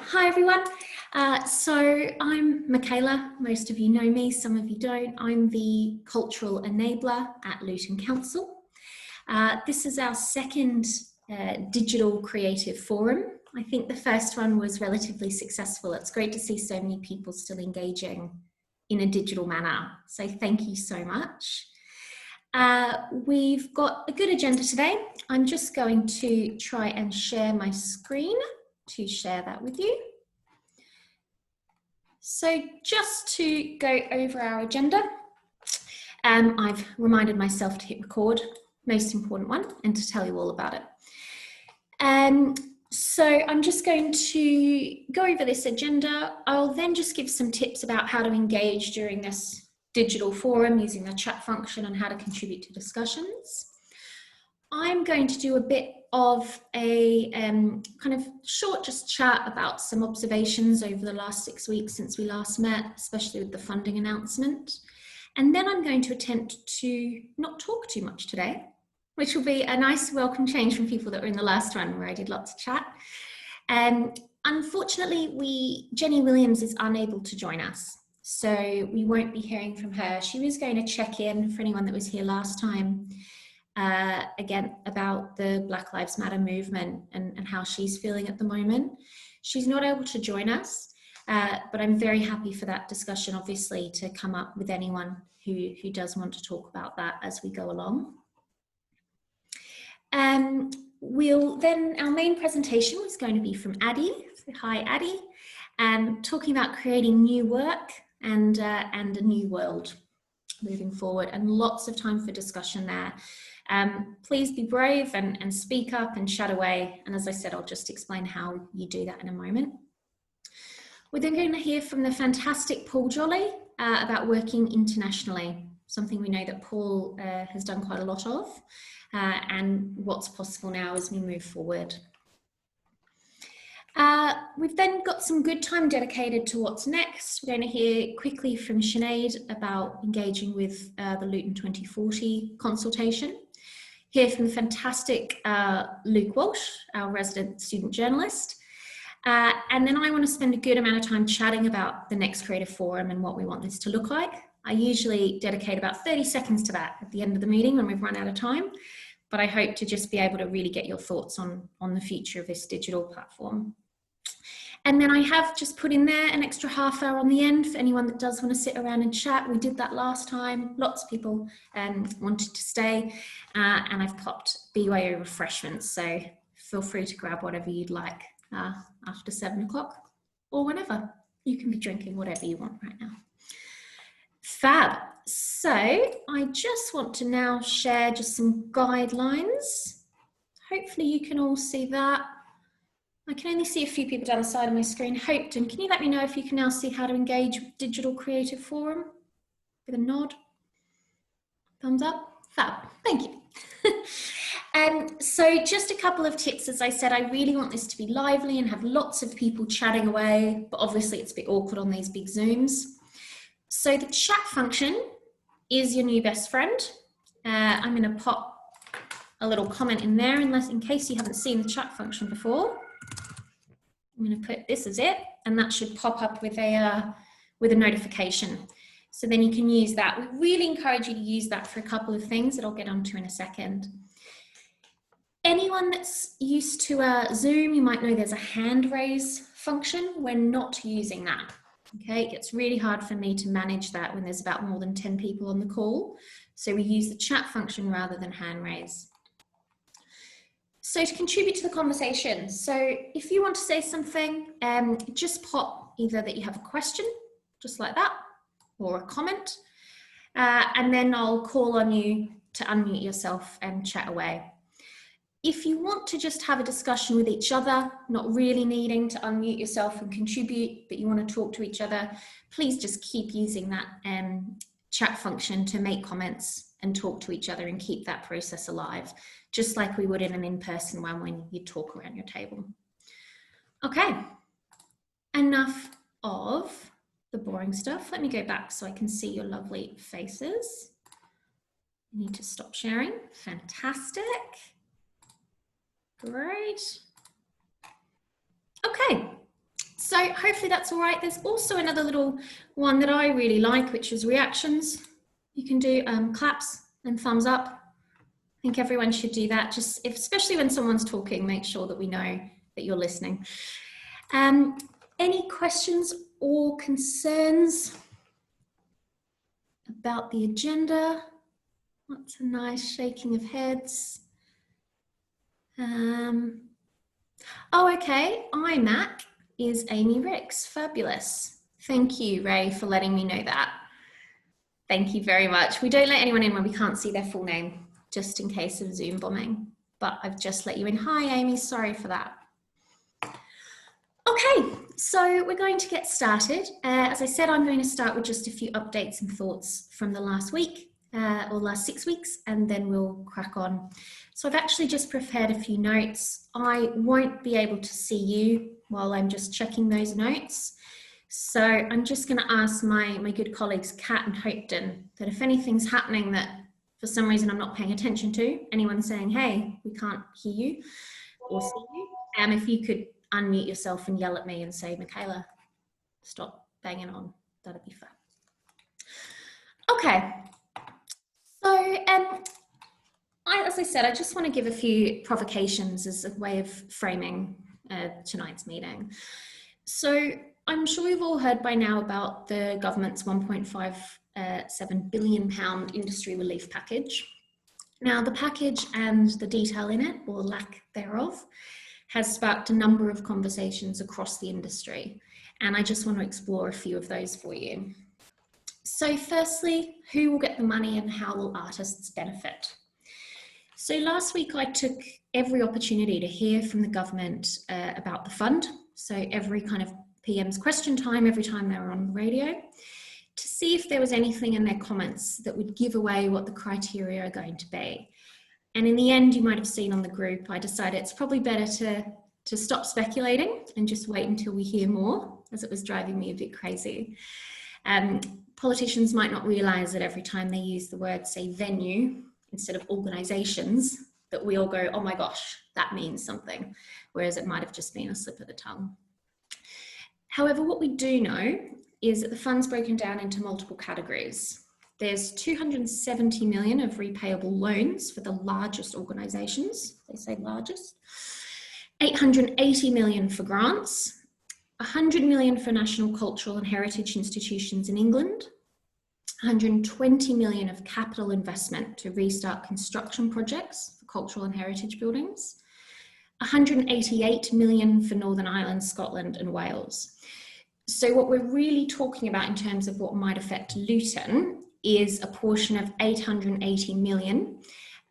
Hi everyone. So I'm Michaela. Most of you know me, some of you don't. I'm the Cultural Enabler at Luton Council. This is our second digital creative forum. I think the first one was relatively successful. It's great to see so many people still engaging in a digital manner. So thank you so much. We've got a good agenda today. I'm just going to try and share my screen to share that with you. So just to go over our agenda, I've reminded myself to hit record, most important one, and to tell you all about it. So I'm just going to go over this agenda. I'll then just give some tips about how to engage during this digital forum using the chat function and how to contribute to discussions. I'm going to do a bit of a kind of short just chat about some observations over the last 6 weeks since we last met, especially with the funding announcement. And then I'm going to attempt to not talk too much today, which will be a nice welcome change from people that were in the last one where I did lots of chat. Unfortunately, Jenny Williams is unable to join us, so we won't be hearing from her. She was going to check in for anyone that was here last time, again, about the Black Lives Matter movement and how she's feeling at the moment. She's not able to join us, but I'm very happy for that discussion, obviously, to come up with anyone who does want to talk about that as we go along. Our main presentation is going to be from Addy. So hi, Addy, talking about creating new work and a new world moving forward, and lots of time for discussion there. Please be brave and speak up and chat away. And as I said, I'll just explain how you do that in a moment. We're then going to hear from the fantastic Paul Jolly about working internationally, something we know that Paul has done quite a lot of, and what's possible now as we move forward. We've then got some good time dedicated to what's next. We're going to hear quickly from Sinead about engaging with the Luton 2040 consultation. Hear from the fantastic Luke Walsh, our resident student journalist. And then I want to spend a good amount of time chatting about the next creative forum and what we want this to look like. I usually dedicate about 30 seconds to that at the end of the meeting when we've run out of time, but I hope to just be able to really get your thoughts on the future of this digital platform. And then I have just put in there an extra half hour on the end for anyone that does want to sit around and chat. We did that last time. Lots of people wanted to stay, and I've popped BYO refreshments, so feel free to grab whatever you'd like after 7 o'clock or whenever. You can be drinking whatever you want right now. Fab. So I just want to now share just some guidelines. Hopefully you can all see that. I can only see a few people down the side of my screen. Hopton, can you let me know if you can now see how to engage with Digital Creative Forum? With a nod. Thumbs up. Fab. Thank you. So just a couple of tips. As I said, I really want this to be lively and have lots of people chatting away, but obviously it's a bit awkward on these big Zooms. So the chat function is your new best friend. I'm going to pop a little comment in there, in case you haven't seen the chat function before. I'm going to put this as it, and that should pop up with a notification. So then you can use that. We really encourage you to use that for a couple of things that I'll get onto in a second. Anyone that's used to Zoom, you might know there's a hand raise function. We're not using that. Okay, it gets really hard for me to manage that when there's about more than 10 people on the call. So we use the chat function rather than hand raise. So to contribute to the conversation, so if you want to say something, just pop either that you have a question, just like that, or a comment, and then I'll call on you to unmute yourself and chat away. If you want to just have a discussion with each other, not really needing to unmute yourself and contribute, but you want to talk to each other, please just keep using that chat function to make comments and talk to each other and keep that process alive, just like we would in an in-person one when you talk around your table. Okay, enough of the boring stuff. Let me go back so I can see your lovely faces. I need to stop sharing. Fantastic. Great. Okay, So hopefully that's all right. There's also another little one that I really like, which is reactions. You can do claps and thumbs up. I think everyone should do that. Just especially when someone's talking, make sure that we know that you're listening. Any questions or concerns about the agenda? That's a nice shaking of heads. Oh, okay. iMac is Amy Ricks. Fabulous. Thank you, Ray, for letting me know that. Thank you very much. We don't let anyone in when we can't see their full name, just in case of Zoom bombing. But I've just let you in. Hi, Amy. Sorry for that. Okay, so we're going to get started. As I said, I'm going to start with just a few updates and thoughts from the last week or last 6 weeks, and then we'll crack on. So I've actually just prepared a few notes. I won't be able to see you while I'm just checking those notes. So I'm just going to ask my good colleagues, Kat and Hopeton, that if anything's happening that for some reason I'm not paying attention to, anyone saying, hey, we can't hear you or see you, if you could unmute yourself and yell at me and say, Michaela, stop banging on, that'd be fun. Okay, so as I said, I just want to give a few provocations as a way of framing tonight's meeting. So I'm sure you've all heard by now about the government's £1.57 billion industry relief package. Now, the package and the detail in it, or lack thereof, has sparked a number of conversations across the industry, and I just want to explore a few of those for you. So firstly, who will get the money and how will artists benefit? So last week I took every opportunity to hear from the government about the fund, so every kind of PM's question time, every time they were on the radio, to see if there was anything in their comments that would give away what the criteria are going to be. And in the end, you might have seen on the group, I decided it's probably better to stop speculating and just wait until we hear more, as it was driving me a bit crazy. Politicians might not realise that every time they use the word, say, venue, instead of organisations, that we all go, oh my gosh, that means something, whereas it might have just been a slip of the tongue. However, what we do know is that the fund's broken down into multiple categories. There's 270 million of repayable loans for the largest organisations, they say largest, 880 million for grants, 100 million for national cultural and heritage institutions in England, 120 million of capital investment to restart construction projects for cultural and heritage buildings, 188 million for Northern Ireland, Scotland and Wales. So what we're really talking about in terms of what might affect Luton is a portion of 880 million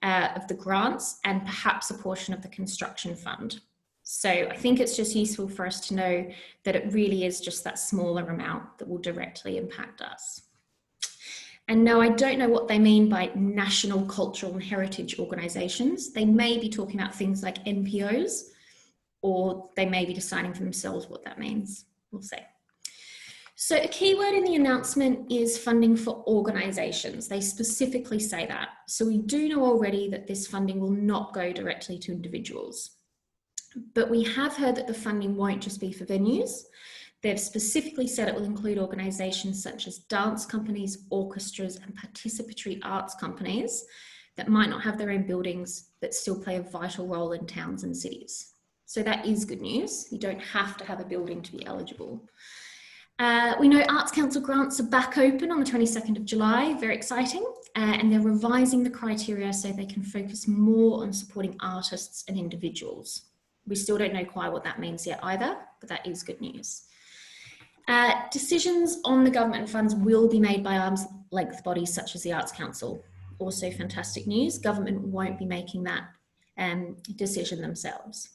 of the grants and perhaps a portion of the construction fund. So I think it's just useful for us to know that it really is just that smaller amount that will directly impact us. And no, I don't know what they mean by national cultural and heritage organisations. They may be talking about things like NPOs, or they may be deciding for themselves what that means. We'll see. So a key word in the announcement is funding for organisations. They specifically say that. So we do know already that this funding will not go directly to individuals. But we have heard that the funding won't just be for venues. They've specifically said it will include organisations such as dance companies, orchestras and participatory arts companies that might not have their own buildings but still play a vital role in towns and cities. So that is good news. You don't have to have a building to be eligible. We know Arts Council grants are back open on the 22nd of July, very exciting, and they're revising the criteria so they can focus more on supporting artists and individuals. We still don't know quite what that means yet either, but that is good news. Decisions on the government funds will be made by arm's length bodies such as the Arts Council. Also fantastic news, government won't be making that decision themselves.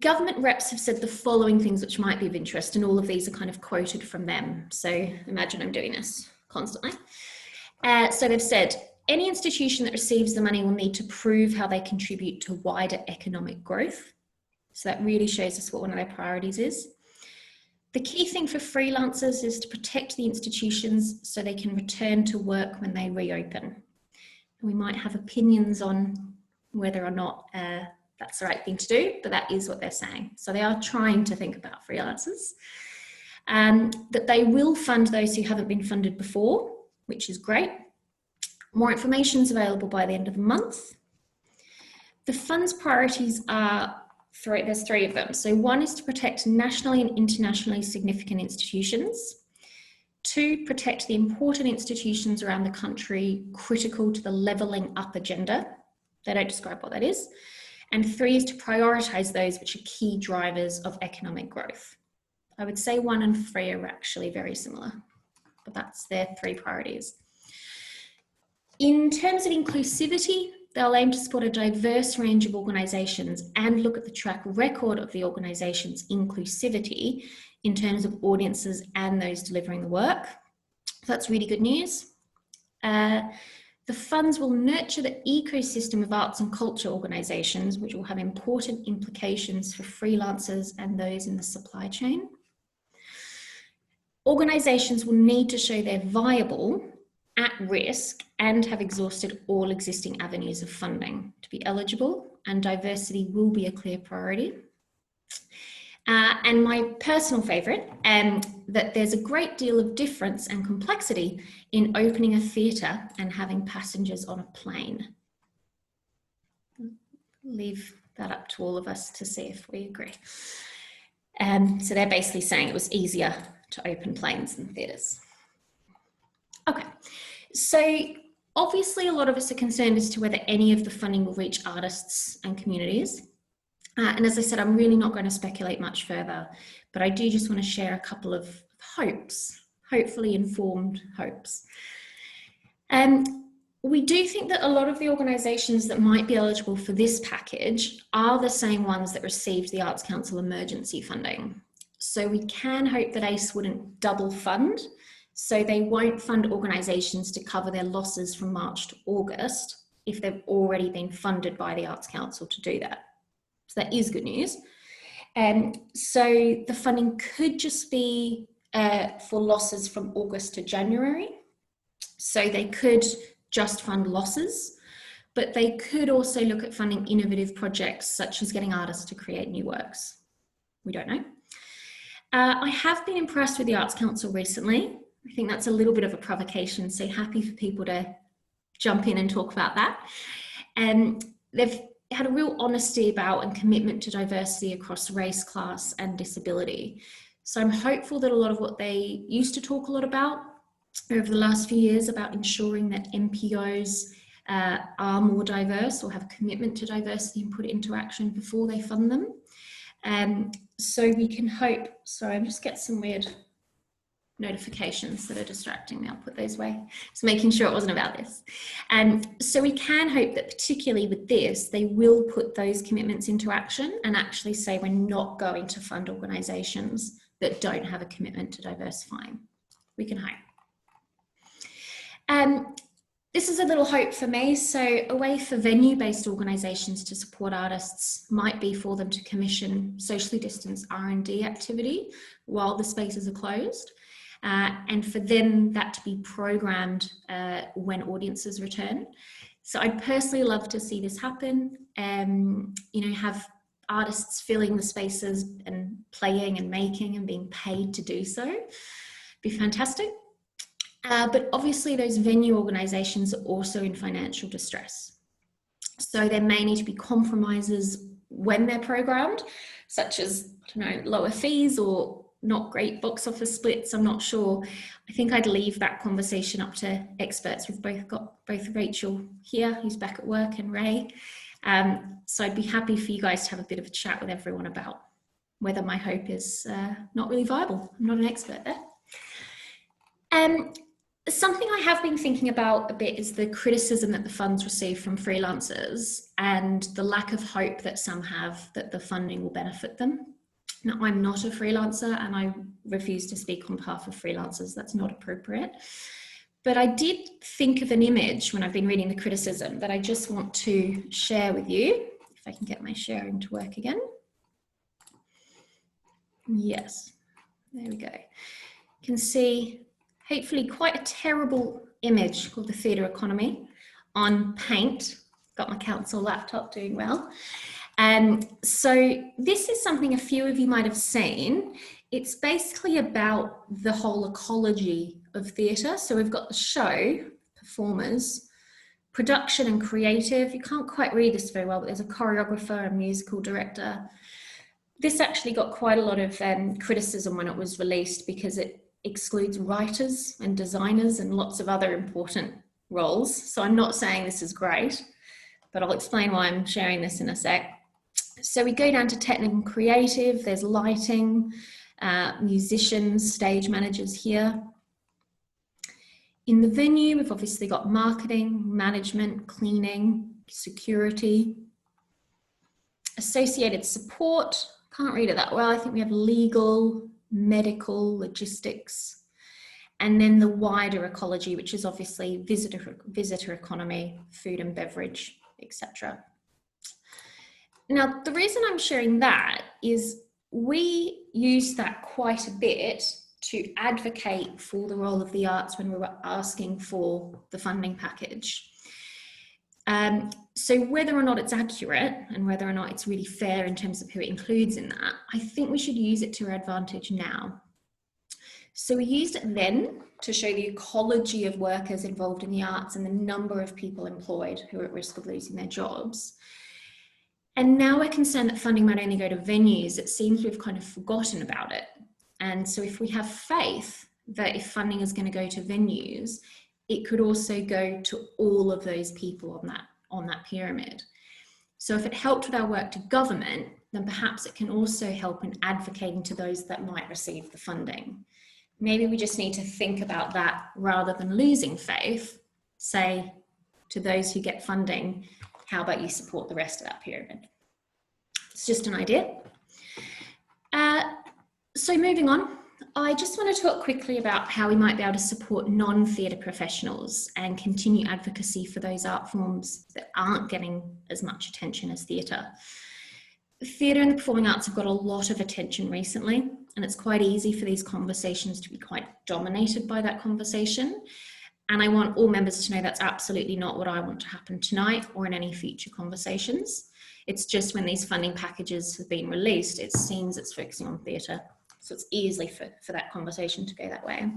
Government reps have said the following things which might be of interest, and all of these are kind of quoted from them. So imagine I'm doing this constantly. So they've said, any institution that receives the money will need to prove how they contribute to wider economic growth. So that really shows us what one of their priorities is. The key thing for freelancers is to protect the institutions so they can return to work when they reopen. We might have opinions on whether or not that's the right thing to do, but that is what they're saying. So they are trying to think about freelancers. That they will fund those who haven't been funded before, which is great. More information is available by the end of the month. The fund's priorities are there's 3 of them. So 1 is to protect nationally and internationally significant institutions. 2, protect the important institutions around the country critical to the levelling up agenda. They don't describe what that is. And 3 is to prioritise those which are key drivers of economic growth. I would say 1 and 3 are actually very similar, but that's their 3 priorities. In terms of inclusivity, they'll aim to support a diverse range of organisations and look at the track record of the organisation's inclusivity in terms of audiences and those delivering the work. So that's really good news. The funds will nurture the ecosystem of arts and culture organisations, which will have important implications for freelancers and those in the supply chain. Organisations will need to show they're viable, at risk, and have exhausted all existing avenues of funding to be eligible, and diversity will be a clear priority. And my personal favourite, that there's a great deal of difference and complexity in opening a theatre and having passengers on a plane. Leave that up to all of us to see if we agree. So they're basically saying it was easier to open planes than theatres. Okay, so obviously a lot of us are concerned as to whether any of the funding will reach artists and communities. And as I said, I'm really not going to speculate much further, but I do just want to share a couple of hopes, hopefully informed hopes. We do think that a lot of the organisations that might be eligible for this package are the same ones that received the Arts Council emergency funding. So we can hope that ACE wouldn't double fund, so they won't fund organisations to cover their losses from March to August if they've already been funded by the Arts Council to do that. So that is good news. So the funding could just be for losses from August to January. So they could just fund losses, but they could also look at funding innovative projects such as getting artists to create new works. We don't know. I have been impressed with the Arts Council recently. I think that's a little bit of a provocation, so happy for people to jump in and talk about that. They've had a real honesty about and commitment to diversity across race, class and disability. So I'm hopeful that a lot of what they used to talk a lot about over the last few years about ensuring that MPOs are more diverse or have a commitment to diversity and put it into action before they fund them. So we can hope, sorry, I'm just getting some weird notifications that are distracting me. I'll put those away. Just making sure it wasn't about this. So we can hope that particularly with this, they will put those commitments into action and actually say we're not going to fund organisations that don't have a commitment to diversifying. We can hope. This is a little hope for me. So a way for venue-based organisations to support artists might be for them to commission socially distanced R&D activity while the spaces are closed. And for them that to be programmed when audiences return. So I'd personally love to see this happen, you know, have artists filling the spaces and playing and making and being paid to do so. Be fantastic. But obviously those venue organisations are also in financial distress. So there may need to be compromises when they're programmed, such as, I don't know, lower fees or not great box office splits. I'm not sure. I think I'd leave that conversation up to experts. We've both got Rachel here, who's back at work, and Ray. So I'd be happy for you guys to have a bit of a chat with everyone about whether my hope is not really viable. I'm not an expert there. Something I have been thinking about a bit is the criticism that the funds receive from freelancers and the lack of hope that some have that the funding will benefit them. Now, I'm not a freelancer and I refuse to speak on behalf of freelancers. That's not appropriate. But I did think of an image when I've been reading the criticism that I just want to share with you. If I can get my sharing to work again. Yes, there we go. You can see hopefully quite a terrible image called the theatre economy on Paint. Got my council laptop doing well. So this is something a few of you might have seen. It's basically about the whole ecology of theatre. So we've got the show, performers, production and creative. You can't quite read this very well, but there's a choreographer, a musical director. This actually got quite a lot of criticism when it was released because it excludes writers and designers and lots of other important roles. So I'm not saying this is great, but I'll explain why I'm sharing this in a sec. So we go down to technical and creative. There's lighting, musicians, stage managers here. In the venue, we've obviously got marketing, management, cleaning, security, associated support. Can't read it that well. I think we have legal, medical, logistics, and then the wider ecology, which is obviously visitor economy, food and beverage, etc. Now, the reason I'm sharing that is we use that quite a bit to advocate for the role of the arts when we were asking for the funding package. So whether or not it's accurate and whether or not it's really fair in terms of who it includes in that, I think we should use it to our advantage now. So we used it then to show the ecology of workers involved in the arts and the number of people employed who are at risk of losing their jobs. And now we're concerned that funding might only go to venues. It seems we've kind of forgotten about it. And so if we have faith that if funding is going to go to venues, it could also go to all of those people on that pyramid. So if it helped with our work to government, then perhaps it can also help in advocating to those that might receive the funding. Maybe we just need to think about that rather than losing faith, say to those who get funding, how about you support the rest of that pyramid? It's just an idea. So moving on, I just want to talk quickly about how we might be able to support non-theatre professionals and continue advocacy for those art forms that aren't getting as much attention as theatre. Theatre and the performing arts have got a lot of attention recently, and it's quite easy for these conversations to be quite dominated by that conversation. And I want all members to know that's absolutely not what I want to happen tonight or in any future conversations. It's just when these funding packages have been released, it seems it's focusing on theatre. So it's easy for that conversation to go that way.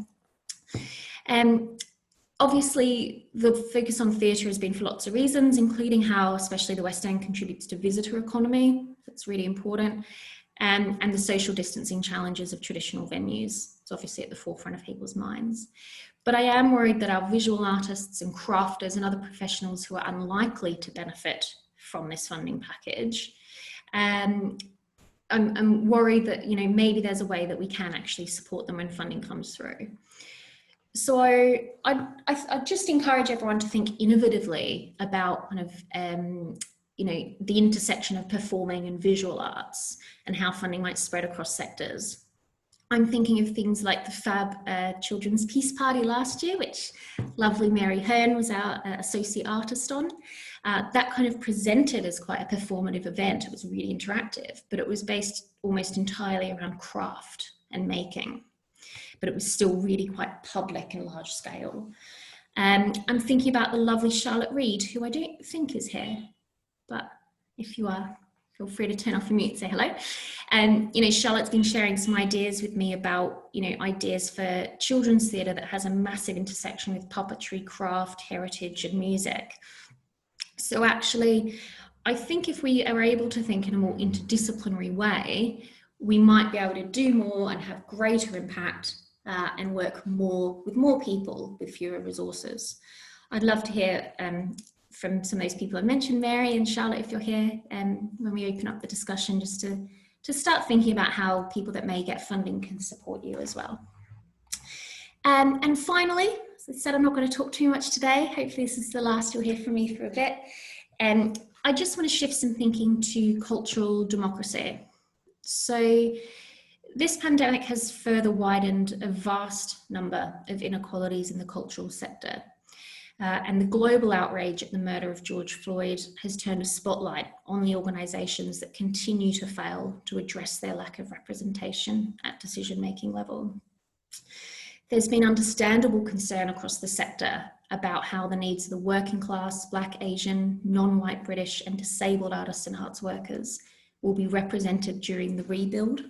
Obviously, the focus on theatre has been for lots of reasons, including how especially the West End contributes to visitor economy. That's really important. And the social distancing challenges of traditional venues. It's obviously at the forefront of people's minds. But I am worried that our visual artists and crafters and other professionals who are unlikely to benefit from this funding package, I'm worried that, maybe there's a way that we can actually support them when funding comes through. So I just encourage everyone to think innovatively about kind of, the intersection of performing and visual arts and how funding might spread across sectors. I'm thinking of things like the Fab Children's Peace Party last year, which lovely Mary Hearn was our associate artist on. That kind of presented as quite a performative event. It was really interactive, but it was based almost entirely around craft and making. But it was still really quite public and large scale. I'm thinking about the lovely Charlotte Reed, who I don't think is here, but if you are, feel free to turn off your mute and say hello. Charlotte's been sharing some ideas with me about, ideas for children's theatre that has a massive intersection with puppetry, craft, heritage, and music. So actually, I think if we are able to think in a more interdisciplinary way, we might be able to do more and have greater impact and work more with more people with fewer resources. I'd love to hear from some of those people I mentioned, Mary and Charlotte, if you're here, when we open up the discussion, just to start thinking about how people that may get funding can support you as well. And finally, as I said, I'm not going to talk too much today. Hopefully this is the last you'll hear from me for a bit. I just want to shift some thinking to cultural democracy. So this pandemic has further widened a vast number of inequalities in the cultural sector. And the global outrage at the murder of George Floyd has turned a spotlight on the organisations that continue to fail to address their lack of representation at decision-making level. There's been understandable concern across the sector about how the needs of the working class, Black, Asian, non-white British and disabled artists and arts workers will be represented during the rebuild,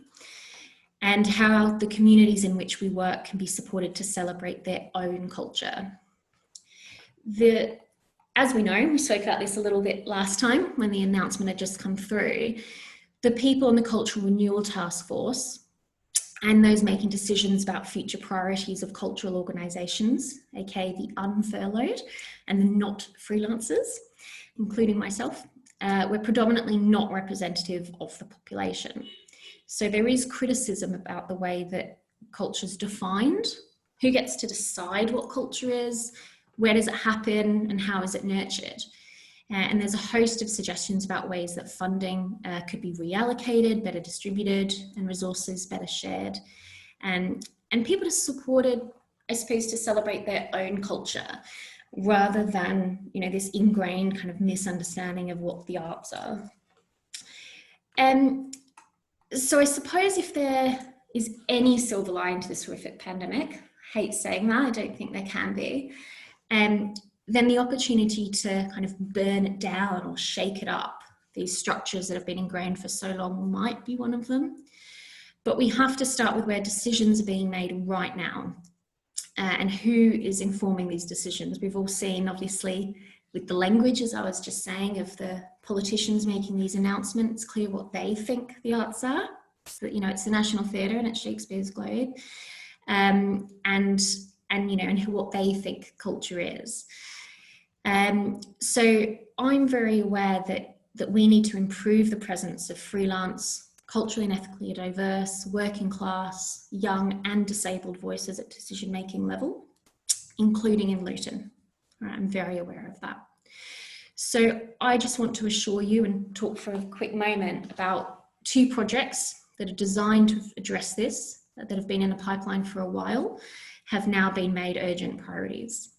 and how the communities in which we work can be supported to celebrate their own culture. As we know, we spoke about this a little bit last time when the announcement had just come through, the people on the Cultural Renewal Task Force and those making decisions about future priorities of cultural organisations, aka the unfurloughed and the not freelancers, including myself, were predominantly not representative of the population. So there is criticism about the way that culture is defined, who gets to decide what culture is, where does it happen, and how is it nurtured? And there's a host of suggestions about ways that funding could be reallocated, better distributed, and resources better shared. And people are supported, I suppose, to celebrate their own culture, rather than, you know, this ingrained kind of misunderstanding of what the arts are. So I suppose if there is any silver lining to this horrific pandemic, I hate saying that, I don't think there can be, then the opportunity to kind of burn it down or shake it up, these structures that have been ingrained for so long, might be one of them. But we have to start with where decisions are being made right now, and who is informing these decisions. We've all seen, obviously, with the language, as I was just saying, of the politicians making these announcements, clear what they think the arts are. So, you know, it's the National Theatre and it's Shakespeare's Globe, and you know, and what they think culture is. So I'm very aware that we need to improve the presence of freelance, culturally and ethically diverse, working class, young and disabled voices at decision-making level, including in Luton. Right, I'm very aware of that. So I just want to assure you and talk for a quick moment about 2 projects that are designed to address this, that have been in the pipeline for a while, have now been made urgent priorities.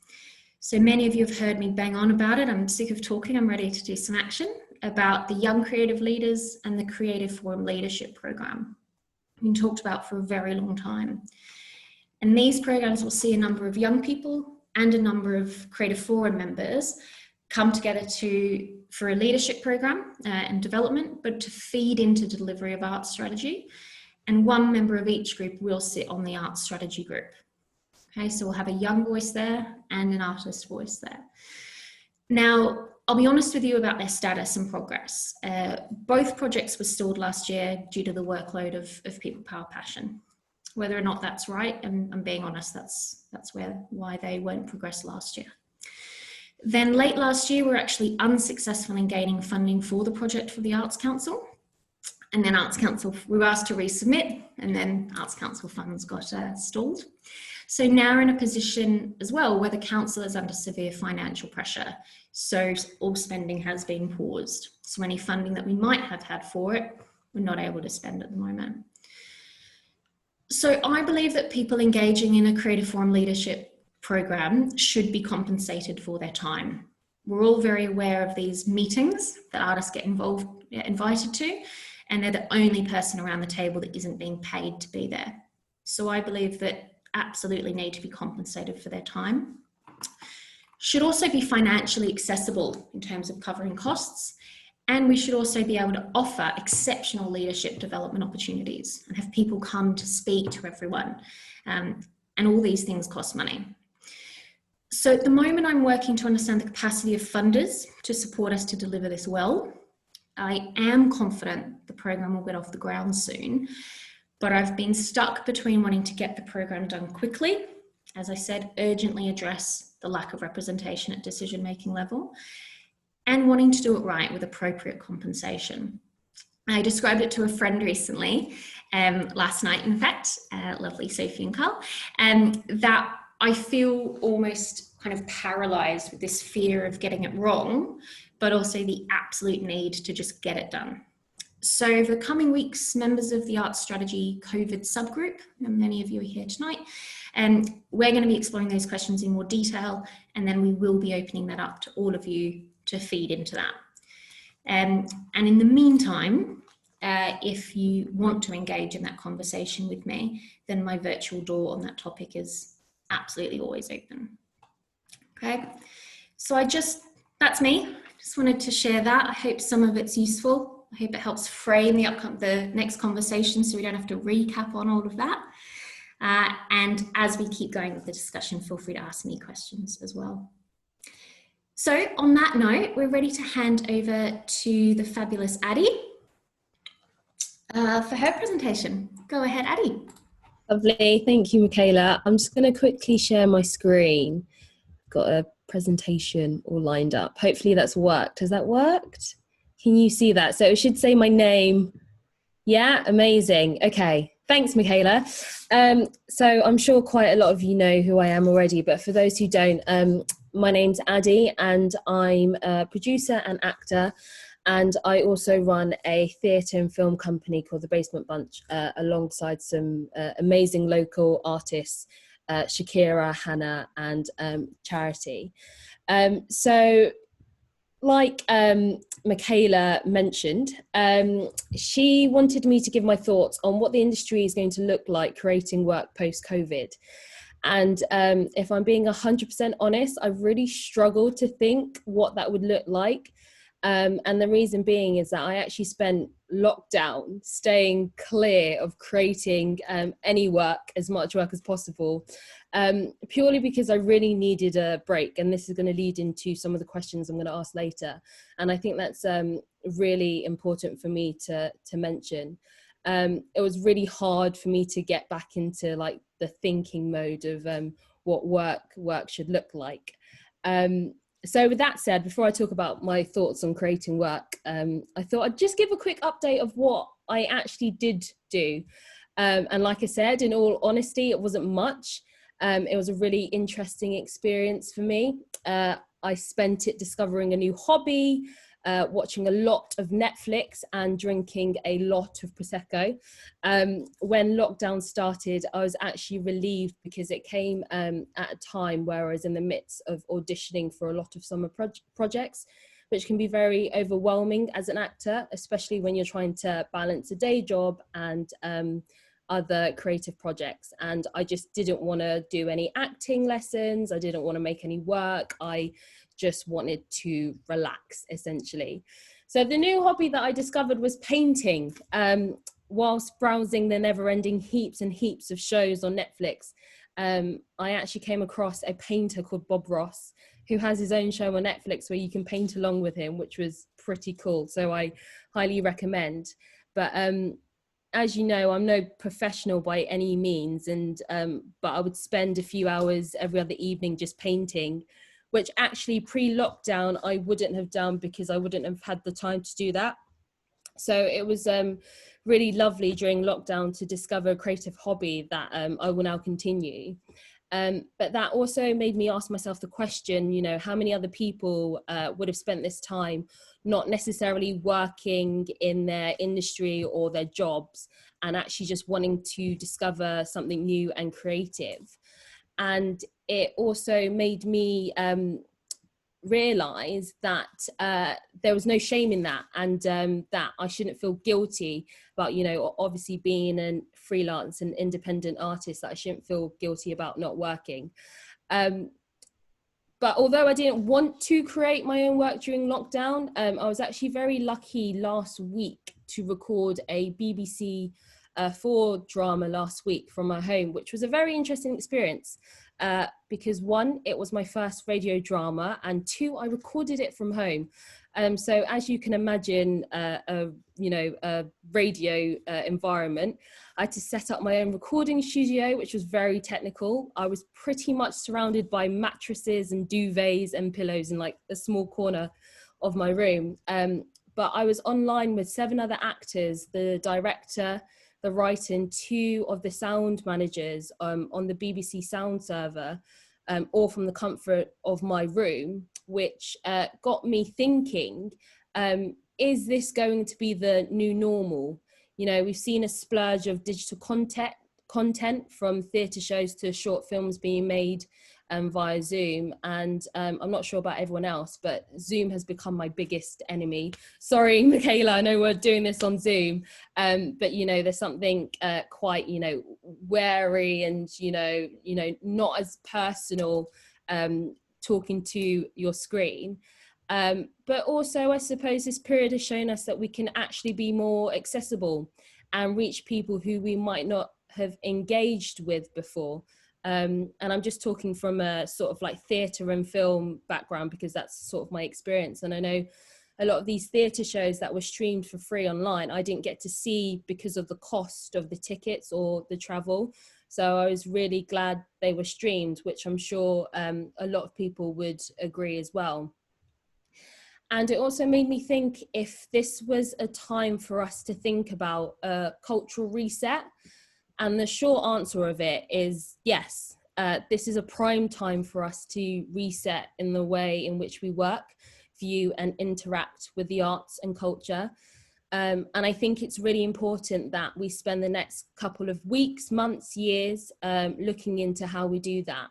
So many of you have heard me bang on about it. I'm sick of talking. I'm ready to do some action about the Young Creative Leaders and the Creative Forum Leadership Program. Been talked about for a very long time. And these programs will see a number of young people and a number of Creative Forum members come together for a leadership program and development, but to feed into the delivery of arts strategy. And one member of each group will sit on the arts strategy group. Okay, so we'll have a young voice there and an artist voice there. Now, I'll be honest with you about their status and progress. Both projects were stalled last year due to the workload of People Power Passion. Whether or not that's right, and I'm being honest, that's why they weren't progressed last year. Then late last year, we were actually unsuccessful in gaining funding for the project for the Arts Council. And then Arts Council, we were asked to resubmit, and then Arts Council funds got stalled. So now we're in a position as well where the council is under severe financial pressure. So all spending has been paused. So any funding that we might have had for it, we're not able to spend at the moment. So I believe that people engaging in a Creative Forum leadership program should be compensated for their time. We're all very aware of these meetings that artists get invited to, and they're the only person around the table that isn't being paid to be there. So I believe that absolutely need to be compensated for their time. Should also be financially accessible in terms of covering costs. And we should also be able to offer exceptional leadership development opportunities and have people come to speak to everyone. And all these things cost money. So at the moment, I'm working to understand the capacity of funders to support us to deliver this well. I am confident the program will get off the ground soon, but I've been stuck between wanting to get the program done quickly, as I said, urgently address the lack of representation at decision-making level, and wanting to do it right with appropriate compensation. I described it to a friend recently, last night in fact, lovely Sophie and Carl, that I feel almost kind of paralysed with this fear of getting it wrong, but also the absolute need to just get it done. So over the coming weeks, members of the Arts Strategy COVID subgroup, and many of you are here tonight, we're going to be exploring those questions in more detail, and then we will be opening that up to all of you to feed into that. And in the meantime, if you want to engage in that conversation with me, then my virtual door on that topic is absolutely always open. Okay, so that's me. Just wanted to share that. I hope some of it's useful. I hope it helps frame the next conversation so we don't have to recap on all of that. And as we keep going with the discussion, feel free to ask me questions as well. So on that note, we're ready to hand over to the fabulous Addie for her presentation. Go ahead, Addie. Lovely, thank you, Michaela. I'm just going to quickly share my screen. Got a presentation all lined up. Hopefully that's worked. Has that worked? Can you see that? So it should say my name. Yeah, amazing. Okay, thanks, Michaela. So I'm sure quite a lot of you know who I am already, but for those who don't, my name's Addy and I'm a producer and actor. And I also run a theatre and film company called The Basement Bunch alongside some amazing local artists, Shakira, Hannah, and Charity. So like Michaela mentioned, she wanted me to give my thoughts on what the industry is going to look like creating work post-COVID. And if I'm being 100% honest, I've really struggled to think what that would look like. And the reason being is that I actually spent lockdown staying clear of creating any work, as much work as possible, purely because I really needed a break. And this is going to lead into some of the questions I'm going to ask later. And I think that's really important for me to mention. It was really hard for me to get back into like the thinking mode of what work should look like. So with that said, before I talk about my thoughts on creating work, I thought I'd just give a quick update of what I actually did do. And like I said, in all honesty, it wasn't much. It was a really interesting experience for me. I spent it discovering a new hobby, watching a lot of Netflix and drinking a lot of Prosecco. When lockdown started, I was actually relieved because it came at a time where I was in the midst of auditioning for a lot of summer projects, which can be very overwhelming as an actor, especially when you're trying to balance a day job and other creative projects. And I just didn't want to do any acting lessons. I didn't want to make any work. I just wanted to relax, essentially. So the new hobby that I discovered was painting. Whilst browsing the never-ending heaps and heaps of shows on Netflix, I actually came across a painter called Bob Ross, who has his own show on Netflix where you can paint along with him, which was pretty cool. So I highly recommend. But as you know, I'm no professional by any means, and but I would spend a few hours every other evening just painting, which actually pre-lockdown I wouldn't have done because I wouldn't have had the time to do that. So it was really lovely during lockdown to discover a creative hobby that I will now continue. But that also made me ask myself the question, you know, how many other people would have spent this time not necessarily working in their industry or their jobs and actually just wanting to discover something new and creative. And it also made me realize that there was no shame in that, and that I shouldn't feel guilty about, you know, obviously being a freelance and independent artist, that I shouldn't feel guilty about not working. But although I didn't want to create my own work during lockdown, I was actually very lucky last week to record a BBC 4 drama last week from my home, which was a very interesting experience. Because one, it was my first radio drama, and two, I recorded it from home. So as you can imagine, a radio environment, I had to set up my own recording studio, which was very technical. I was pretty much surrounded by mattresses and duvets and pillows in like a small corner of my room. But I was online with 7 other actors, the director, the writer, and 2 of the sound managers on the BBC sound server, all from the comfort of my room, which got me thinking, is this going to be the new normal? You know, we've seen a splurge of digital content from theatre shows to short films being made via Zoom. And I'm not sure about everyone else, but Zoom has become my biggest enemy. Sorry, Michaela, I know we're doing this on Zoom, but, you know, there's something quite, you know, wary and, you know, not as personal talking to your screen. But also, I suppose this period has shown us that we can actually be more accessible and reach people who we might not have engaged with before. And I'm just talking from a sort of like theatre and film background, because that's sort of my experience. And I know a lot of these theatre shows that were streamed for free online, I didn't get to see because of the cost of the tickets or the travel. So I was really glad they were streamed, which I'm sure a lot of people would agree as well. And it also made me think if this was a time for us to think about a cultural reset. And the short answer of it is yes. This is a prime time for us to reset in the way in which we work, view and interact with the arts and culture. And I think it's really important that we spend the next couple of weeks, months, years looking into how we do that.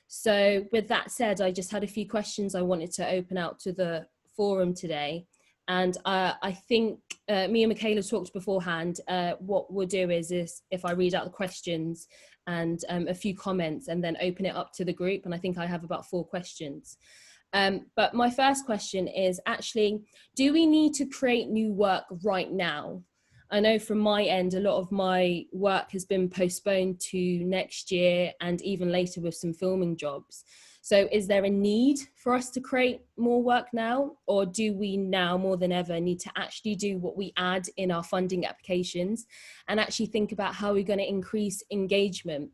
So with that said, I just had a few questions I wanted to open out to the forum today. And I think me and Michaela talked beforehand. What we'll do is if I read out the questions and a few comments and then open it up to the group. And I think I have about 4 questions. But my first question is actually, do we need to create new work right now? I know from my end, a lot of my work has been postponed to next year and even later with some filming jobs. So is there a need for us to create more work now? Or do we now more than ever need to actually do what we add in our funding applications and actually think about how we're going to increase engagement,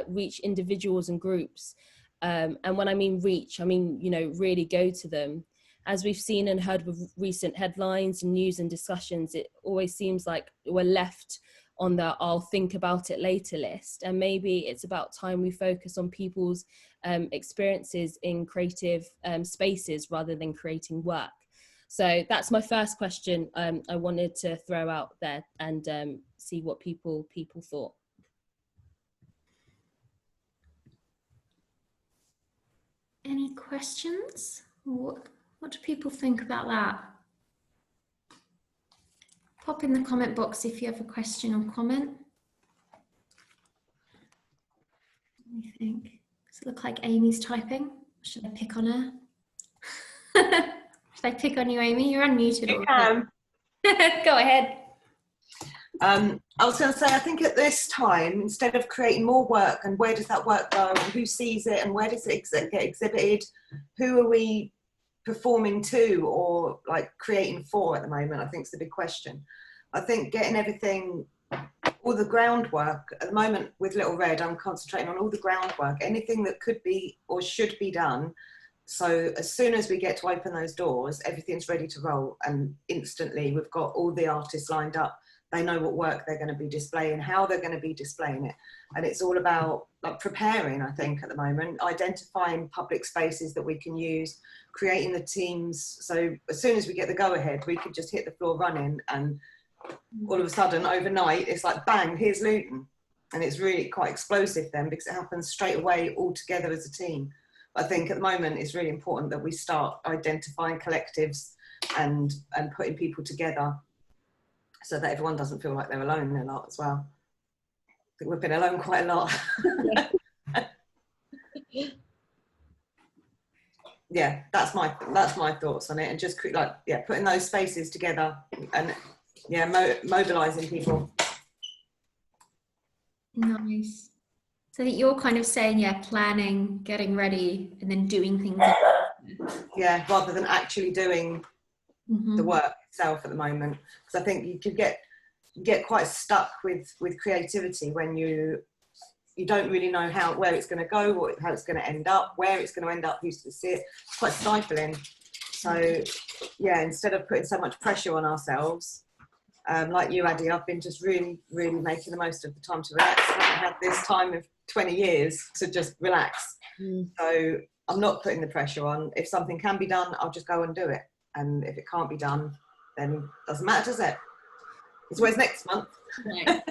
reach individuals and groups? And when I mean reach, I mean, you know, really go to them. As we've seen and heard with recent headlines and news and discussions, it always seems like we're left on the I'll think about it later list. And maybe it's about time we focus on people's experiences in creative spaces rather than creating work. So that's my first question I wanted to throw out there and see what people thought. Any questions? What do people think about that? Pop in the comment box if you have a question or comment. What do you think? Does it look like Amy's typing? Should I pick on her? Should I pick on you, Amy? You're unmuted. You can. Go ahead. I was going to say, I think at this time, instead of creating more work and where does that work go and who sees it and where does it get exhibited, who are we performing to or like creating for at the moment, I think is the big question. I think getting everything, all the groundwork at the moment with Little Red, I'm concentrating on all the groundwork, anything that could be or should be done. So as soon as we get to open those doors, everything's ready to roll, and instantly we've got all the artists lined up. They know what work they're going to be displaying, how they're going to be displaying it. And it's all about like preparing, I think, at the moment, identifying public spaces that we can use, creating the teams. So as soon as we get the go ahead, we could just hit the floor running, and all of a sudden overnight, it's like, bang, here's Luton. And it's really quite explosive then, because it happens straight away all together as a team. But I think at the moment, it's really important that we start identifying collectives and putting people together, so that everyone doesn't feel like they're alone a lot as well. I think we've been alone quite a lot. Yeah, that's my thoughts on it, and just like, yeah, putting those spaces together and yeah, mobilizing people. Nice. So that you're kind of saying, yeah, planning, getting ready, and then doing things. Yeah, rather than actually doing the work itself at the moment, because I think you could get quite stuck with creativity when you don't really know where it's going to go, how it's going to end up, where it's going to end up, who's to see it. It's quite stifling. So yeah, instead of putting so much pressure on ourselves, like you, Addy, I've been just really making the most of the time to relax. I haven't had this time of 20 years to just relax. So I'm not putting the pressure on. If something can be done, I'll just go and do it. And if it can't be done, then it doesn't matter, does it? It's always next month. Nice.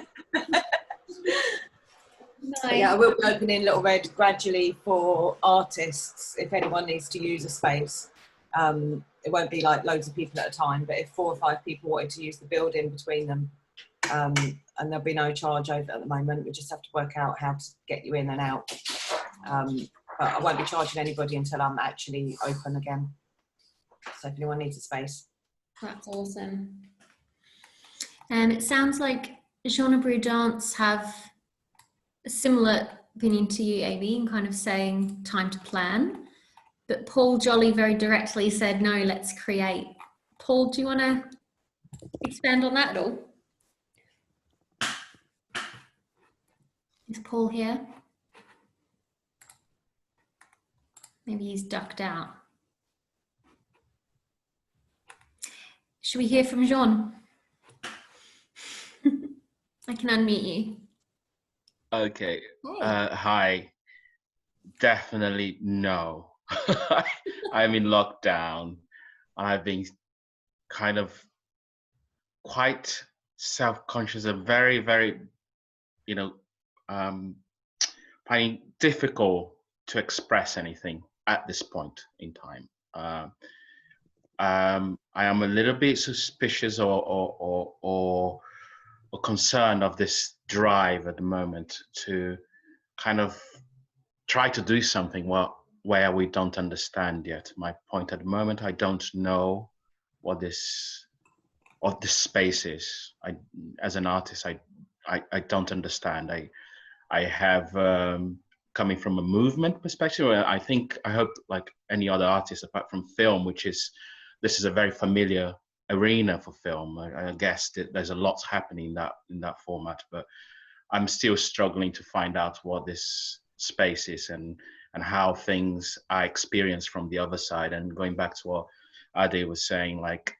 Yeah, I will be opening Little Red gradually for artists if anyone needs to use a space. It won't be like loads of people at a time, but if 4 or 5 people wanted to use the building between them, and there'll be no charge over at the moment, we just have to work out how to get you in and out. but I won't be charging anybody until I'm actually open again. So if anyone needs a space. That's awesome. It sounds like Genre Brew Dance have a similar opinion to you, Amy, in kind of saying time to plan. But Paul Jolly very directly said, no, let's create. Paul, do you want to expand on that at all? Is Paul here? Maybe he's ducked out. Should we hear from Jean? I can unmute you. Okay. Hey. Hi. Definitely no. I'm in lockdown. I've been kind of quite self-conscious and very, very, finding difficult to express anything at this point in time. I am a little bit suspicious or concerned of this drive at the moment to kind of try to do something where we don't understand yet. My point at the moment, I don't know what this space is. As an artist, I don't understand. I have coming from a movement perspective. I hope like any other artist apart from film, this is a very familiar arena for film. I guess that there's a lot happening in that format, but I'm still struggling to find out what this space is and how things are experienced from the other side. And going back to what Ade was saying, like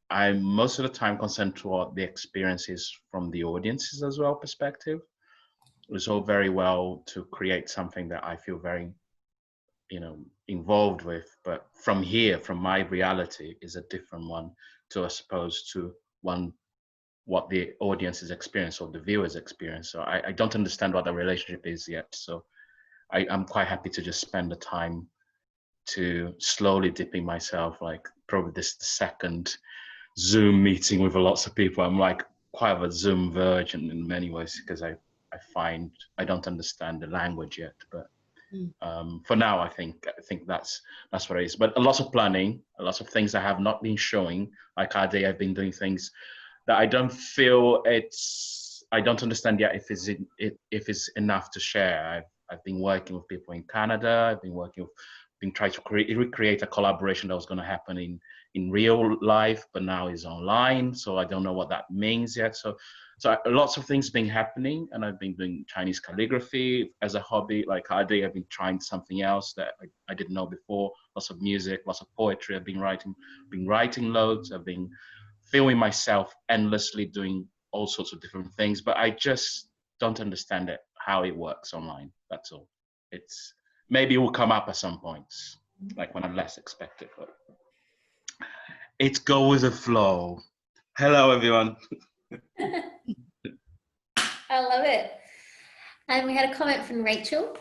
I'm most of the time concerned toward the experiences from the audiences as well perspective. It's all very well to create something that I feel very, involved with, but from my reality is a different one to as opposed to what the audience's experience or the viewer's experience. So I don't understand what the relationship is yet. So I'm quite happy to just spend the time to slowly dipping myself, like probably this second Zoom meeting with lots of people. I'm like quite of a Zoom virgin in many ways because I find I don't understand the language yet, but for now I think that's what it is. But a lot of planning, a lot of things I have not been showing. Like Ade, I've been doing things that I don't feel I don't understand yet if it's enough to share. I've been working with people in Canada. I've been trying to recreate a collaboration that was going to happen in real life, but now is online. So I don't know what that means yet. So lots of things been happening, and I've been doing Chinese calligraphy as a hobby. Like Ade, I've been trying something else that I didn't know before. Lots of music, lots of poetry. I've been writing loads. I've been filming myself endlessly, doing all sorts of different things, but I just don't understand how it works online. That's all. Maybe it will come up at some points, like when I'm less expected. But it's go with the flow. Hello, everyone. I love it. And we had a comment from Rachel.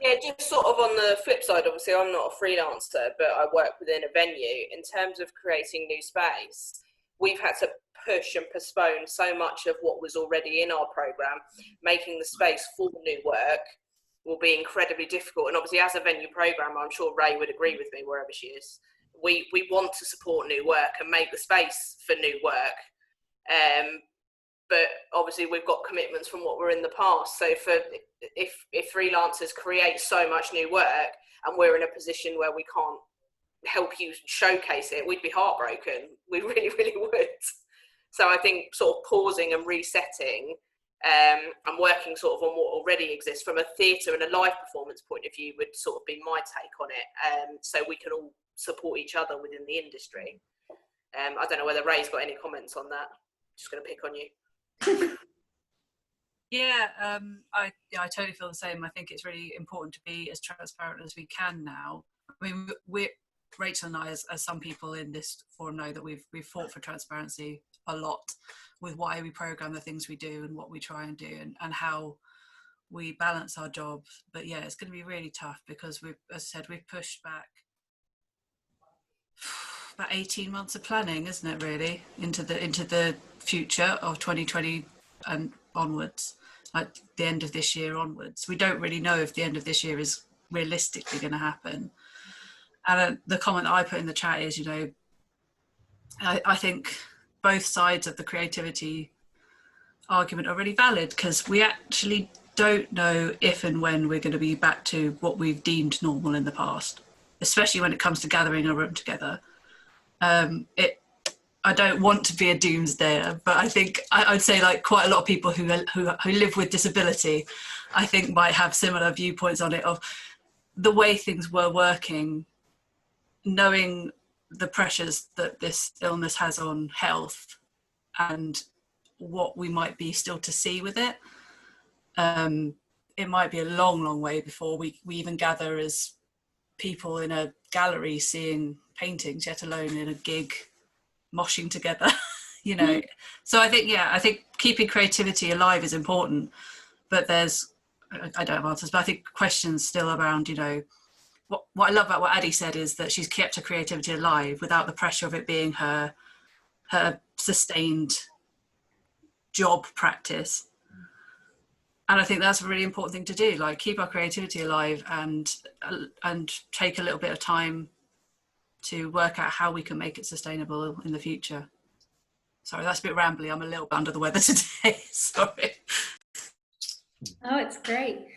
Yeah, just sort of on the flip side, obviously I'm not a freelancer, but I work within a venue. In terms of creating new space, we've had to push and postpone so much of what was already in our programme. Making the space for new work will be incredibly difficult. And obviously as a venue programmer, I'm sure Ray would agree with me wherever she is, we want to support new work and make the space for new work. But obviously we've got commitments from what we're in the past. So if freelancers create so much new work and we're in a position where we can't help you showcase it, we'd be heartbroken. We really, really would. So I think sort of pausing and resetting and working sort of on what already exists from a theatre and a live performance point of view would sort of be my take on it. So we can all support each other within the industry. I don't know whether Ray's got any comments on that. Just going to pick on you. Yeah, I totally feel the same. I think it's really important to be as transparent as we can now. I mean, Rachel and I, as some people in this forum know, that we've fought for transparency a lot with why we program the things we do and what we try and do and how we balance our jobs. But yeah, it's going to be really tough because as I said, we've pushed back about 18 months of planning, isn't it, really, into the future of 2020 and onwards. like the end of this year onwards. We don't really know if the end of this year is realistically going to happen. And the comment that I put in the chat is, you know, I think both sides of the creativity argument are really valid, because we actually don't know if and when we're going to be back to what we've deemed normal in the past, especially when it comes to gathering a room together. I don't want to be a doomsdayer, but I think I'd say like quite a lot of people who live with disability, I think might have similar viewpoints on it, of the way things were working, knowing the pressures that this illness has on health and what we might be still to see with it. It might be a long, long way before we even gather as people in a gallery seeing paintings, yet alone in a gig moshing together, you know. So I think keeping creativity alive is important, but I don't have answers, but I think questions still around, you know, what I love about what Addy said is that she's kept her creativity alive without the pressure of it being her sustained job practice. And I think that's a really important thing to do, like keep our creativity alive and take a little bit of time to work out how we can make it sustainable in the future. Sorry, that's a bit rambly. I'm a little bit under the weather today. Sorry. Oh, it's great.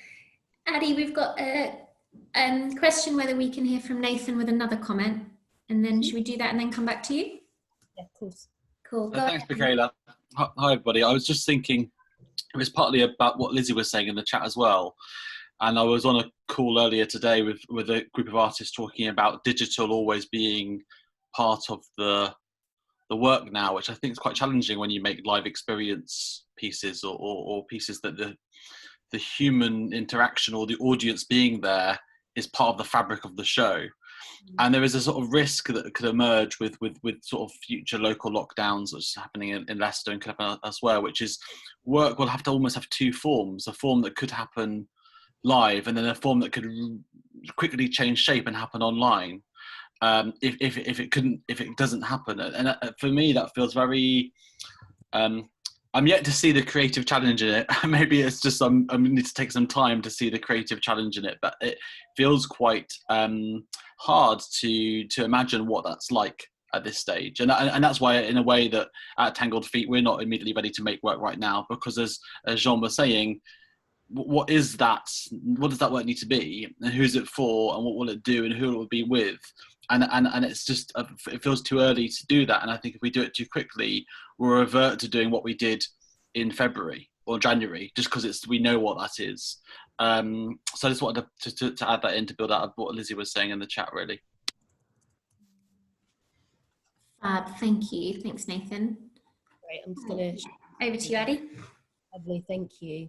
Addy, we've got a question whether we can hear from Nathan with another comment, and then should we do that and then come back to you? Yeah, of course. Cool. Thanks, Michaela. Hi, everybody. I was just thinking, it was partly about what Lizzie was saying in the chat as well. And I was on a call earlier today with a group of artists talking about digital always being part of the work now, which I think is quite challenging when you make live experience pieces or pieces that the human interaction or the audience being there is part of the fabric of the show. And there is a sort of risk that could emerge with sort of future local lockdowns that's happening in Leicester and could happen elsewhere, which is work will have to almost have two forms: a form that could happen live, and then a form that could quickly change shape and happen online. If it doesn't happen, and for me that feels very. I'm yet to see the creative challenge in it. Maybe it's just I need to take some time to see the creative challenge in it, but it feels quite hard to imagine what that's like at this stage, and that's why, in a way, that at Tangled Feet we're not immediately ready to make work right now, because as Jean was saying, what is that? What does that work need to be, and who's it for, and what will it do, and who it will be with? And it's just it feels too early to do that. And I think if we do it too quickly, we'll revert to doing what we did in February or January, just because we know what that is. So I just wanted to add that in to build out what Lizzie was saying in the chat, really. Fab, thank you. Thanks, Nathan. Great, I'm just going to... Over to you, Addy. Lovely, thank you.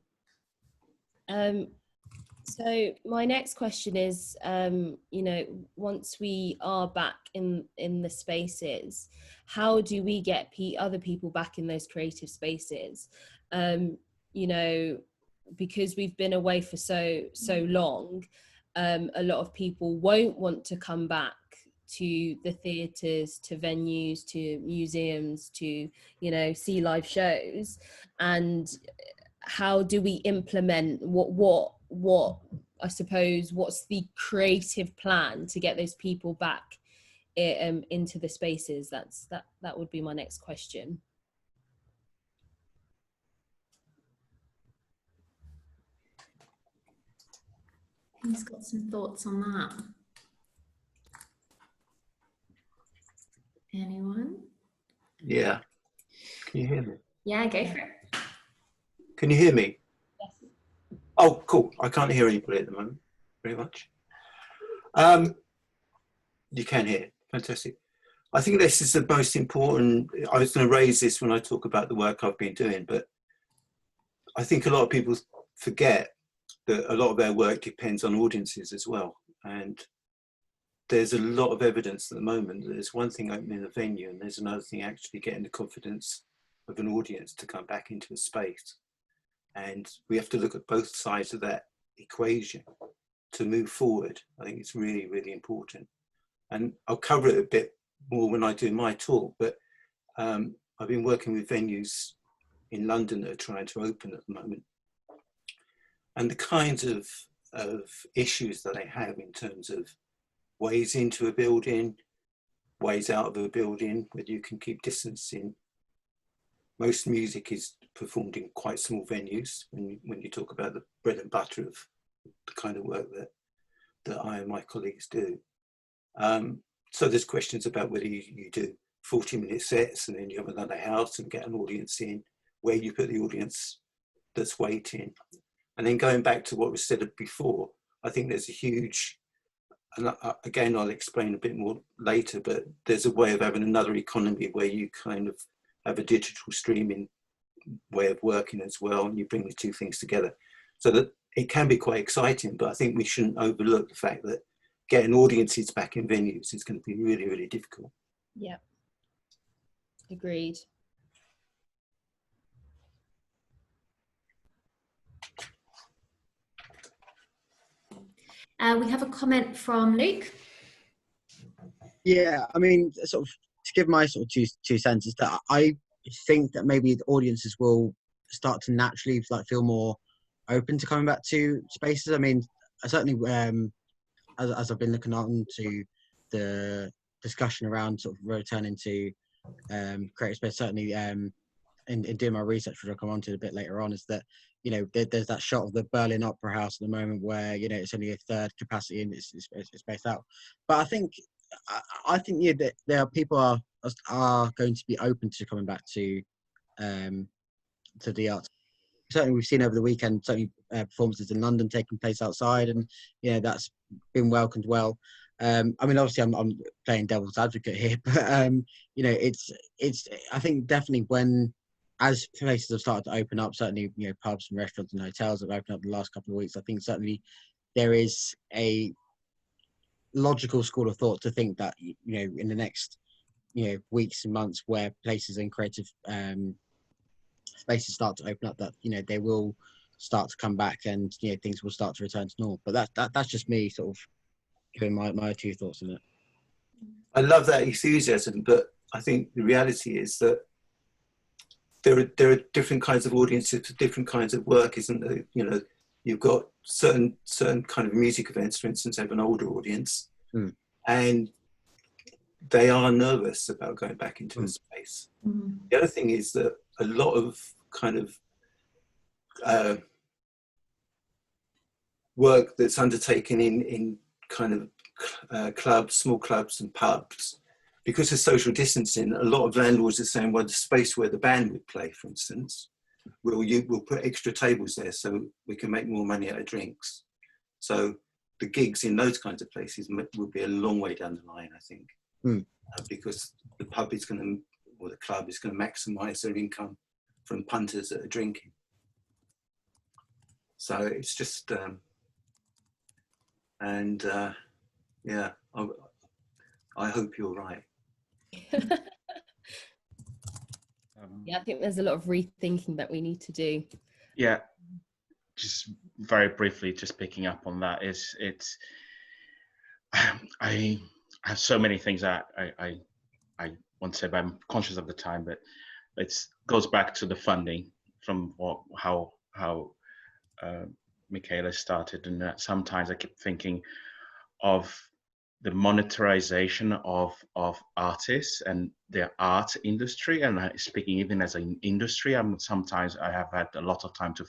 So my next question is, you know, once we are back in the spaces, how do we get other people back in those creative spaces? You know, because we've been away for so long, a lot of people won't want to come back to the theatres, to venues, to museums, to, you know, see live shows. And how do we implement what I suppose, what's the creative plan to get those people back into the spaces? That would be my next question. Who's got some thoughts on that? Anyone? Yeah. Can you hear me? Yeah, go for it. Can you hear me? Yes. Oh, cool. I can't hear anybody at the moment, very much. You can hear. Fantastic. I think this is the most important. I was going to raise this when I talk about the work I've been doing, but I think a lot of people forget that a lot of their work depends on audiences as well. And there's a lot of evidence at the moment that there's one thing opening a venue and there's another thing actually getting the confidence of an audience to come back into a space. And we have to look at both sides of that equation to move forward. I think it's really, really important. And I'll cover it a bit more when I do my talk, but I've been working with venues in London that are trying to open at the moment. and the kinds of issues that they have in terms of ways into a building, ways out of a building, whether you can keep distancing. Most music is performed in quite small venues when you talk about the bread and butter of the kind of work that I and my colleagues do. So there's questions about whether you do 40-minute sets and then you have another house and get an audience in, where you put the audience that's waiting. And then going back to what was said before, I think there's a huge, and again, I'll explain a bit more later, but there's a way of having another economy where you kind of have a digital streaming way of working as well, and you bring the two things together. So that it can be quite exciting, but I think we shouldn't overlook the fact that getting audiences back in venues is going to be really, really difficult. Yeah, agreed. We have a comment from Luke. Yeah, I mean, sort of to give my sort of two senses, that I think that maybe the audiences will start to naturally like feel more open to coming back to spaces. I mean, I certainly as I've been looking on to the discussion around sort of returning to creative space, certainly in doing my research, which I'll come on to a bit later on, is that, you know, there's that shot of the Berlin Opera House at the moment where, you know, it's only a third capacity and it's spaced out. But I think yeah, that there are people are going to be open to coming back to the arts. Certainly, we've seen over the weekend performances in London taking place outside, and you know that's been welcomed well. I mean, obviously, I'm playing devil's advocate here, but you know, it's I think definitely as places have started to open up, certainly, you know, pubs and restaurants and hotels have opened up the last couple of weeks. I think certainly there is a logical school of thought to think that, you know, in the next, you know, weeks and months where places and creative spaces start to open up, that, you know, they will start to come back and, you know, things will start to return to normal. But that's just me sort of giving my two thoughts on it. I love that enthusiasm, but I think the reality is that there are different kinds of audiences for different kinds of work, isn't there? You know, you've got certain kind of music events, for instance, have an older audience, and they are nervous about going back into a space. The other thing is that a lot of kind of work that's undertaken in kind of clubs, small clubs and pubs, because of social distancing, a lot of landlords are saying, well, the space where the band would play, for instance, we'll put extra tables there so we can make more money out of drinks. So the gigs in those kinds of places will be a long way down the line, I think, because the pub is going to, or the club is going to maximise their income from punters that are drinking. So it's just, yeah, I hope you're right. Yeah, I think there's a lot of rethinking that we need to do. Yeah, just very briefly, just picking up on that, I have so many things that I want to say, but I'm conscious of the time. But it goes back to the funding from how Michaela started, and that sometimes I keep thinking of the monetization of artists and their art industry, and speaking even as an industry, sometimes I have had a lot of time to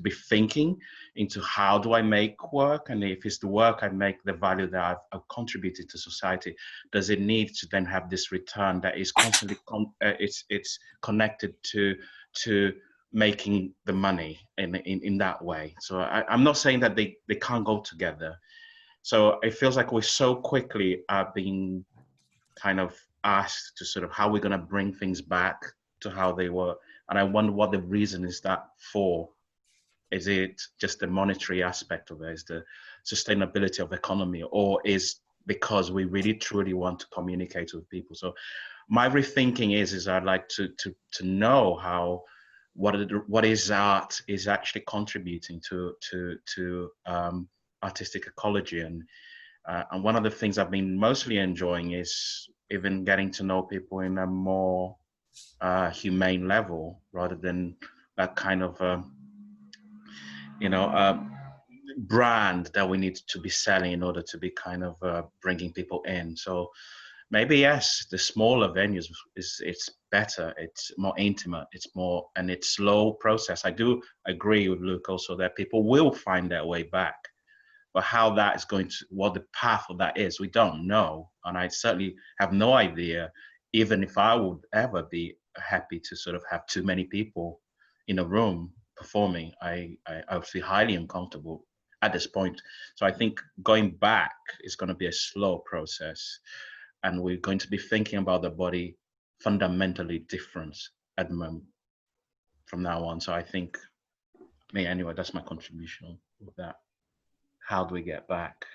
be thinking into how do I make work, and if it's the work I make, the value that I've contributed to society, does it need to then have this return that is constantly it's connected to making the money in that way. So I'm not saying that they can't go together. So it feels like we so quickly are being kind of asked to sort of how we're going to bring things back to how they were. And I wonder what the reason is that for. Is it just the monetary aspect of it? Is the sustainability of the economy? Or is because we really truly want to communicate with people? So my rethinking is I'd like to know how what is art is actually contributing to artistic ecology, and one of the things I've been mostly enjoying is even getting to know people in a more humane level, rather than that kind of brand that we need to be selling in order to be kind of bringing people in. So maybe yes, the smaller venues it's better, it's more intimate, and it's slow process. I do agree with Luke also that people will find their way back, but how that is going to, what the path of that is, we don't know. And I certainly have no idea, even if I would ever be happy to sort of have too many people in a room performing. I would feel highly uncomfortable at this point. So I think going back is going to be a slow process, and we're going to be thinking about the body fundamentally different at the moment from now on. So I think, anyway, that's my contribution with that. How do we get back?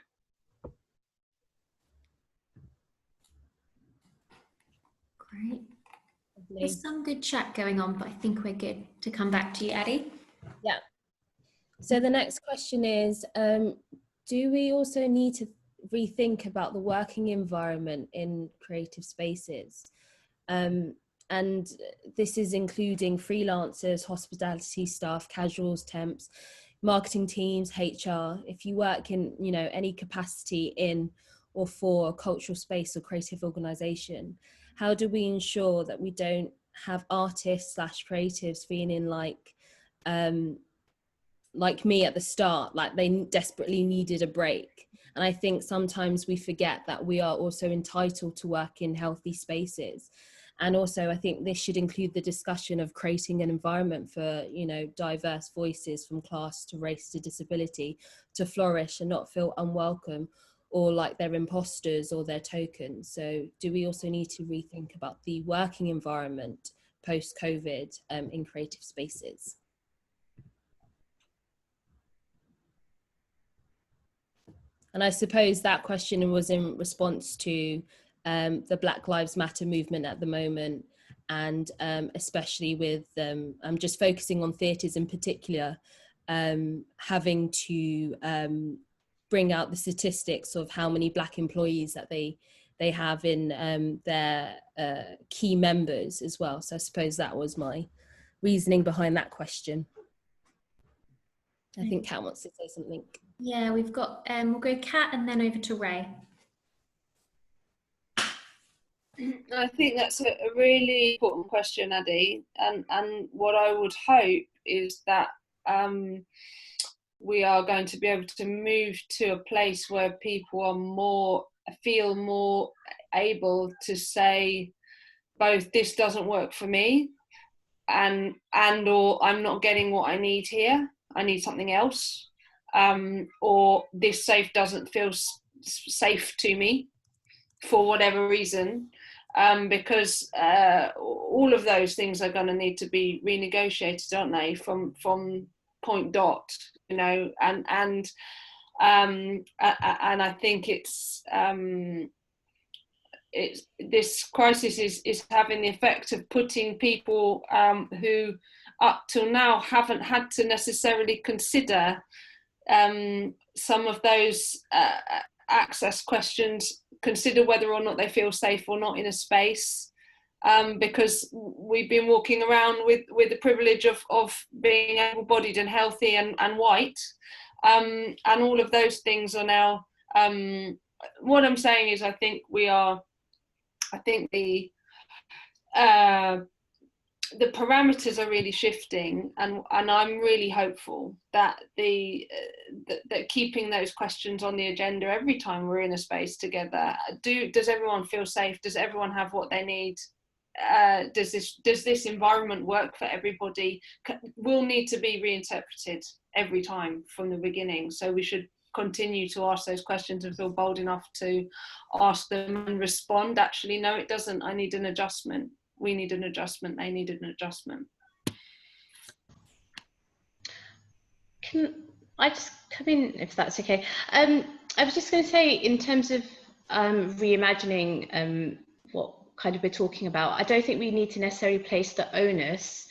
Great. There's some good chat going on, but I think we're good to come back to you, Addy. Yeah. So the next question is, do we also need to rethink about the working environment in creative spaces? And this is including freelancers, hospitality staff, casuals, temps, marketing teams, HR. If you work in, any capacity in or for a cultural space or creative organization, how do we ensure that we don't have artists / creatives feeling like me at the start, like they desperately needed a break? And I think sometimes we forget that we are also entitled to work in healthy spaces. And also, I think this should include the discussion of creating an environment for, diverse voices from class to race to disability to flourish and not feel unwelcome or like they're imposters or they're tokens. So do we also need to rethink about the working environment post-COVID in creative spaces? And I suppose that question was in response to the Black Lives Matter movement at the moment, and especially with, I'm just focusing on theatres in particular, having to bring out the statistics of how many Black employees that they have in their key members as well. So I suppose that was my reasoning behind that question. I think Kat wants to say something. Yeah, we've got, we'll go Kat and then over to Ray. I think that's a really important question, Addy. And what I would hope is that we are going to be able to move to a place where people are feel more able to say both this doesn't work for me and or I'm not getting what I need here, I need something else, or this safe doesn't feel safe to me for whatever reason, because all of those things are going to need to be renegotiated, aren't they, from point dot, and I think it's this crisis is having the effect of putting people who up till now haven't had to necessarily consider some of those access questions, consider whether or not they feel safe or not in a space, because we've been walking around with the privilege of being able-bodied and healthy and white, and all of those things are now, what I'm saying is I think the parameters are really shifting, and I'm really hopeful that that keeping those questions on the agenda every time we're in a space together. Does everyone feel safe? Does everyone have what they need? Does this environment work for everybody? Will need to be reinterpreted every time from the beginning. So we should continue to ask those questions and feel bold enough to ask them and respond. Actually, no, it doesn't. I need an adjustment. We need an adjustment. They need an adjustment. Can I just come in, if that's okay? I was just going to say, in terms of reimagining what kind of we're talking about, I don't think we need to necessarily place the onus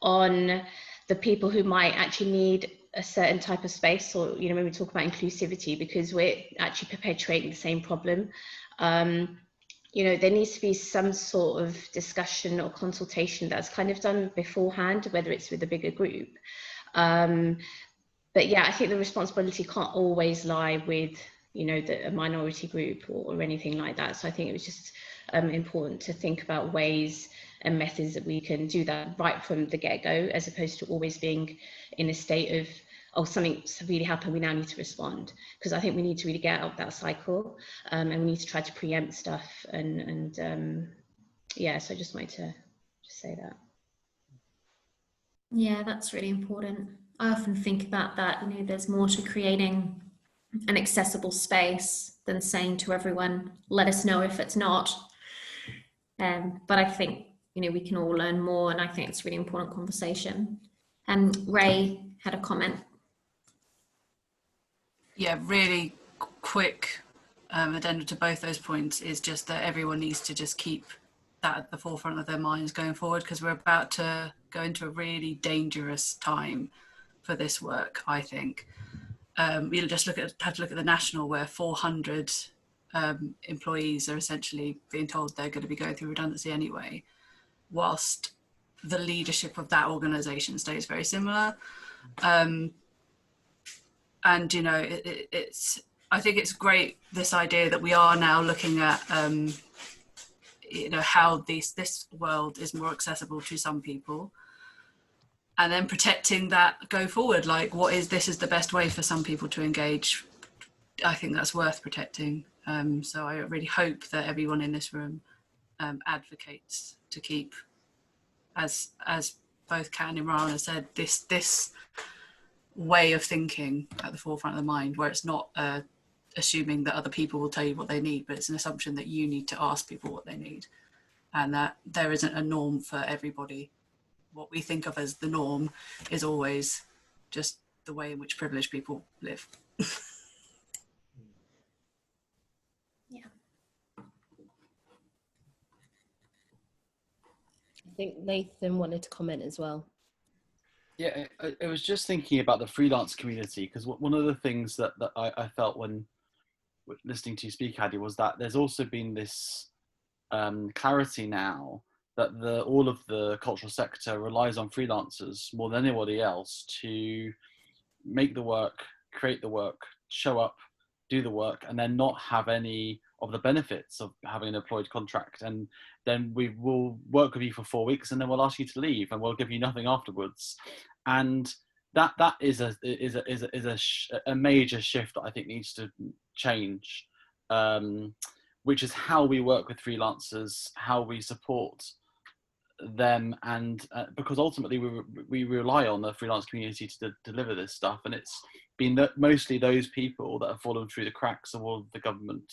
on the people who might actually need a certain type of space, or when we talk about inclusivity, because we're actually perpetuating the same problem. There needs to be some sort of discussion or consultation that's kind of done beforehand, whether it's with a bigger group. But but yeah, I think the responsibility can't always lie with, you know, a minority group or anything like that. So I think it was just important to think about ways and methods that we can do that right from the get-go, as opposed to always being in a state of, oh, something's really happened, we now need to respond. Because I think we need to really get out of that cycle, and we need to try to preempt stuff. And yeah, so I just wanted to just say that. Yeah, that's really important. I often think about that, you know, there's more to creating an accessible space than saying to everyone, let us know if it's not. But I think, you know, we can all learn more, and I think it's a really important conversation. And Ray had a comment. Yeah, really quick addendum to both those points is just that everyone needs to just keep that at the forefront of their minds going forward, because we're about to go into a really dangerous time for this work, I think. You just have to look at the national, where 400 employees are essentially being told they're going to be going through redundancy anyway, whilst the leadership of that organisation stays very similar. And you know, I think it's great, this idea that we are now looking at you know, how this world is more accessible to some people, and then protecting that go forward. Like, this is the best way for some people to engage. I think that's worth protecting. So I really hope that everyone in this room advocates to keep, as both Kat and Imran have said, this way of thinking at the forefront of the mind, where it's not assuming that other people will tell you what they need, but it's an assumption that you need to ask people what they need, and that there isn't a norm for everybody. What we think of as the norm is always just the way in which privileged people live. Yeah. I think Nathan wanted to comment as well. Yeah, I was just thinking about the freelance community, because one of the things that I felt when listening to you speak, Adi, was that there's also been this clarity now that all of the cultural sector relies on freelancers more than anybody else to make the work, create the work, show up, do the work, and then not have any of the benefits of having an employed contract. And then we will work with you for 4 weeks, and then we'll ask you to leave, and we'll give you nothing afterwards. And that is a major shift that I think needs to change, which is how we work with freelancers, how we support them, and because ultimately we rely on the freelance community to deliver this stuff, and it's been mostly those people that have fallen through the cracks of all of the government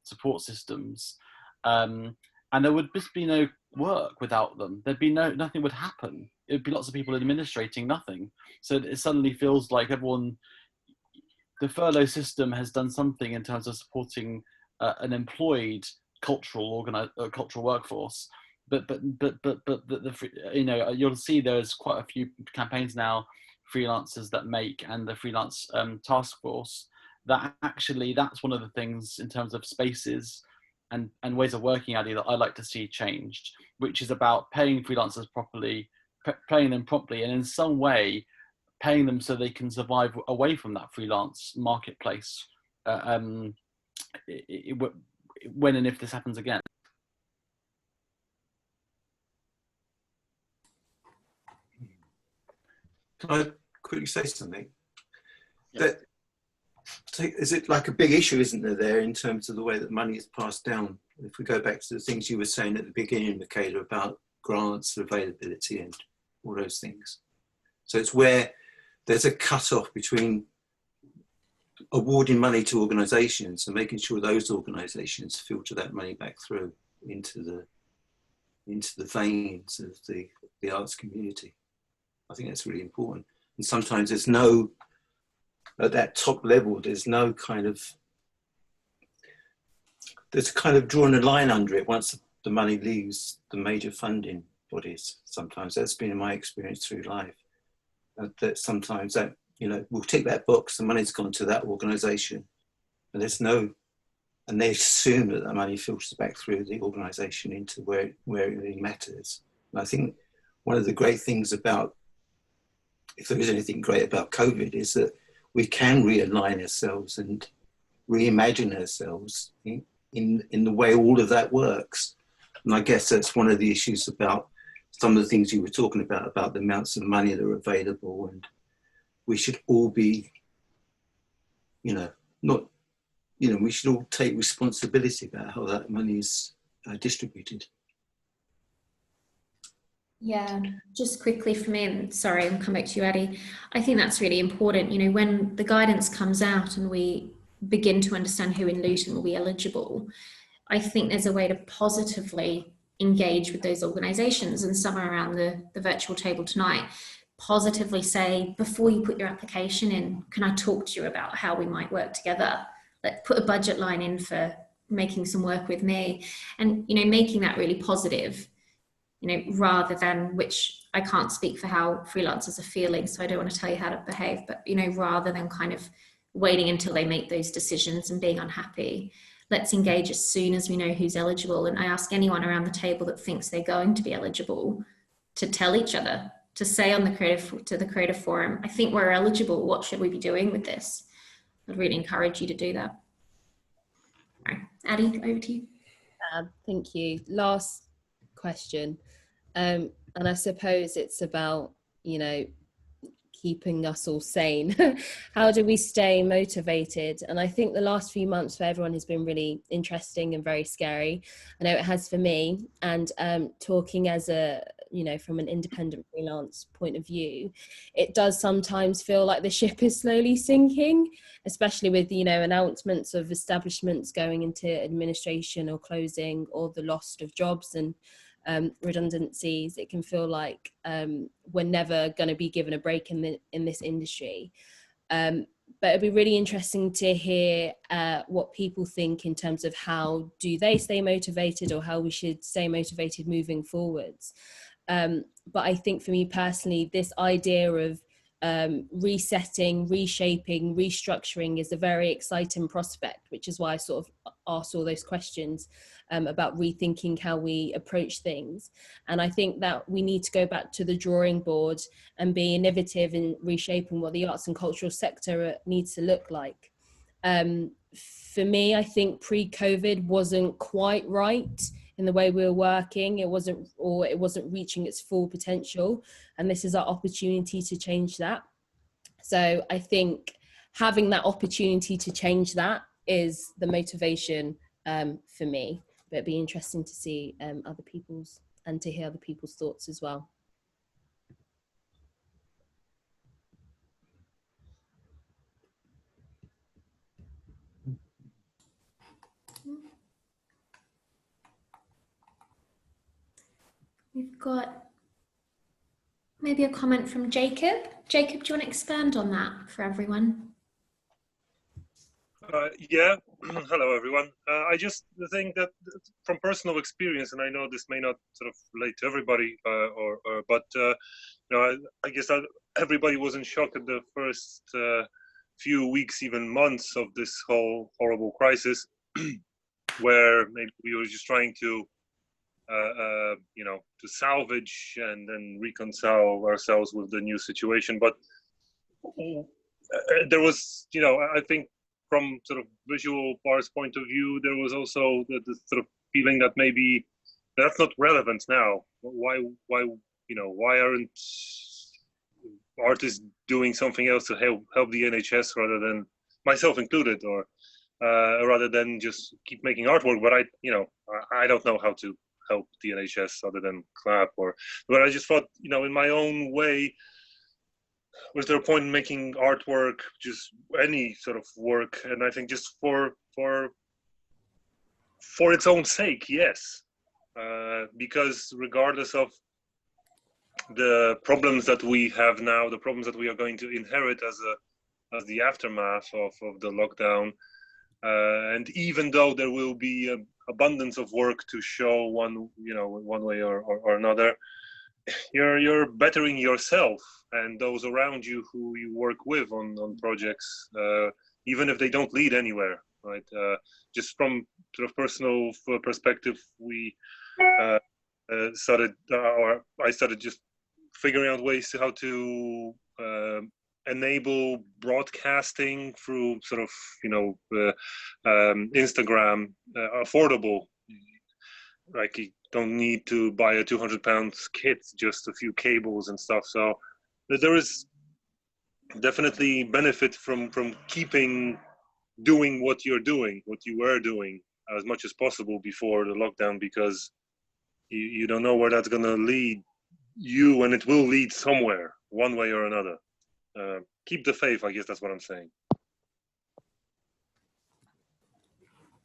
support systems, and there would just be no work without them. There'd be nothing would happen. It'd be lots of people administrating nothing. So it suddenly feels like the furlough system has done something in terms of supporting an employed cultural workforce. But you know, you'll see there's quite a few campaigns now, freelancers that make, and the freelance task force, that actually that's one of the things in terms of spaces and ways of working, Adi, that I like to see changed, which is about paying freelancers properly, paying them properly, and in some way paying them so they can survive away from that freelance marketplace when and if this happens again. Can I quickly say something? Yeah. Is it like a big issue, isn't there, in terms of the way that money is passed down? If we go back to the things you were saying at the beginning, Michaela, about grants, availability, and all those things. So it's where there's a cut-off between awarding money to organisations and making sure those organisations filter that money back through into the veins of the arts community. I think that's really important. And sometimes there's no, at that top level, there's kind of drawing a line under it once the money leaves the major funding bodies. Sometimes that's been in my experience through life. That sometimes that, you know, we'll tick that box, the money's gone to that organisation, and and they assume that the money filters back through the organisation into where it really matters. And I think one of the great things about, if there is anything great about COVID, is that we can realign ourselves and reimagine ourselves in the way all of that works. And I guess that's one of the issues about some of the things you were talking about the amounts of money that are available, and we should all be, we should all take responsibility about how that money is distributed. Yeah, just quickly for me, and sorry, I'll come back to you, Adi. I think that's really important. When the guidance comes out and we begin to understand who in Luton will be eligible, I think there's a way to positively engage with those organisations, and somewhere around the virtual table tonight, positively say, before you put your application in, can I talk to you about how we might work together? Let's put a budget line in for making some work with me, and making that really positive. Rather than, which I can't speak for how freelancers are feeling, so I don't want to tell you how to behave, but, rather than kind of waiting until they make those decisions and being unhappy, let's engage as soon as we know who's eligible. And I ask anyone around the table that thinks they're going to be eligible to tell each other, to say on the creative forum, I think we're eligible, what should we be doing with this? I'd really encourage you to do that. All right, Adi, over to you. Thank you. Last question. And I suppose it's about, keeping us all sane. How do we stay motivated? And I think the last few months for everyone has been really interesting and very scary. I know it has for me. And talking as from an independent freelance point of view, it does sometimes feel like the ship is slowly sinking, especially with, announcements of establishments going into administration or closing, or the loss of jobs and redundancies. It can feel like we're never going to be given a break in this industry. But it'd be really interesting to hear what people think in terms of how do they stay motivated, or how we should stay motivated moving forwards. But I think for me personally, this idea of resetting, reshaping, restructuring is a very exciting prospect, which is why I sort of asked all those questions about rethinking how we approach things. And I think that we need to go back to the drawing board and be innovative in reshaping what the arts and cultural sector needs to look like. For me, I think pre-COVID wasn't quite right in the way we were working. It wasn't reaching its full potential. And this is our opportunity to change that. So I think having that opportunity to change that is the motivation for me. But it'd be interesting to see other people's, and to hear other people's thoughts as well. We've got maybe a comment from Jacob. Jacob, do you want to expand on that for everyone? Yeah, hello everyone. I just think that from personal experience, and I know this may not sort of relate to everybody, but I guess that everybody was in shock at the first few weeks, even months of this whole horrible crisis, where maybe we were just trying to to salvage and then reconcile ourselves with the new situation. But there was, I think, from sort of visual arts point of view, there was also the sort of feeling that maybe that's not relevant now. Why aren't artists doing something else to help the NHS rather than, myself included, or rather than just keep making artwork? But I don't know how to help the NHS other than clap, but I just thought, in my own way, was there a point in making artwork, just any sort of work? And I think just for its own sake, yes, because regardless of the problems that we have now, the problems that we are going to inherit as the aftermath of the lockdown, and even though there will be an abundance of work to show one way or another, you're bettering yourself and those around you who you work with on projects, even if they don't lead anywhere, right? Just from sort of personal perspective, I started just figuring out ways to how to enable broadcasting through sort of, Instagram affordable. Like you don't need to buy a 200 pounds kit, just a few cables and stuff. So there is definitely benefit from doing what you were doing as much as possible before the lockdown, because you don't know where that's going to lead you, and it will lead somewhere one way or another. Keep the faith, I guess that's what I'm saying.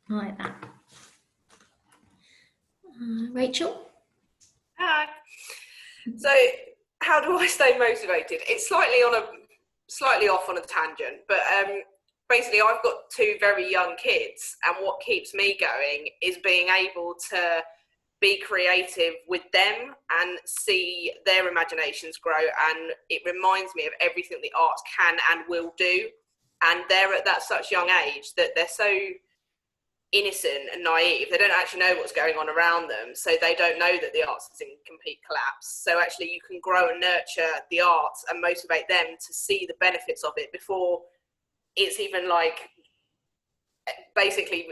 I like that. Rachel? Hi. So how do I stay motivated? It's slightly off on a tangent, but basically I've got two very young kids, and what keeps me going is being able to be creative with them and see their imaginations grow. And it reminds me of everything the arts can and will do. And they're at that such young age that they're so innocent and naive. They don't actually know what's going on around them, so they don't know that the arts is in complete collapse. So actually you can grow and nurture the arts and motivate them to see the benefits of it before it's even like, basically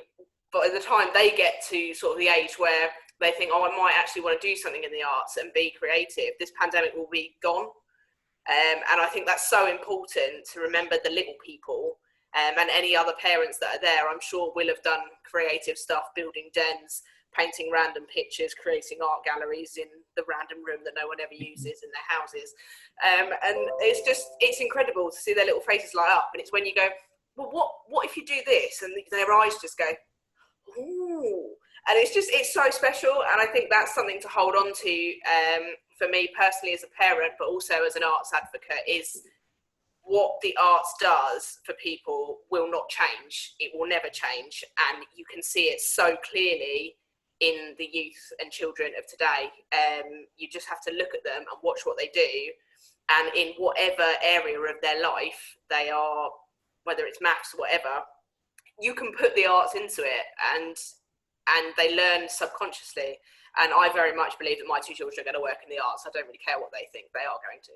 by the time they get to sort of the age where they think, oh, I might actually want to do something in the arts and be creative, this pandemic will be gone. And I think that's so important to remember the little people. And any other parents that are there, I'm sure, will have done creative stuff, building dens, painting random pictures, creating art galleries in the random room that no one ever uses in their houses. And it's incredible to see their little faces light up. And it's when you go, well, what if you do this? And their eyes just go, ooh. And it's so special. And I think that's something to hold on to for me personally as a parent, but also as an arts advocate, is what the arts does for people will not change. It will never change. And you can see it so clearly in the youth and children of today. You just have to look at them and watch what they do. And in whatever area of their life they are, whether it's maths or whatever, you can put the arts into it and they learn subconsciously. And I very much believe that my two children are going to work in the arts. I don't really care what they think, they are going to.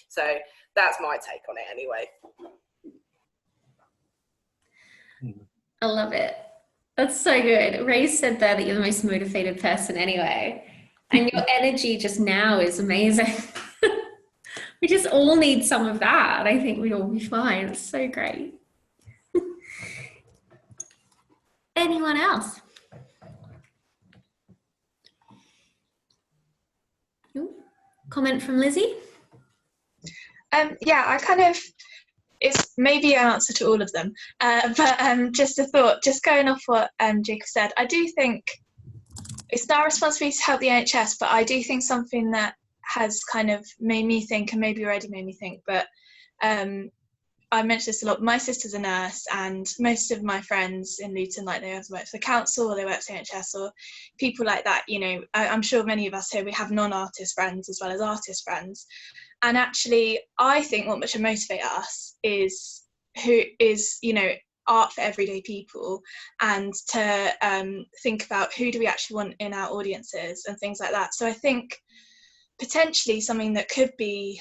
So that's my take on it anyway. I love it. That's so good. Ray said there that you're the most motivated person anyway. And your energy just now is amazing. We just all need some of that. I think we'd all be fine. It's so great. Anyone else? Comment from Lizzie? Yeah, it's maybe an answer to all of them, but just a thought, just going off what Jacob said, I do think it's not our responsibility to help the NHS, but I do think something that has kind of made me think, and maybe already made me think, but I mentioned this a lot, my sister's a nurse, and most of my friends in Luton, like, they either work for the council or they work for the NHS or people like that, you know. I'm sure many of us here, we have non-artist friends as well as artist friends. And actually, I think what should motivate us is art for everyday people, and to think about who do we actually want in our audiences and things like that. So I think potentially something that could be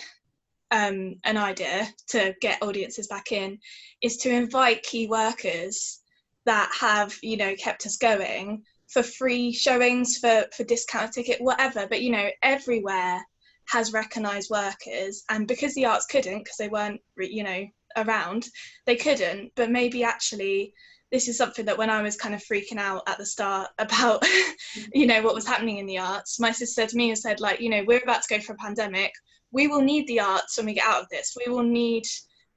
an idea to get audiences back in is to invite key workers that have, you know, kept us going for free showings, for discounted ticket, whatever. But, you know, everywhere has recognised workers, and because the arts couldn't, because they weren't, you know, around, they couldn't. But maybe actually this is something that when I was kind of freaking out at the start about, you know, what was happening in the arts, my sister said to me and said, like, you know, we're about to go for a pandemic. We will need the arts when we get out of this. We will need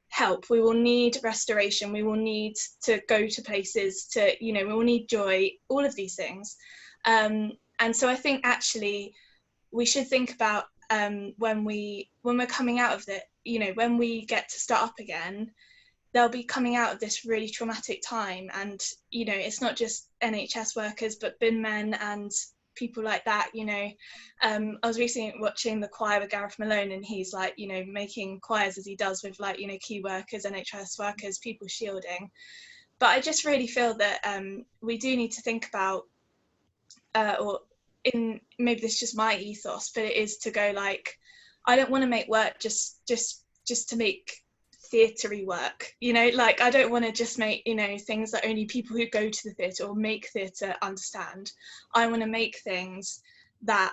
help. We will need restoration. We will need to go to places to, you know, we will need joy, all of these things. And so I think actually we should think about when we're coming out of it, you know, when we get to start up again, they'll be coming out of this really traumatic time. And, you know, it's not just NHS workers, but bin men and people like that, you know. I was recently watching The Choir with Gareth Malone, and he's like, you know, making choirs as he does with, like, you know, key workers, NHS workers, people shielding. But I just really feel that we do need to think about, or in, maybe this is just my ethos, but it is to go like, I don't want to make work just to make theatre-y work, you know, like I don't want to just make, you know, things that only people who go to the theatre or make theatre understand. I want to make things that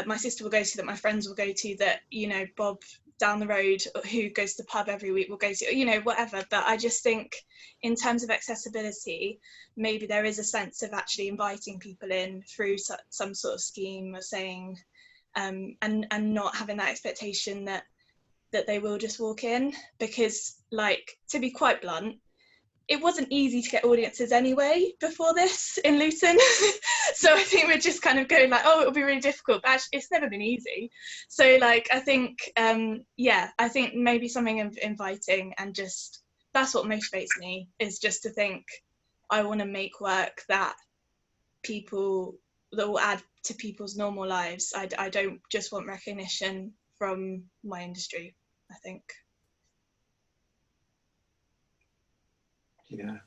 my sister will go to, that my friends will go to, that, you know, Bob down the road who goes to the pub every week will go to, you know, whatever. But I just think in terms of accessibility, maybe there is a sense of actually inviting people in through some sort of scheme of saying, and not having that expectation that they will just walk in, because, like, to be quite blunt, it wasn't easy to get audiences anyway before this in Luton. So I think we're just kind of going like, oh, it'll be really difficult, but actually it's never been easy. So like, I think, yeah, I think maybe something of inviting, and just, that's what motivates me, is just to think, I want to make work that will add to people's normal lives. I don't just want recognition from my industry, I think. Yeah.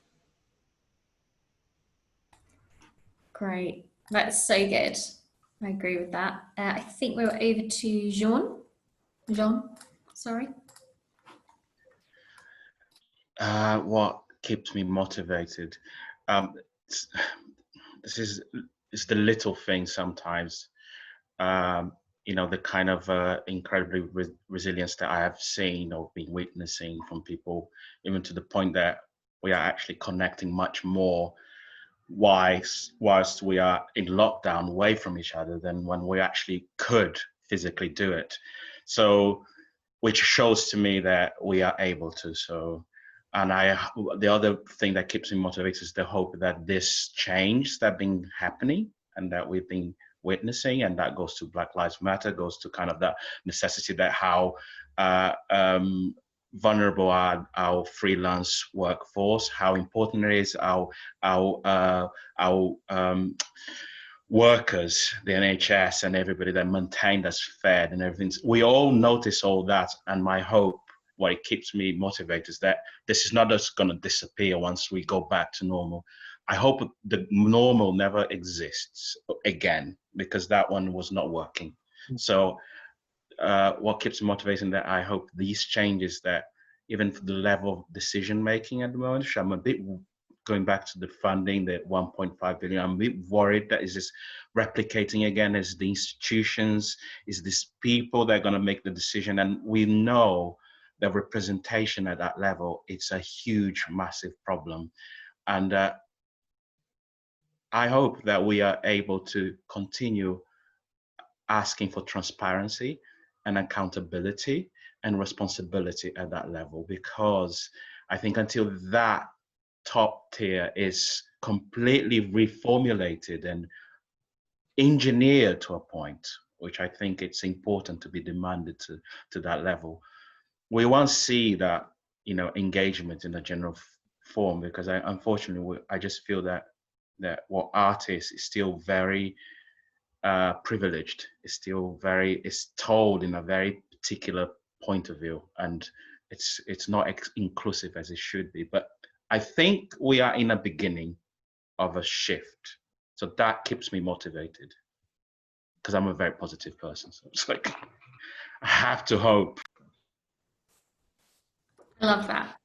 Great. That's so good. I agree with that. I think we're over to Jean. Jean, sorry. What keeps me motivated? This is the little things sometimes. You know, the kind of incredibly resilience that I have seen or been witnessing from people, even to the point that we are actually connecting much more whilst we are in lockdown away from each other than when we actually could physically do it. So, which shows to me that we are able to. So, and the other thing that keeps me motivated is the hope that this change that's been happening and that we've been witnessing, and that goes to Black Lives Matter, goes to kind of that necessity that how vulnerable our freelance workforce, how important it is our workers, the NHS and everybody that maintained us fed and everything. We all notice all that, and my hope, what it keeps me motivated, is that this is not just going to disappear once we go back to normal. I hope the normal never exists again, because that one was not working. So what keeps me motivating, that I hope these changes, that even for the level of decision making at the moment, which I'm a bit, going back to the funding, the 1.5 billion, I'm a bit worried that is this replicating again, as the institutions, is this people that are going to make the decision. And we know the representation at that level, it's a huge, massive problem. And I hope that we are able to continue asking for transparency and accountability and responsibility at that level, because I think until that top tier is completely reformulated and engineered to a point, which I think it's important to be demanded to that level, we won't see that, you know, engagement in a general form, because unfortunately I just feel that what art is still very privileged. It's told in a very particular point of view, and it's not inclusive as it should be. But I think we are in a beginning of a shift, so that keeps me motivated, because I'm a very positive person. So it's like, I have to hope. I love that.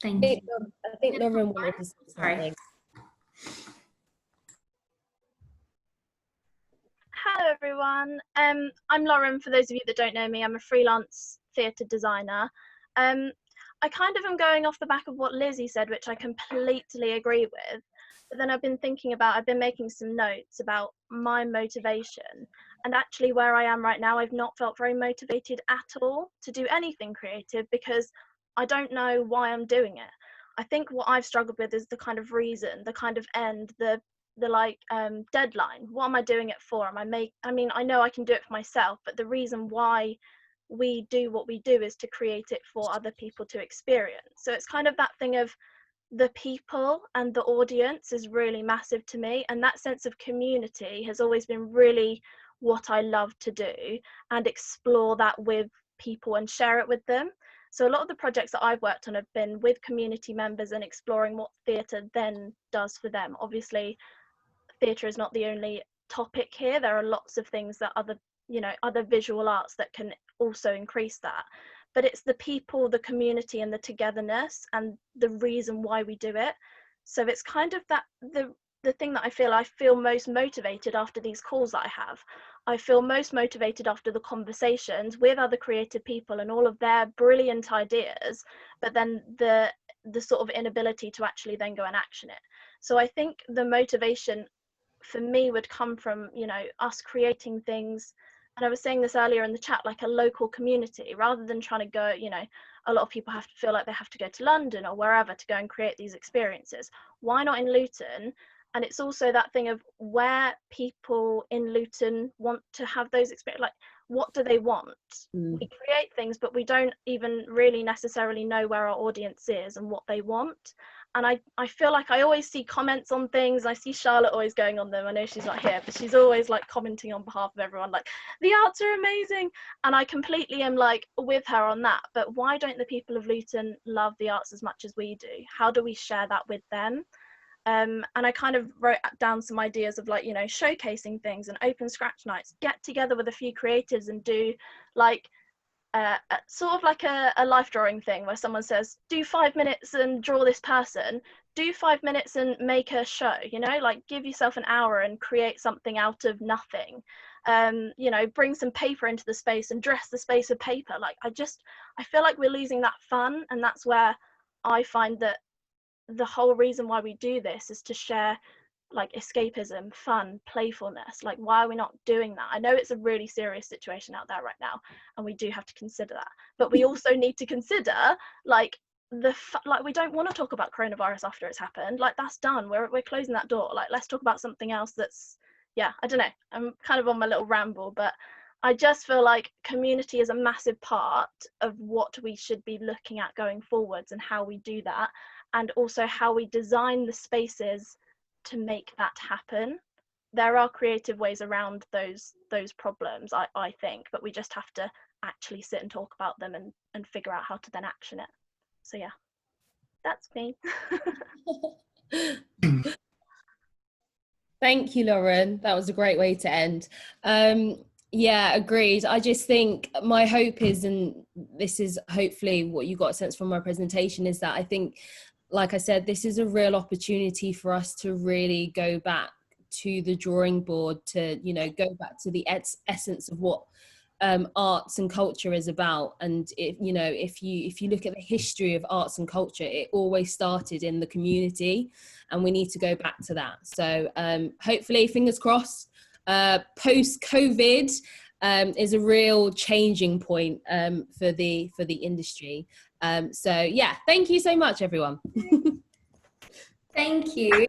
Thank you. I think Lauren wanted to say something. Hello everyone, I'm Lauren. For those of you that don't know me, I'm a freelance theatre designer. I kind of am going off the back of what Lizzie said, which I completely agree with, but then I've been making some notes about my motivation, and actually where I am right now, I've not felt very motivated at all to do anything creative, because I don't know why I'm doing it. I think what I've struggled with is the kind of reason, the kind of end, the deadline. What am I doing it for? I mean, I know I can do it for myself, but the reason why we do what we do is to create it for other people to experience. So it's kind of that thing of the people and the audience is really massive to me, and that sense of community has always been really what I love to do, and explore that with people and share it with them. So a lot of the projects that I've worked on have been with community members and exploring what theatre then does for them. Obviously, theatre is not the only topic here. There are lots of things that other visual arts that can also increase that. but it's the people, the community, and the togetherness and the reason why we do it. So it's kind of that the thing that I feel most motivated after these calls that I have. I feel most motivated after the conversations with other creative people and all of their brilliant ideas, but then the sort of inability to actually then go and action it. So I think the motivation for me would come from, you know, us creating things. And I was saying this earlier in the chat, like a local community, rather than trying to go, you know, a lot of people have to feel like they have to go to London or wherever to go and create these experiences. Why not in Luton? And it's also that thing of where people in Luton want to have those experiences, like what do they want? We create things, but we don't even really necessarily know where our audience is and what they want. And I feel like I always see comments on things. I see Charlotte always going on them. I know she's not here, but she's always like commenting on behalf of everyone, like the arts are amazing. And I completely am like with her on that. But why don't the people of Luton love the arts as much as we do? How do we share that with them? And I kind of wrote down some ideas of like, you know, showcasing things and open scratch nights, get together with a few creatives and do like sort of like a life drawing thing where someone says, do 5 minutes and draw this person, do 5 minutes and make a show, you know, like give yourself an hour and create something out of nothing. You know, bring some paper into the space and dress the space with paper. Like I feel like we're losing that fun, and that's where I find that the whole reason why we do this is to share like escapism, fun, playfulness. Like, why are we not doing that? I know it's a really serious situation out there right now, and we do have to consider that, but we also need to consider like like we don't want to talk about coronavirus after it's happened. Like, that's done, we're closing that door. Like, let's talk about something else. That's, yeah, I don't know, I'm kind of on my little ramble, but I just feel like community is a massive part of what we should be looking at going forwards, and how we do that, and also how we design the spaces to make that happen. There are creative ways around those problems, I think, but we just have to actually sit and talk about them and figure out how to then action it. So yeah, that's me. Thank you, Lauren. That was a great way to end. Yeah, agreed. I just think my hope is, and this is hopefully what you got a sense from my presentation, is that I think, like I said, this is a real opportunity for us to really go back to the drawing board, to, you know, go back to the essence of what arts and culture is about. And you know, if you look at the history of arts and culture, it always started in the community, and we need to go back to that. So hopefully, fingers crossed, post-COVID is a real changing point for the industry. So yeah, thank you so much, everyone. Thank you.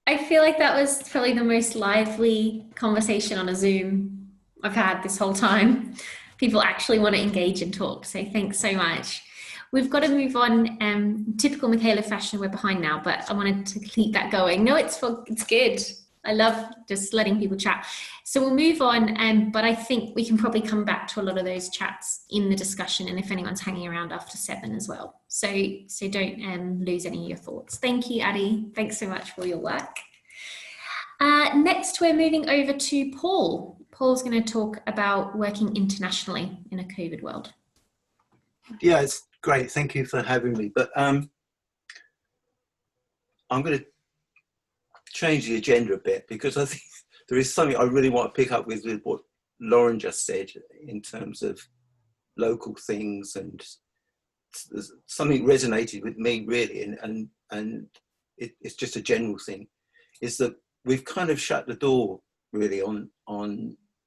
I feel like that was probably the most lively conversation on a Zoom I've had this whole time. People actually want to engage and talk, so thanks so much. We've got to move on. Typical Michaela fashion, we're behind now, but I wanted to keep that going. No, it's good. I love just letting people chat. So we'll move on, but I think we can probably come back to a lot of those chats in the discussion, and if anyone's hanging around after 7 as well. So don't lose any of your thoughts. Thank you, Adi. Thanks so much for your work. Next, we're moving over to Paul. Paul's going to talk about working internationally in a COVID world. Yeah, it's great. Thank you for having me. But I'm going to change the agenda a bit, because I think there is something I really want to pick up with what Lauren just said in terms of local things, and something resonated with me really, and it's just a general thing, is that we've kind of shut the door really on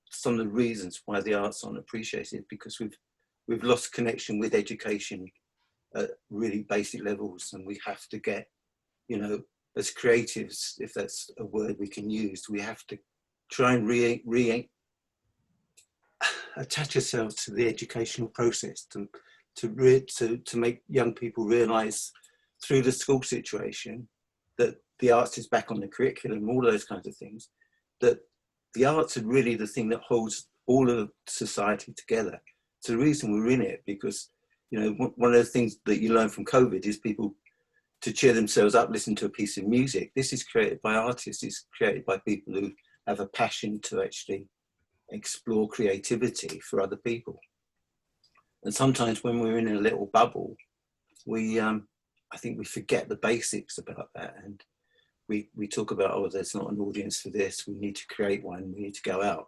some of the reasons why the arts aren't appreciated, because we've lost connection with education at really basic levels, and we have to get, you know, as creatives, if that's a word we can use, we have to try and attach ourselves to the educational process to make young people realise through the school situation that the arts is back on the curriculum, all those kinds of things, that the arts are really the thing that holds all of society together. It's the reason we're in it, because, you know, one of the things that you learn from COVID is people to cheer themselves up, listen to a piece of music. This is created by artists, it's created by people who have a passion to actually explore creativity for other people. And sometimes when we're in a little bubble, we, I think we forget the basics about that. And we talk about, oh, there's not an audience for this. We need to create one. We need to go out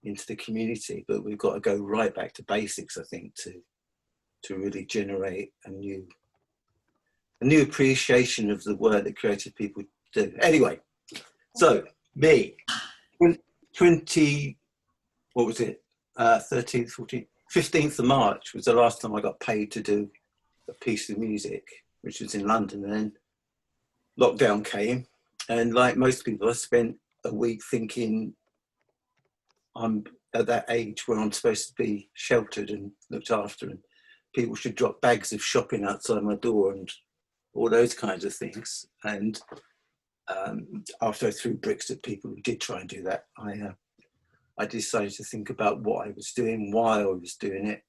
into the community, but we've got to go right back to basics, I think, to really generate a new appreciation of the work that creative people do. Anyway, so me, 20, what was it? 13th, 14th, 15th of March was the last time I got paid to do a piece of music, which was in London. And then lockdown came, and like most people, I spent a week thinking I'm at that age where I'm supposed to be sheltered and looked after, and people should drop bags of shopping outside my door and all those kinds of things. And after I threw bricks at people who did try and do that, I decided to think about what I was doing, why I was doing it.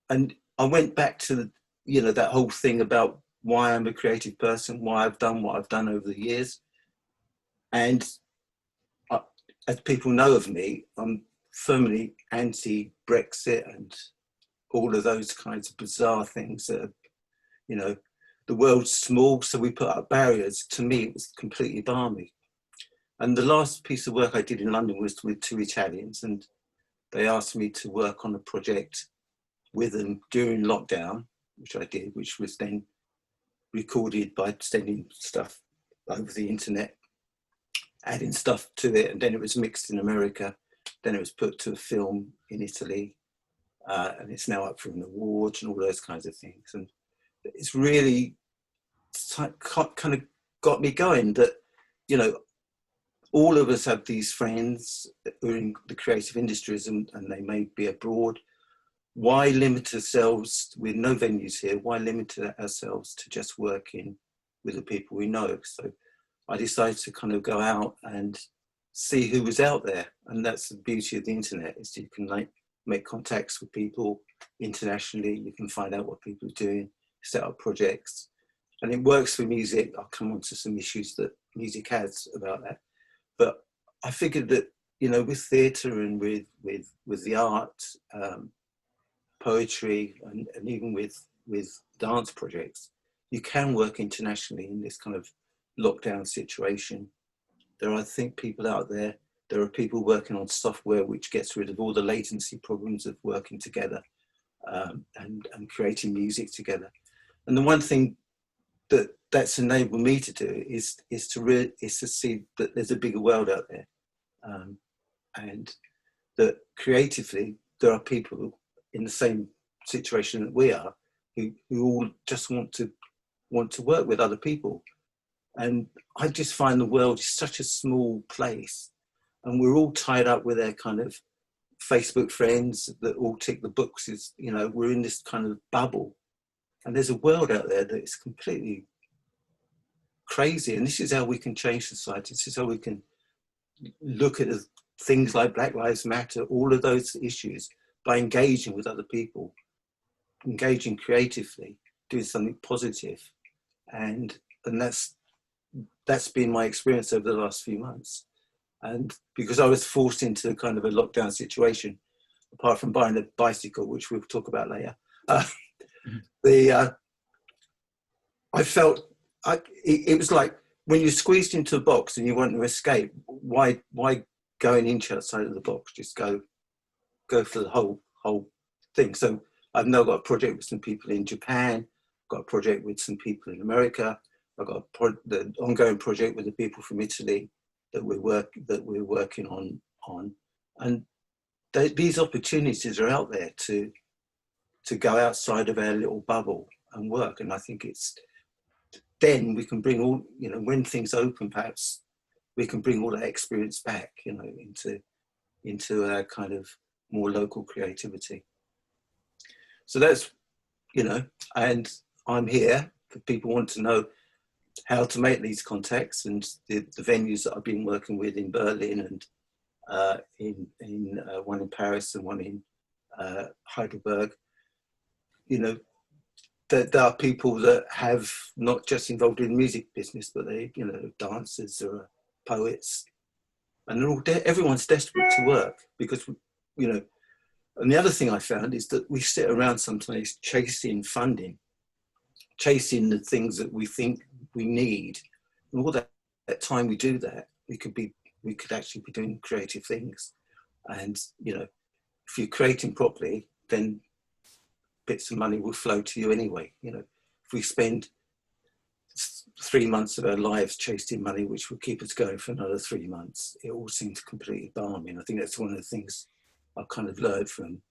And I went back to, you know, that whole thing about why I'm a creative person, why I've done what I've done over the years. And as people know of me, I'm firmly anti-Brexit and all of those kinds of bizarre things that are, you know, the world's small, so we put up barriers. To me, it was completely balmy. And the last piece of work I did in London was with 2 Italians, and they asked me to work on a project with them during lockdown, which I did, which was then recorded by sending stuff over the internet, adding stuff to it, and then it was mixed in America, then it was put to a film in Italy, and it's now up for an award and all those kinds of things. And it's really kind of got me going that, you know, all of us have these friends who are in the creative industries, and they may be abroad. Why limit ourselves with no venues here? Why limit ourselves to just working with the people we know? So I decided to kind of go out and see who was out there. And that's the beauty of the internet, is you can like make contacts with people internationally. You can find out what people are doing, set up projects, and it works for music. I'll come on to some issues that music has about that. But I figured that, you know, with theatre and with the art, poetry, and even with dance projects, you can work internationally in this kind of lockdown situation. There are, I think, people out there. There are people working on software which gets rid of all the latency problems of working together and creating music together. And the one thing that's enabled me to do is to see that there's a bigger world out there, and that creatively there are people in the same situation that we are, who all just want to work with other people. And I just find the world is such a small place, and we're all tied up with our kind of Facebook friends that all tick the boxes. You know, we're in this kind of bubble, and there's a world out there that is completely crazy. And this is how we can change society. This is how we can look at things like Black Lives Matter, all of those issues, by engaging with other people, engaging creatively, doing something positive. And that's been my experience over the last few months. And because I was forced into kind of a lockdown situation, apart from buying a bicycle, which we'll talk about later, I felt it was like when you're squeezed into a box and you want to escape, why go an inch outside of the box? Just go for the whole thing. So I've now got a project with some people in Japan, got a project with some people in America, I've got the ongoing project with the people from Italy that we're working on. And these opportunities are out there to go outside of our little bubble and work. And I think then we can bring all, you know, when things open, perhaps we can bring all that experience back, you know, into our kind of more local creativity. So that's, you know, and I'm here for people who want to know how to make these contacts, and the venues that I've been working with in Berlin and in one in Paris and one in Heidelberg. You know, there are people that have not just involved in the music business, but they, you know, dancers or poets, and they're all everyone's desperate to work because, you know, And the other thing I found is that we sit around sometimes chasing funding, chasing the things that we think we need. And all that time we do that, we could actually be doing creative things. And, you know, if you're creating properly, then bits of money will flow to you anyway. You know, if we spend 3 months of our lives chasing money, which will keep us going for another 3 months, it all seems completely balmy. I think that's one of the things I kind of learned from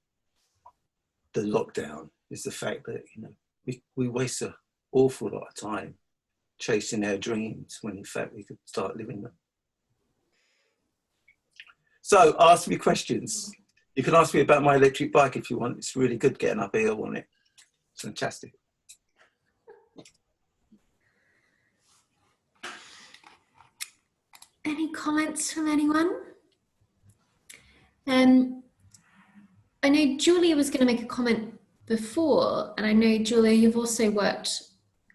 the lockdown, is the fact that, you know, we waste an awful lot of time chasing our dreams when in fact we could start living them. So ask me questions. You can ask me about my electric bike if you want. It's really good getting up a hill on it. It's fantastic. Any comments from anyone? I know Julia was going to make a comment before, and I know, Julia, you've also worked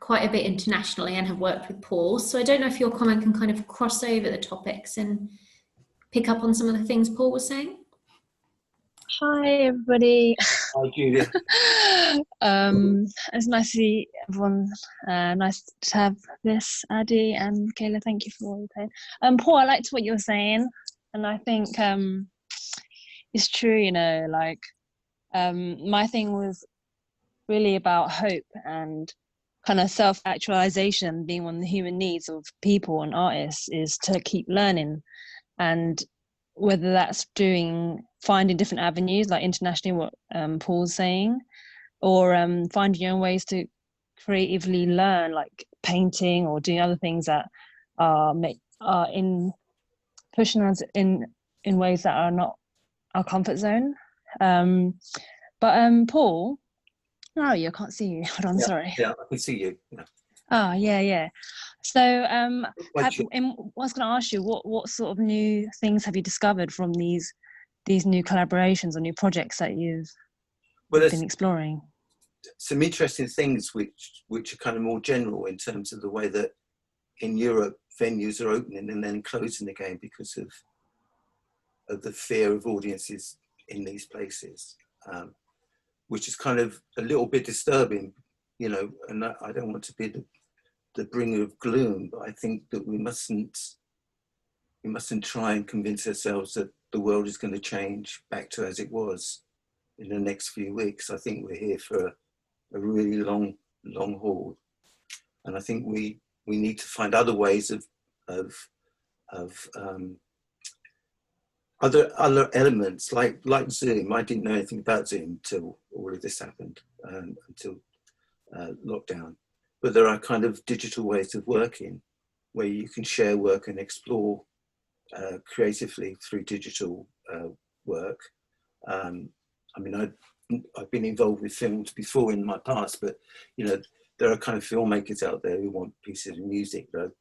quite a bit internationally and have worked with Paul. So I don't know if your comment can kind of cross over the topics and pick up on some of the things Paul was saying. Hi, everybody. Hi, Julia. It's nice to see everyone. Nice to have this, Adi and Kayla. Thank you for all your time. Paul, I liked what you were saying, and I think it's true. You know, like my thing was really about hope and kind of self-actualization. Being one of the human needs of people and artists is to keep learning, and whether that's finding different avenues, like internationally, what Paul's saying, or finding your own ways to creatively learn, like painting or doing other things that are in pushing us in ways that are not our comfort zone. But Paul, no, I can't see you. Hold on, Yeah, sorry. yeah, I can see you. Yeah. Oh, yeah. So I was going to ask you, what sort of new things have you discovered from these new collaborations or new projects that you've been exploring? Some interesting things which are kind of more general in terms of the way that in Europe venues are opening and then closing again because of the fear of audiences in these places, which is kind of a little bit disturbing, you know. And I don't want to be the bringer of gloom, but I think that we mustn't try and convince ourselves that the world is going to change back to as it was in the next few weeks. I think we're here for a really long haul, and I think we need to find other ways of other elements like Zoom. I didn't know anything about Zoom until all of this happened, until lockdown. But there are kind of digital ways of working where you can share work and explore creatively through digital work. I mean, I've been involved with films before in my past, but you know, there are kind of filmmakers out there who want pieces of music. There are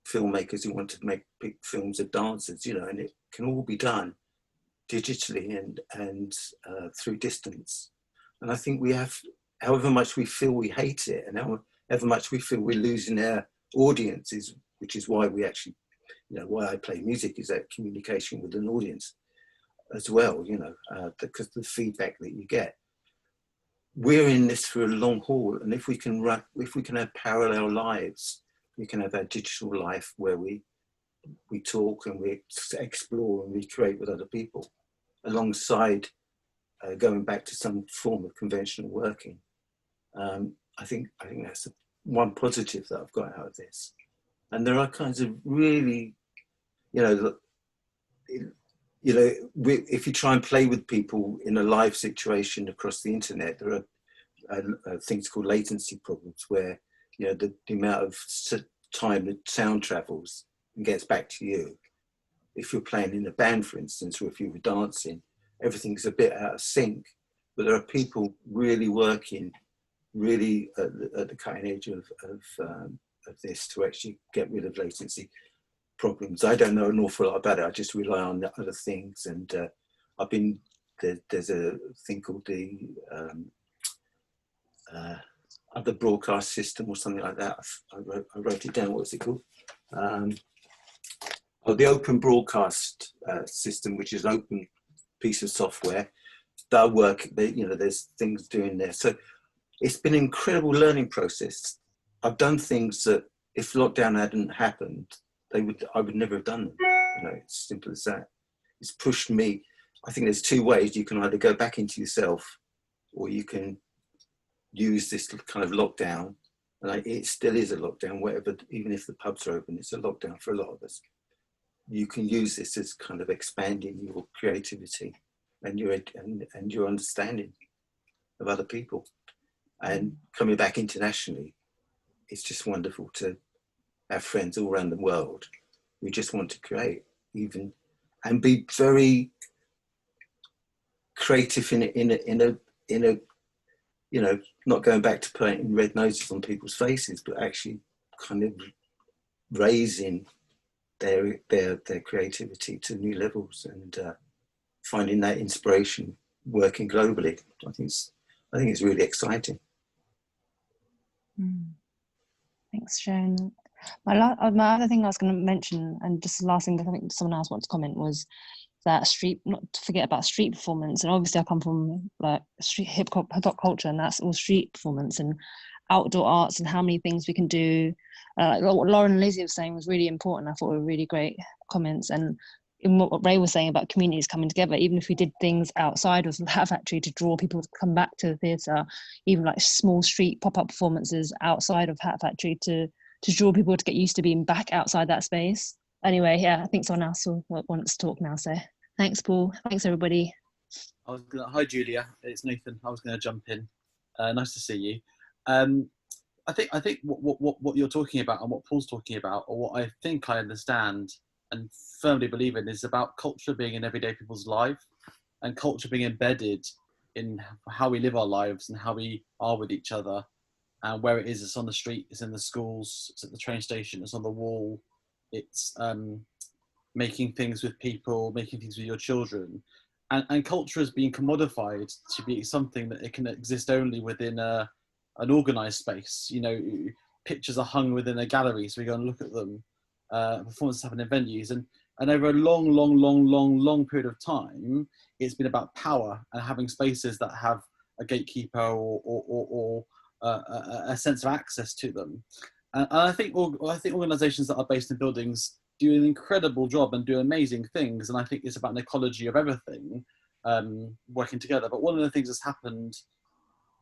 filmmakers who want to make big films of dancers, you know, and it can all be done digitally and through distance. And I think we have, however much we feel we hate it, and however much we feel we're losing our audiences, which is why we actually, you know, why I play music, is that communication with an audience as well, you know, because the feedback that you get. We're in this for a long haul, and if we can have parallel lives, we can have our digital life where we talk and we explore and we create with other people, alongside going back to some form of conventional working. I think that's one positive that I've got out of this. And there are kinds of really, if you try and play with people in a live situation across the internet, there are things called latency problems where, you know, the amount of time that sound travels and gets back to you. If you're playing in a band, for instance, or if you were dancing, everything's a bit out of sync. But there are people really working, really at the cutting edge of this to actually get rid of latency problems. I don't know an awful lot about it. I just rely on the other things. And there's a thing called the other broadcast system or something like that. I wrote it down. What's it called? The open broadcast system, which is an open piece of software their work, there's things doing there. So it's been an incredible learning process. I've done things that if lockdown hadn't happened, I would never have done them. It's simple as that. It's pushed me. I think there's two ways. You can either go back into yourself, or you can use this kind of lockdown. And it still is a lockdown, whatever, even if the pubs are open, it's a lockdown for a lot of us. You can use this as kind of expanding your creativity and your understanding of other people. And coming back internationally, it's just wonderful to have friends all around the world who just want to create, even, and be very creative in a not going back to painting red noses on people's faces, but actually kind of raising their creativity to new levels and finding that inspiration working globally. I think it's really exciting. Thanks, Sharon. My other thing I was going to mention, and just the last thing I think someone else wanted to comment, was that not to forget about street performance. And obviously I come from like street hip hop culture, and that's all street performance and outdoor arts and how many things we can do. Like what Lauren and Lizzie were saying was really important. I thought were really great comments. And in what Ray was saying about communities coming together, even if we did things outside of the Hat Factory to draw people to come back to the theatre, even like small street pop-up performances outside of Hat Factory to draw people to get used to being back outside that space. Anyway, yeah, I think someone else wants to talk now, so thanks, Paul. Thanks, everybody. Hi, Julia. It's Nathan. I was going to jump in. Nice to see you. I think what you're talking about and what Paul's talking about, or what I think I understand and firmly believe in, is about culture being in everyday people's life, and culture being embedded in how we live our lives and how we are with each other. And where it is, it's on the street, it's in the schools, it's at the train station, it's on the wall, it's making things with people, making things with your children. And culture has been commodified to be something that it can exist only within an organised space. Pictures are hung within a gallery, so we go and look at them. Performances happen in venues. And over a long period of time, it's been about power and having spaces that have a gatekeeper or a sense of access to them. And I think organisations that are based in buildings do an incredible job and do amazing things. And I think it's about an ecology of everything working together. But one of the things that's happened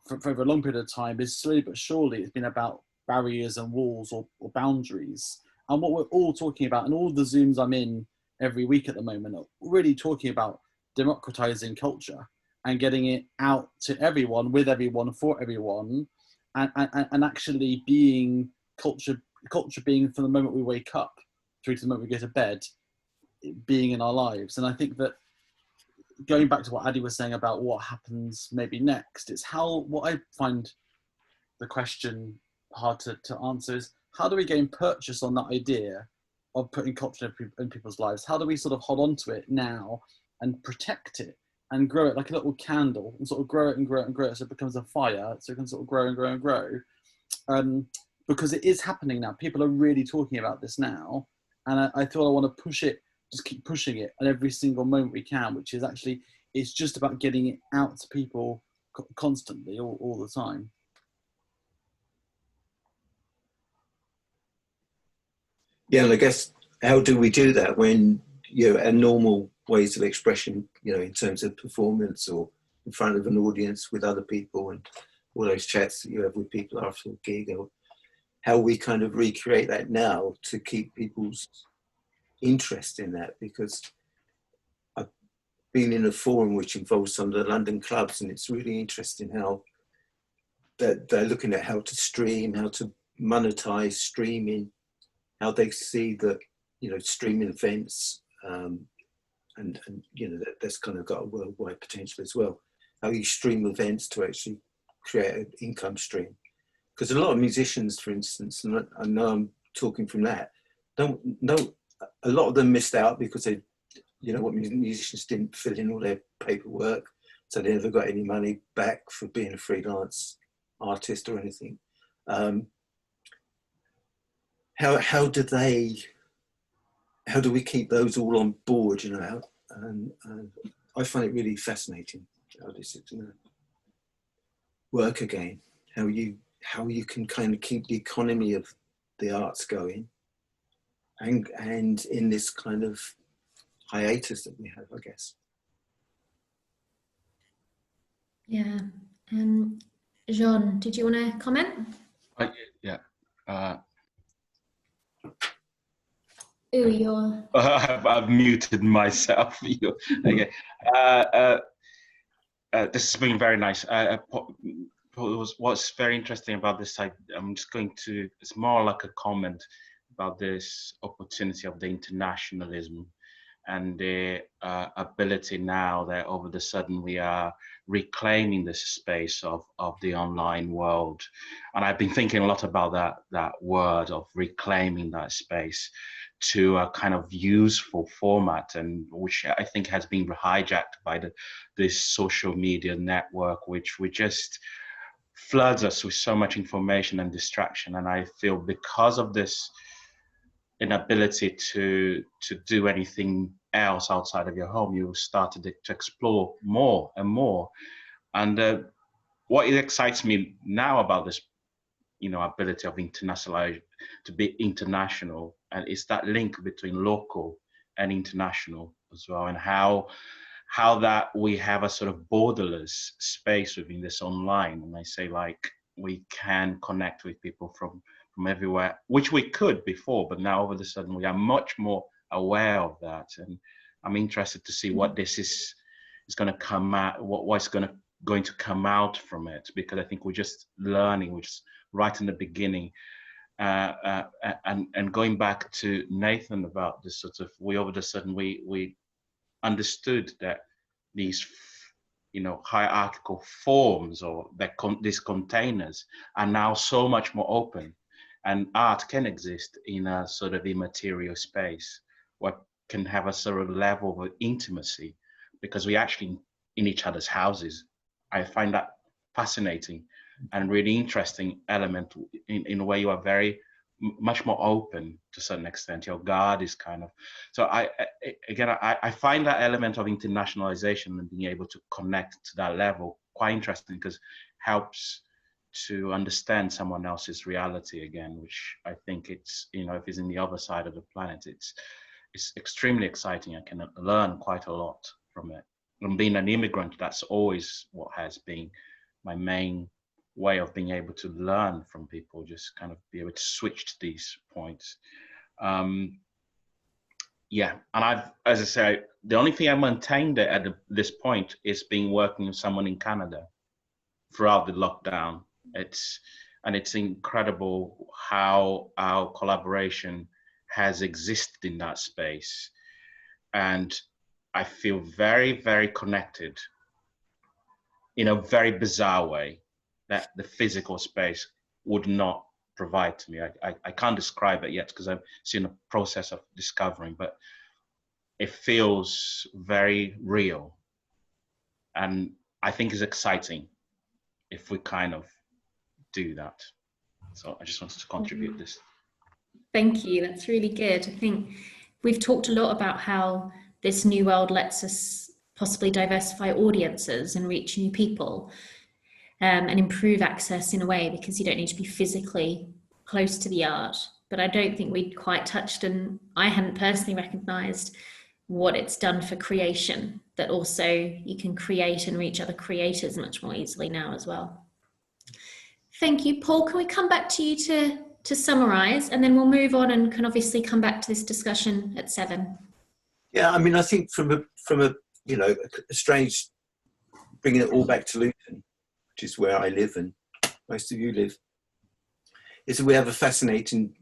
for over a long period of time is slowly but surely it's been about barriers and walls or boundaries. And what we're all talking about, and all the Zooms I'm in every week at the moment, are really talking about democratizing culture and getting it out to everyone, with everyone, for everyone, and actually being culture being from the moment we wake up through to the moment we go to bed, being in our lives. And I think that going back to what Adi was saying about what happens maybe next, it's what I find the question hard to answer is, how do we gain purchase on that idea of putting culture in people's lives? How do we sort of hold on to it now and protect it and grow it like a little candle, and sort of grow it and grow it and grow it so it becomes a fire, so it can sort of grow and grow and grow? Because it is happening now. People are really talking about this now. And I thought I want to push it, just keep pushing it at every single moment we can, which is actually, it's just about getting it out to people constantly, all the time. Yeah, and I guess, how do we do that when, our normal ways of expression, in terms of performance or in front of an audience with other people and all those chats that you have with people after a gig, or how we kind of recreate that now to keep people's interest in that? Because I've been in a forum which involves some of the London clubs, and it's really interesting how they're looking at how to stream, how to monetize streaming, how they see that, streaming events, and that's kind of got a worldwide potential as well. How you stream events to actually create an income stream. Because a lot of musicians, for instance, and I know I'm talking from that, a lot of them missed out because they, musicians didn't fill in all their paperwork, so they never got any money back for being a freelance artist or anything. How do we keep those all on board? And I find it really fascinating. how this is going to work again, how you can kind of keep the economy of the arts going, and in this kind of hiatus that we have, I guess. Yeah. Jean, did you want to comment? Yeah. Ooh, you're... I've muted myself. Okay. This has been very nice. What's very interesting about this site, I'm just going to, it's more like a comment about this opportunity of the internationalism and the ability now that all of a sudden we are reclaiming this space of the online world. And I've been thinking a lot about that word of reclaiming that space to a kind of useful format, and which I think has been hijacked by this social media network, which we just floods us with so much information and distraction. And I feel because of this inability to do anything else outside of your home, you started to explore more and more. And what excites me now about this, ability of internationalize, to be international, and it's that link between local and international as well, and how that we have a sort of borderless space within this online. And I say, like, we can connect with people from everywhere, which we could before, but now all of a sudden we are much more aware of that. And I'm interested to see what this is going to come out, what's going to come out from it, because I think we're just learning, we're just right in the beginning. And going back to Nathan about this sort of, we all of a sudden we understood that these hierarchical forms, or that these containers, are now so much more open, and art can exist in a sort of immaterial space where can have a sort of level of intimacy, because we actually in each other's houses. I find that fascinating and really interesting element in a way. You are very much more open to a certain extent. Your guard is kind of, so I find that element of internationalization and being able to connect to that level quite interesting, because it helps to understand someone else's reality again, which I think it's, if it's in the other side of the planet, it's extremely exciting. I can learn quite a lot from it. And being an immigrant, that's always what has been my main way of being able to learn from people, just kind of be able to switch to these points. Yeah, and as I say, the only thing I maintained at this point is being working with someone in Canada throughout the lockdown. It's incredible how our collaboration has existed in that space. And I feel very, very connected in a very bizarre way that the physical space would not provide to me. I can't describe it yet because I'm still in the process of discovering, but it feels very real. And I think it's exciting if we kind of do that. So I just wanted to contribute this. Thank you, that's really good. I think we've talked a lot about how this new world lets us possibly diversify audiences and reach new people, and improve access in a way, because you don't need to be physically close to the art. But I don't think we'd quite touched, and I hadn't personally recognised what it's done for creation, that also you can create and reach other creators much more easily now as well. Thank you. Paul, can we come back to you to summarise, and then we'll move on and can obviously come back to this discussion at 7. Yeah, I mean, I think from a strange, bringing it all back to Luton, which is where I live and most of you live, is that we have a fascinating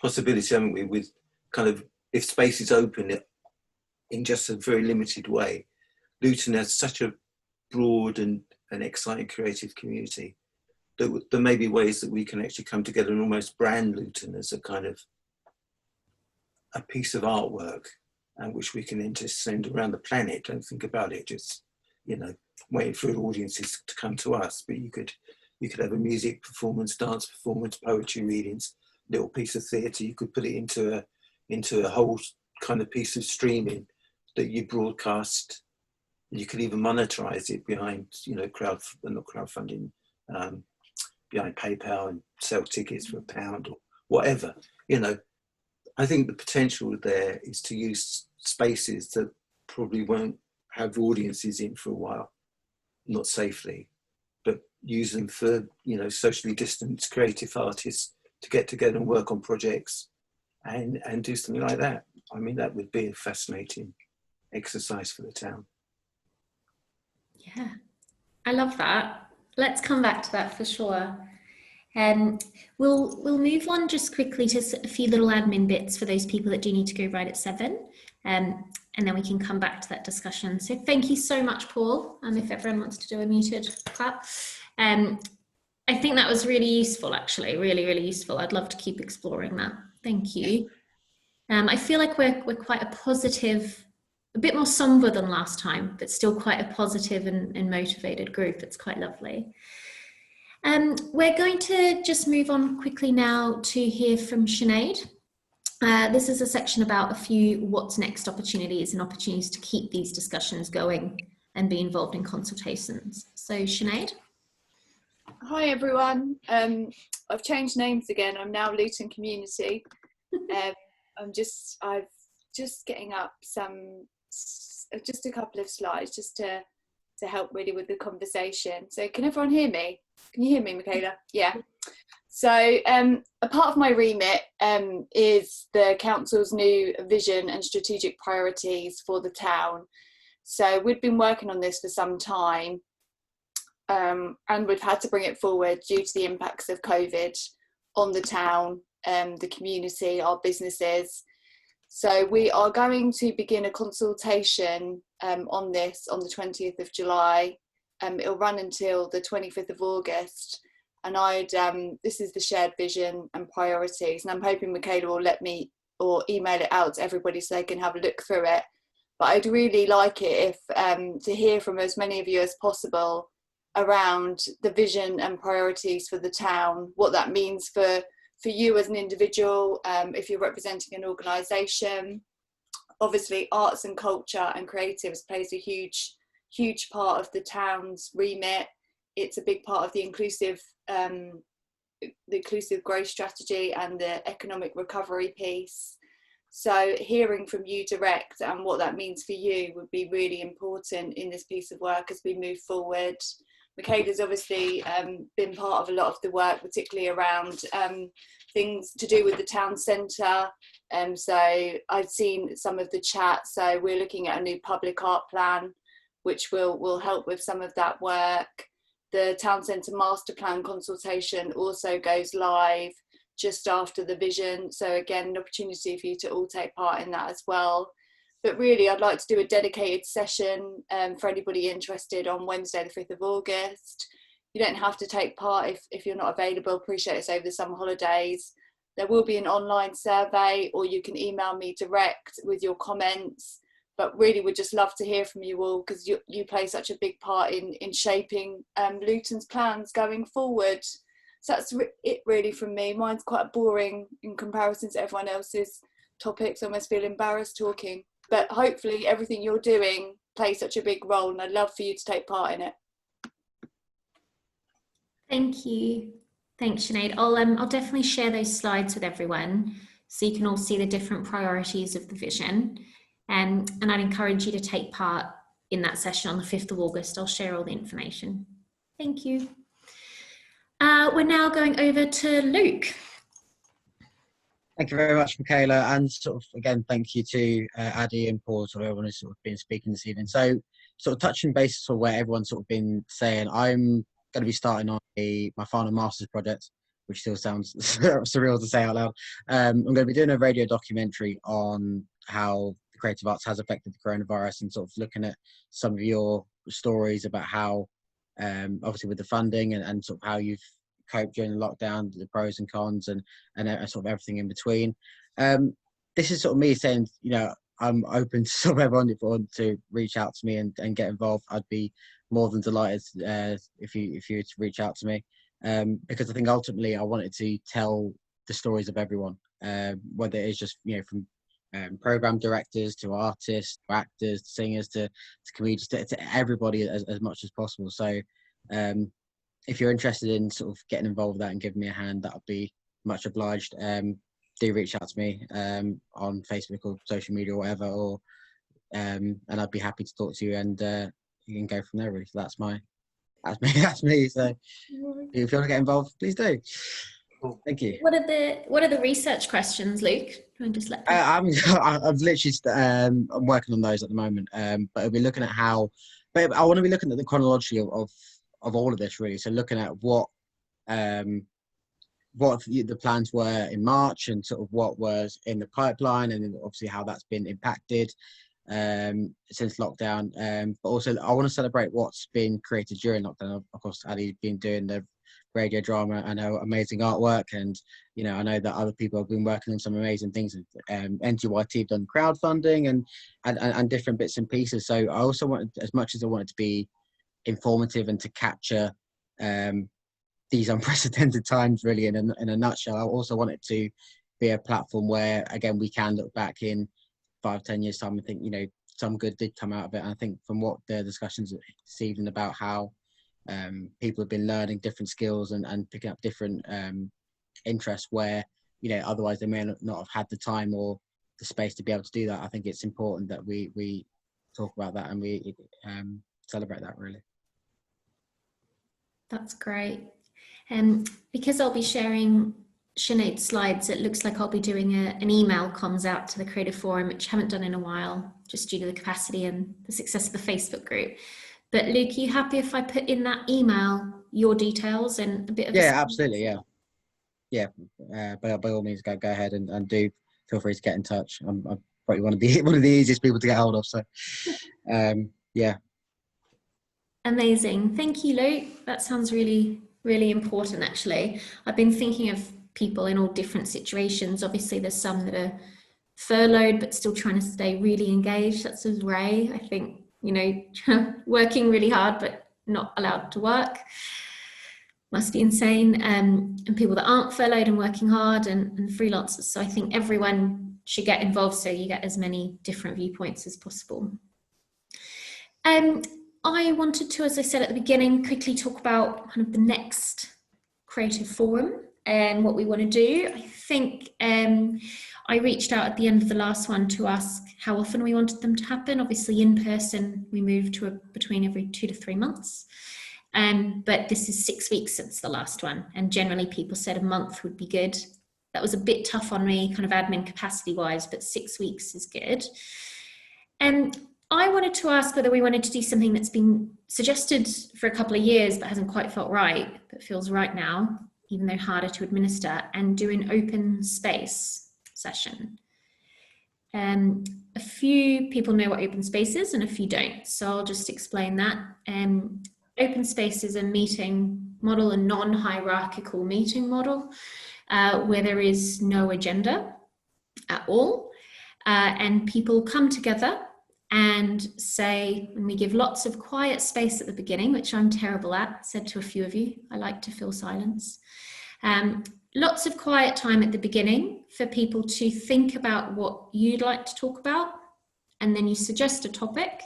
possibility, haven't we, with kind of, if space is open in just a very limited way. Luton has such a broad and exciting creative community that there may be ways that we can actually come together and almost brand Luton as a kind of a piece of artwork, and which we can then just send around the planet. Don't think about it, just, waiting for audiences to come to us. But you could have a music performance, dance performance, poetry readings, little piece of theatre. You could put it into a whole kind of piece of streaming that you broadcast You could even monetize it behind, you know, not crowdfunding, behind PayPal and sell tickets for £1 or whatever. You know, I think the potential there is to use spaces that probably won't have audiences in for a while, not safely, but use them for, you know, socially distanced creative artists to get together and work on projects and do something like that. I mean, that would be a fascinating exercise for the town. Yeah, I love that. Let's come back to that for sure. We'll move on just quickly to a few little admin bits for those people that do need to go right at 7, and then we can come back to that discussion. So thank you so much, Paul. If everyone wants to do a muted clap. I think that was really useful, actually, really, really useful. I'd love to keep exploring that. Thank you. I feel like we're quite a positive, a bit more somber than last time, but still quite a positive and motivated group. It's quite lovely. We're going to just move on quickly now to hear from Sinead. This is a section about a few what's next opportunities and opportunities to keep these discussions going and be involved in consultations. So Sinead. Hi everyone. I've changed names again. I'm now Luton Community. I've just getting up just a couple of slides just to help really with the conversation. So can everyone hear me? Can you hear me, Michaela? Yeah. So a part of my remit is the council's new vision and strategic priorities for the town. So we've been working on this for some time, and we've had to bring it forward due to the impacts of COVID on the town, the community, our businesses. So we are going to begin a consultation on this on the 20th of July. It'll run until the 25th of August. And this is the shared vision and priorities. And I'm hoping Michaela will let me or email it out to everybody so they can have a look through it. But I'd really like it if to hear from as many of you as possible around the vision and priorities for the town, what that means for you as an individual, if you're representing an organisation. Obviously arts and culture and creatives plays a huge part of the town's remit. It's a big part of the inclusive growth strategy and the economic recovery piece. So hearing from you direct and what that means for you would be really important in this piece of work as we move forward. Michaela's obviously been part of a lot of the work, particularly around things to do with the town centre. So I've seen some of the chat. So we're looking at a new public art plan, which will help with some of that work. The town centre master plan consultation also goes live just after the vision. So again, an opportunity for you to all take part in that as well. But really, I'd like to do a dedicated session for anybody interested on Wednesday, the 5th of August. You don't have to take part if you're not available. Appreciate it's over the summer holidays. There will be an online survey, or you can email me direct with your comments. But really, we'd just love to hear from you all, because you play such a big part in shaping Luton's plans going forward. So that's it really from me. Mine's quite boring in comparison to everyone else's topics. I almost feel embarrassed talking. But hopefully everything you're doing plays such a big role, and I'd love for you to take part in it. Thank you. Thanks, Sinead. I'll definitely share those slides with everyone so you can all see the different priorities of the vision. And I'd encourage you to take part in that session on the 5th of August. I'll share all the information. Thank you. We're now going over to Luke. Thank you very much, Michaela, and sort of again, thank you to Addy and Paul, sort of everyone who's sort of been speaking this evening. So, sort of touching bases on where everyone's sort of been saying, I'm going to be starting on my final master's project, which still sounds surreal to say out loud. I'm going to be doing a radio documentary on how the creative arts has affected the coronavirus, and sort of looking at some of your stories about how, obviously with the funding and sort of how you've cope during the lockdown, the pros and cons, and sort of everything in between. This is sort of me saying, you know, I'm open to sort of everyone to reach out to me and get involved. I'd be more than delighted if you were to reach out to me, because I think ultimately I wanted to tell the stories of everyone, whether it is just, you know, from program directors to artists, to actors, to singers, to comedians, to everybody as much as possible. So if you're interested in sort of getting involved with that and giving me a hand, that would be much obliged. Do reach out to me on Facebook or social media or whatever, or and I'd be happy to talk to you, and you can go from there. Really, so that's me. So if you want to get involved, please do. Thank you. What are the research questions, Luke? Just let I've literally I'm working on those at the moment, but I'll be looking at how. But I want to be looking at the chronology of all of this, really. So looking at what the plans were in March, and sort of what was in the pipeline, and obviously how that's been impacted since lockdown. But also I want to celebrate what's been created during lockdown. Of course, Adi's been doing the radio drama. I know, amazing artwork, and I know that other people have been working on some amazing things. NGYT have done crowdfunding and different bits and pieces. So I also wanted, as much as I wanted to be informative and to capture these unprecedented times really in a nutshell, I also want it to be a platform where, again, we can look back in 5-10 years time and think, some good did come out of it. And I think from what the discussions this evening about how people have been learning different skills and picking up different interests where, otherwise they may not have had the time or the space to be able to do that. I think it's important that we talk about that and we celebrate that, really. That's great. Because I'll be sharing Sinead's slides, it looks like I'll be doing an email comms out to the Creative Forum, which I haven't done in a while, just due to the capacity and the success of the Facebook group. But Luke, are you happy if I put in that email your details and a bit of... Yeah, absolutely, yeah. By all means, go ahead and do feel free to get in touch. I'm probably one of the easiest people to get hold of, so yeah. Amazing. Thank you, Luke. That sounds really, really important, actually. I've been thinking of people in all different situations. Obviously, there's some that are furloughed but still trying to stay really engaged. That's as Ray, I think, working really hard but not allowed to work. Must be insane. And people that aren't furloughed and working hard, and freelancers. So I think everyone should get involved so you get as many different viewpoints as possible. I wanted to, as I said at the beginning, quickly talk about kind of the next Creative Forum and what we want to do. I think I reached out at the end of the last one to ask how often we wanted them to happen. Obviously, in person, we moved to between every 2 to 3 months. But this is 6 weeks since the last one. And generally, people said a month would be good. That was a bit tough on me, kind of admin capacity wise, but 6 weeks is good. And I wanted to ask whether we wanted to do something that's been suggested for a couple of years but hasn't quite felt right, but feels right now, even though harder to administer, and do an open space session. A few people know what open space is and a few don't, so I'll just explain that. Open space is a meeting model, a non-hierarchical meeting model, where there is no agenda at all, and people come together and say, and we give lots of quiet space at the beginning, which I'm terrible at, said to a few of you, I like to fill silence. Lots of quiet time at the beginning for people to think about what you'd like to talk about, and then you suggest a topic,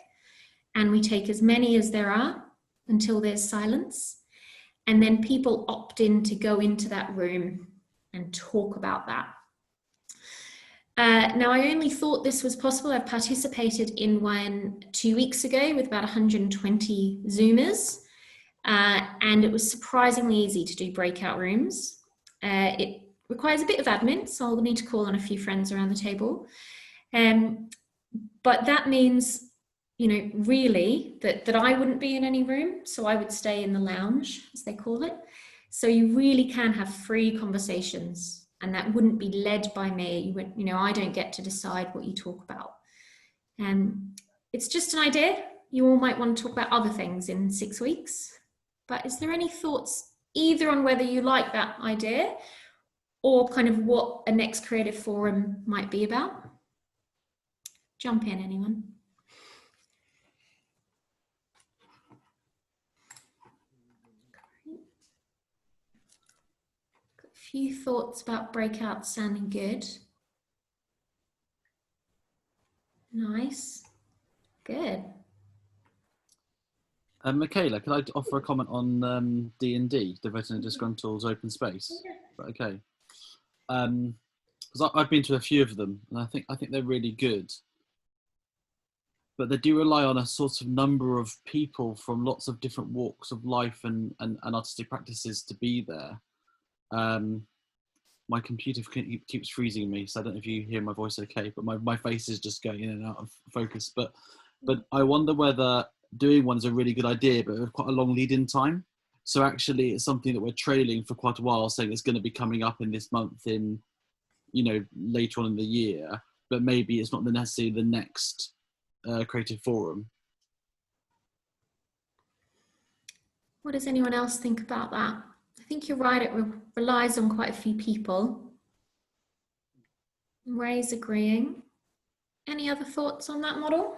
and we take as many as there are until there's silence, and then people opt in to go into that room and talk about that. Now, I only thought this was possible. I've participated in one 2 weeks ago with about 120 Zoomers, and it was surprisingly easy to do breakout rooms. It requires a bit of admin, so I'll need to call on a few friends around the table. But that means, really that I wouldn't be in any room, so I would stay in the lounge, as they call it. So you really can have free conversations. And that wouldn't be led by me. I don't get to decide what you talk about. It's just an idea. You all might want to talk about other things in 6 weeks. But is there any thoughts either on whether you like that idea or kind of what a next Creative Forum might be about? Jump in, anyone? Few thoughts about breakouts sounding good. Nice. Good. Michaela, could I offer a comment on D&D, Devoted and Disgruntled's open space? Okay. Because I've been to a few of them, and I think they're really good. But they do rely on a sort of number of people from lots of different walks of life and artistic practices to be there. My computer keeps freezing me, so I don't know if you hear my voice okay, but my face is just going in and out of focus. But I wonder whether doing one is a really good idea, but with quite a long lead-in time. So actually it's something that we're trailing for quite a while, saying it's going to be coming up in this month in, later on in the year, but maybe it's not necessarily the next creative forum. What does anyone else think about that? I think you're right, it relies on quite a few people. Ray's agreeing. Any other thoughts on that model?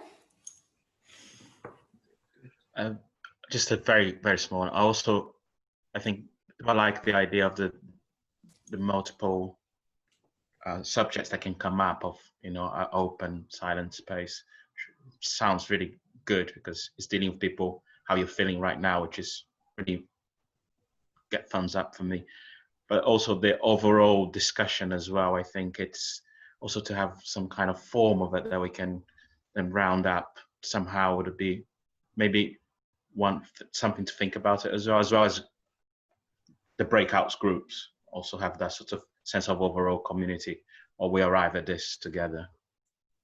Just a very, very small one. I think I like the idea of the multiple subjects that can come up of, an open, silent space. Sounds really good because it's dealing with people, how you're feeling right now, which is really get thumbs up for me. But also the overall discussion as well. I think it's also to have some kind of form of it that we can then round up somehow. Would it be maybe something to think about it as well as the breakouts groups also have that sort of sense of overall community, or we arrive at this together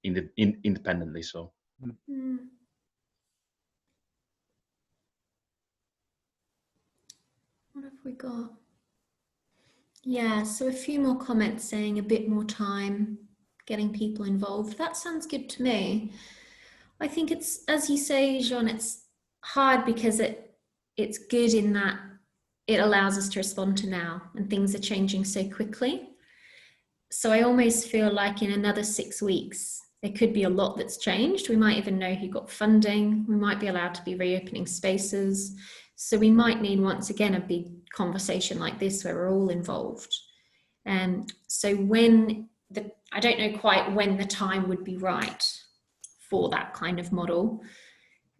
independently. So what have we got? Yeah, so a few more comments saying a bit more time, getting people involved. That sounds good to me. I think it's, as you say, Jean, it's hard because it's good in that it allows us to respond to now, and things are changing so quickly. So I almost feel like in another 6 weeks, there could be a lot that's changed. We might even know who got funding. We might be allowed to be reopening spaces. So we might need, once again, a big conversation like this where we're all involved. So I don't know quite when the time would be right for that kind of model.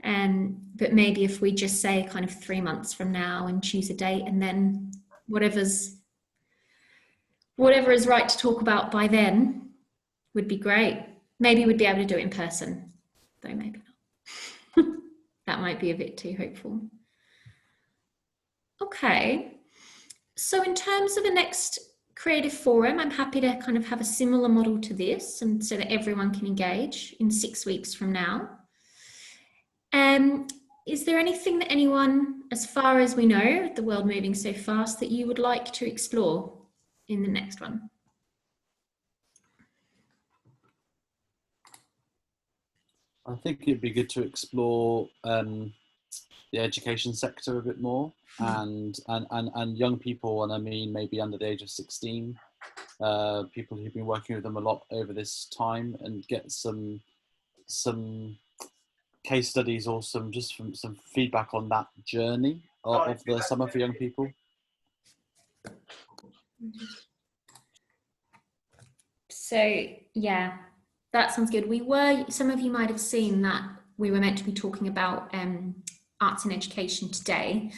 But maybe if we just say kind of 3 months from now and choose a date, and then whatever is right to talk about by then would be great. Maybe we'd be able to do it in person, though maybe not. That might be a bit too hopeful. Okay, so in terms of the next creative forum, I'm happy to kind of have a similar model to this, and so that everyone can engage in 6 weeks from now. Is there anything that anyone, as far as we know, the world moving so fast, that you would like to explore in the next one? I think it'd be good to explore the education sector a bit more, and young people, and I mean maybe under the age of 16, people who've been working with them a lot over this time, and get some case studies or some feedback on that journey of the summer for young people. So yeah, that sounds good. Some of you might have seen that we were meant to be talking about arts and education today.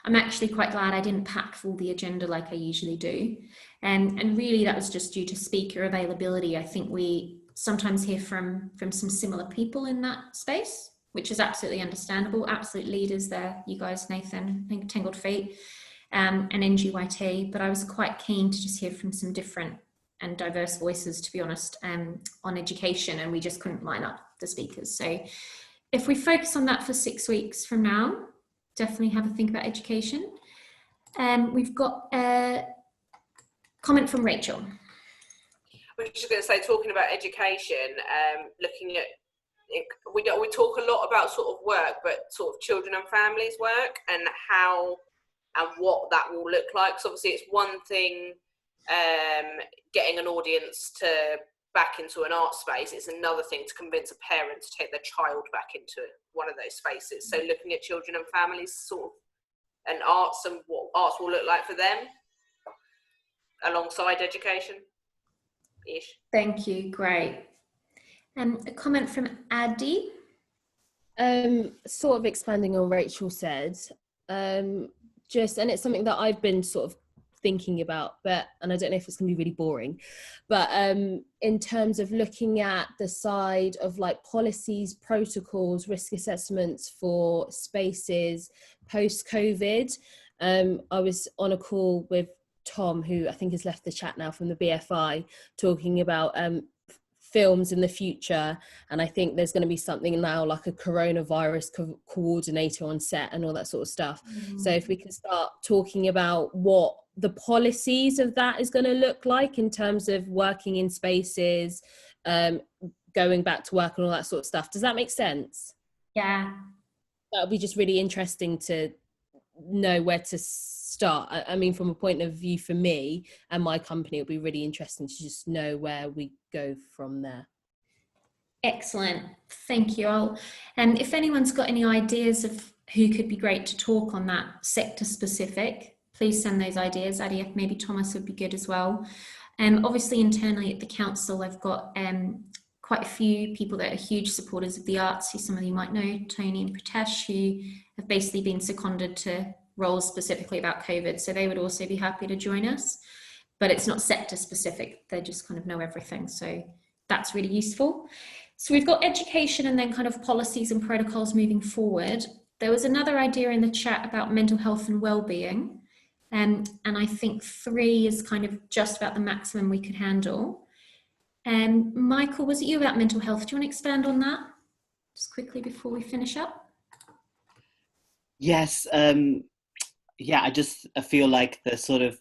I'm actually quite glad I didn't pack full the agenda like I usually do. And really that was just due to speaker availability. I think we sometimes hear from some similar people in that space, which is absolutely understandable. Absolute leaders there, you guys, Nathan, I think Tangled Feet, and NGYT, but I was quite keen to just hear from some different and diverse voices, to be honest, on education, and we just couldn't line up the speakers. So if we focus on that for 6 weeks from now, definitely have a think about education. We've got a comment from Rachel. I was just going to say, talking about education, looking at, we talk a lot about sort of work, but sort of children and families work, and how and what that will look like. So obviously it's one thing getting an audience to back into an art space. It's another thing to convince a parent to take their child back into one of those spaces. So looking at children and families sort of, and arts, and what arts will look like for them alongside education. Ish. Thank you, great. A comment from Adi. Sort of expanding on Rachel said, and it's something that I've been sort of thinking about, and I don't know if it's going to be really boring, but in terms of looking at the side of like policies, protocols, risk assessments for spaces post-COVID. I was on a call with Tom, who I think has left the chat now, from the BFI, talking about films in the future, and I think there's going to be something now like a coronavirus coordinator on set and all that sort of stuff. So if we can start talking about what the policies of that is going to look like in terms of working in spaces, going back to work and all that sort of stuff. Does that make sense? Yeah. That would be just really interesting to know where to start. I mean, from a point of view for me and my company, it'll be really interesting to just know where we go from there. Excellent, thank you all. And if anyone's got any ideas of who could be great to talk on that sector specific, please send those ideas. Adia, maybe Thomas would be good as well. Obviously internally at the council, I've got quite a few people that are huge supporters of the arts, who some of you might know, Tony and Pritesh, who have basically been seconded to roles specifically about COVID, so they would also be happy to join us. But it's not sector specific, they just kind of know everything, so that's really useful. So we've got education and then kind of policies and protocols moving forward. There was another idea in the chat about mental health and well-being, and I think 3 is kind of just about the maximum we could handle. Michael, was it you about mental health? Do you want to expand on that just quickly before we finish up? Yes, yeah, I feel like the sort of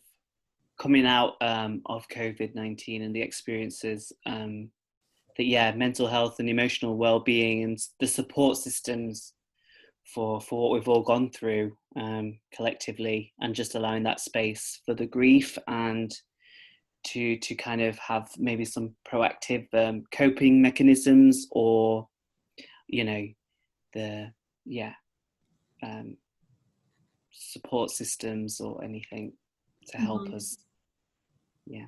coming out of COVID-19 and the experiences that, yeah, mental health and emotional well-being and the support systems for what we've all gone through collectively, and just allowing that space for the grief and to kind of have maybe some proactive coping mechanisms, or, you know, support systems or anything to help us. Yeah,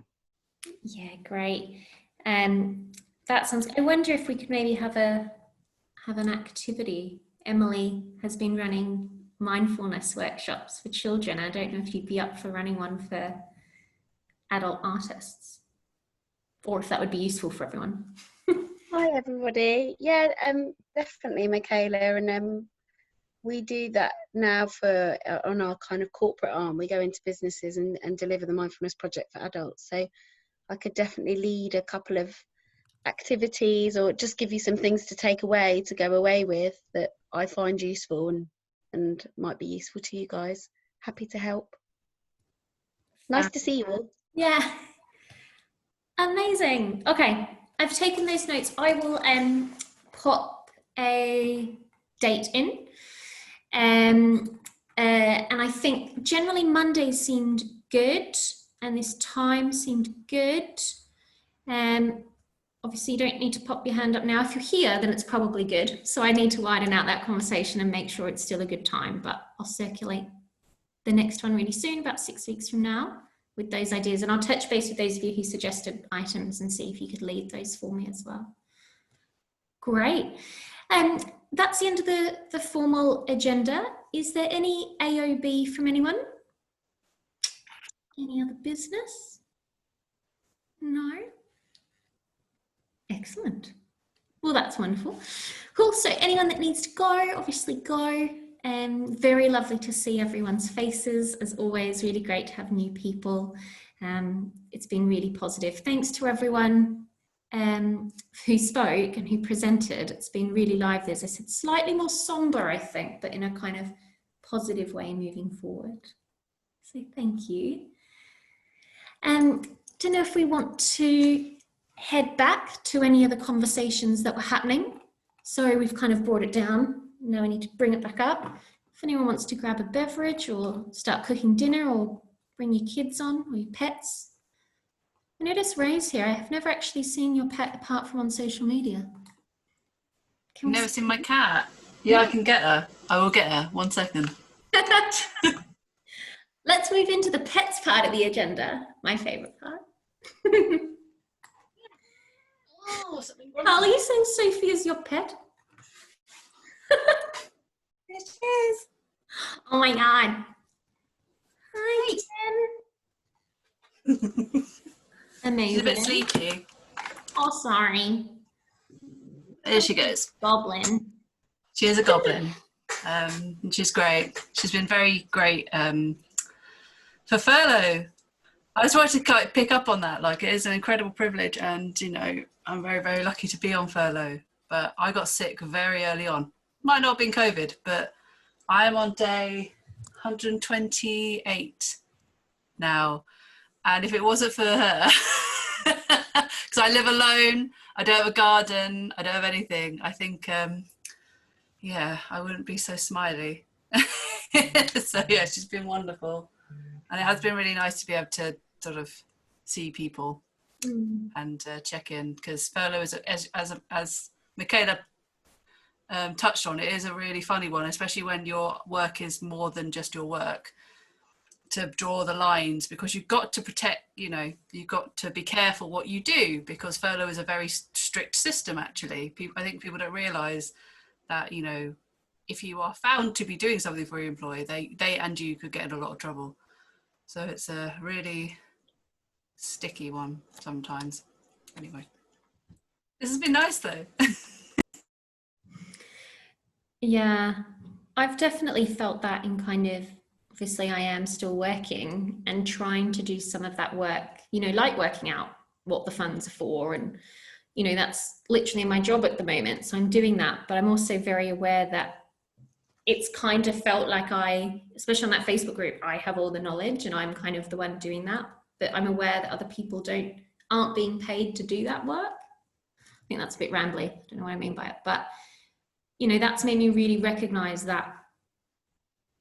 great. That sounds, I wonder if we could maybe have an activity. Emily has been running mindfulness workshops for children. I don't know if you'd be up for running one for adult artists, or if that would be useful for everyone. Hi everybody. Yeah, definitely, Michaela, and we do that now for on our kind of corporate arm. We go into businesses and deliver the mindfulness project for adults. So I could definitely lead a couple of activities, or just give you some things to take away, to go away with, that I find useful and might be useful to you guys. Happy to help. Nice to see you all. Yeah, amazing. Okay, I've taken those notes. I will pop a date in, and I think generally Mondays seemed good, and this time seemed good. Obviously you don't need to pop your hand up now. If you're here, then it's probably good. So I need to widen out that conversation and make sure it's still a good time, but I'll circulate the next one really soon, about 6 weeks from now, with those ideas. And I'll touch base with those of you who suggested items and see if you could lead those for me as well. Great. That's the end of the formal agenda. Is there any AOB from anyone? Any other business? No? Excellent. Well, that's wonderful. Cool. So anyone that needs to go, obviously go. Very lovely to see everyone's faces. As always, really great to have new people. It's been really positive. Thanks to everyone who spoke and who presented. It's been really lively. As I said, slightly more somber, I think, but in a kind of positive way moving forward. So thank you. Don't know if we want to head back to any of the conversations that were happening. Sorry, we've kind of brought it down. Now we need to bring it back up. If anyone wants to grab a beverage or start cooking dinner or bring your kids on or your pets. I noticed Ray's here. I've never actually seen your pet apart from on social media. You've never seen my cat? Yeah, I can get her. I will get her. 1 second. Let's move into the pets part of the agenda, my favourite part. Oh, something Carly, you saying Sophia's your pet? There she is. Oh my god. Hi, Jen. Amazing. She's a bit sleepy. Oh, sorry. There she goes. Goblin. She is a goblin. And she's great. She's been very great for furlough. I just wanted to pick up on that. Like, it is an incredible privilege, and you know, I'm very, very lucky to be on furlough. But I got sick very early on. Might not have been COVID, but I am on day 128 now. And if it wasn't for her, because I live alone, I don't have a garden, I don't have anything, I think, yeah, I wouldn't be so smiley. So yeah, she's been wonderful. And it has been really nice to be able to sort of see people and check in, because furlough is, as Michaela touched on, it is a really funny one, especially when your work is more than just your work, to draw the lines, because you've got to protect, you know, you've got to be careful what you do, because furlough is a very strict system actually. I think people don't realise that, you know, if you are found to be doing something for your employer, they and you could get in a lot of trouble. So it's a really sticky one sometimes. Anyway, this has been nice though. Yeah, I've definitely felt that in kind of, obviously I am still working and trying to do some of that work, you know, like working out what the funds are for, and, you know, that's literally my job at the moment. So I'm doing that, but I'm also very aware that it's kind of felt like especially on that Facebook group, I have all the knowledge and I'm kind of the one doing that, but I'm aware that other people aren't being paid to do that work. I think that's a bit rambly. I don't know what I mean by it, but you know, that's made me really recognize that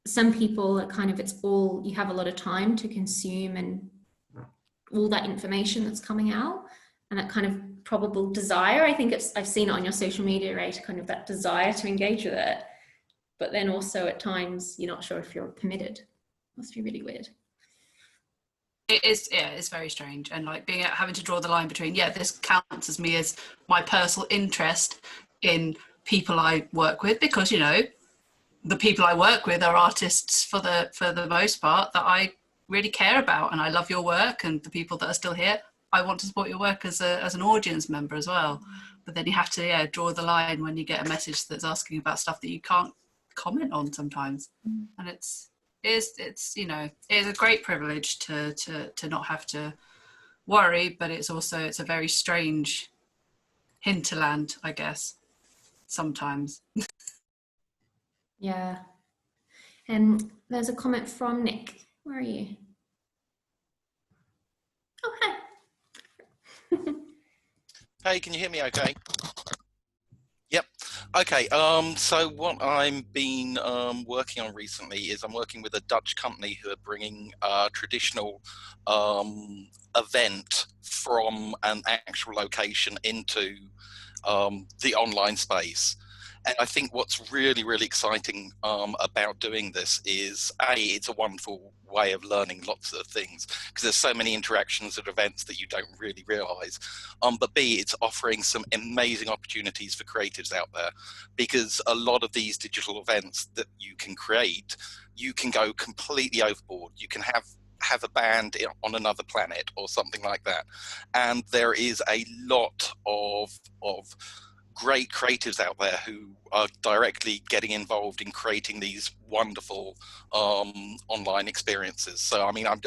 some people are kind of, you have a lot of time to consume and all that information that's coming out, and that kind of probable desire. I think I've seen it on your social media, right? Kind of that desire to engage with it. But then also at times you're not sure if you're permitted. Must be really weird. It is, yeah, it's very strange. And like having to draw the line between, yeah, this counts as me as my personal interest in people I work with, because, you know, the people I work with are artists for the most part that I really care about, and I love your work, and the people that are still here, I want to support your work as an audience member as well. But then you have to draw the line when you get a message that's asking about stuff that you can't comment on sometimes. And it's you know, it is a great privilege to not have to worry, but it's a very strange hinterland, I guess, sometimes. Yeah. And there's a comment from Nick. Where are you? Oh, hi. Hey, can you hear me okay? Yep. Okay, so what I've been working on recently is I'm working with a Dutch company who are bringing a traditional event from an actual location into the online space. And I think what's really, really exciting about doing this is, A, it's a wonderful way of learning lots of things, because there's so many interactions at events that you don't really realize. But B, it's offering some amazing opportunities for creatives out there, because a lot of these digital events that you can create, you can go completely overboard. You can have a band on another planet or something like that. And there is a lot of great creatives out there who are directly getting involved in creating these wonderful online experiences. So I mean, I'm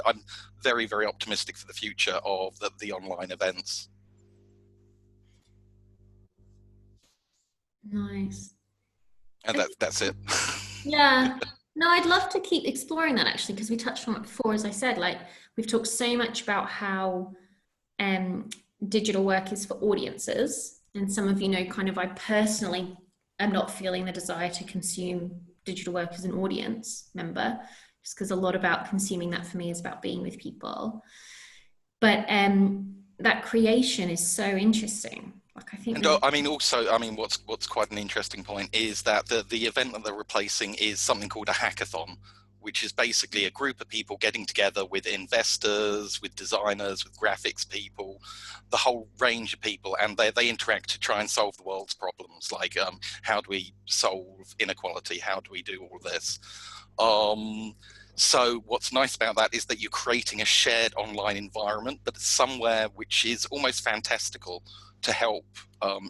very, very optimistic for the future of the online events. Nice. And that's it. Yeah. No, I'd love to keep exploring that actually, because we touched on it before, as I said, like we've talked so much about how digital work is for audiences. And some of you know, kind of, I personally am not feeling the desire to consume digital work as an audience member, just because a lot about consuming that for me is about being with people. But that creation is so interesting. Like, I think. And I mean, also, I mean, what's quite an interesting point is that the event that they're replacing is something called a hackathon, which is basically a group of people getting together with investors, with designers, with graphics people, the whole range of people, and they interact to try and solve the world's problems, like how do we solve inequality, how do we do all this. So what's nice about that is that you're creating a shared online environment, but it's somewhere which is almost fantastical to help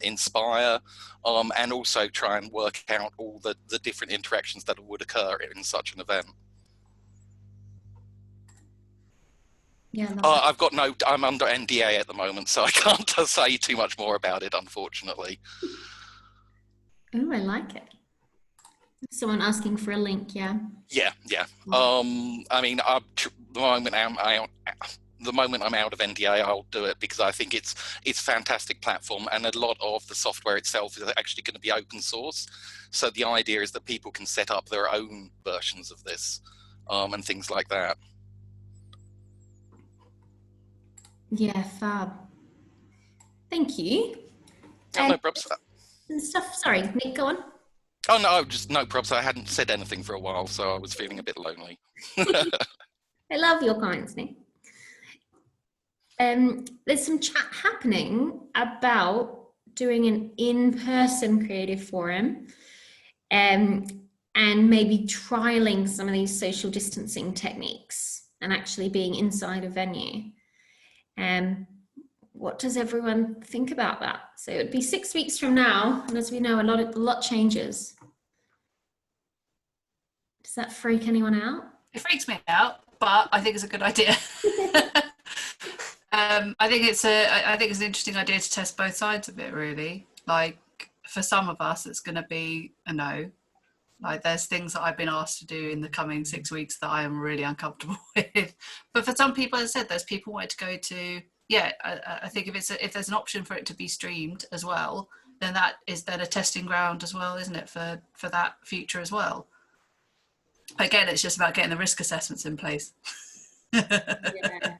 inspire and also try and work out all the different interactions that would occur in such an event. Yeah, I'm under NDA at the moment, so I can't say too much more about it, unfortunately. Oh, I like it. Someone asking for a link, yeah. Yeah. I mean, the moment I'm out of NDA, I'll do it, because I think it's a fantastic platform, and a lot of the software itself is actually going to be open source. So the idea is that people can set up their own versions of this and things like that. Yeah, fab. Thank you. Oh, no problems. Sorry, Nick, go on. Oh no, just no props. I hadn't said anything for a while, so I was feeling a bit lonely. I love your comments, Nick. There's some chat happening about doing an in-person creative forum and maybe trialing some of these social distancing techniques and actually being inside a venue. What does everyone think about that? So it would be 6 weeks from now, and as we know, a lot changes. Does that freak anyone out? It freaks me out, but I think it's a good idea. I think it's an interesting idea to test both sides of it, really. Like, for some of us, it's going to be a no. Like, there's things that I've been asked to do in the coming 6 weeks that I am really uncomfortable with. But for some people, as I said, there's people wanting to go to. Yeah, I think if there's an option for it to be streamed as well, then that is then a testing ground as well, isn't it, for that future as well. Again, it's just about getting the risk assessments in place. Yeah.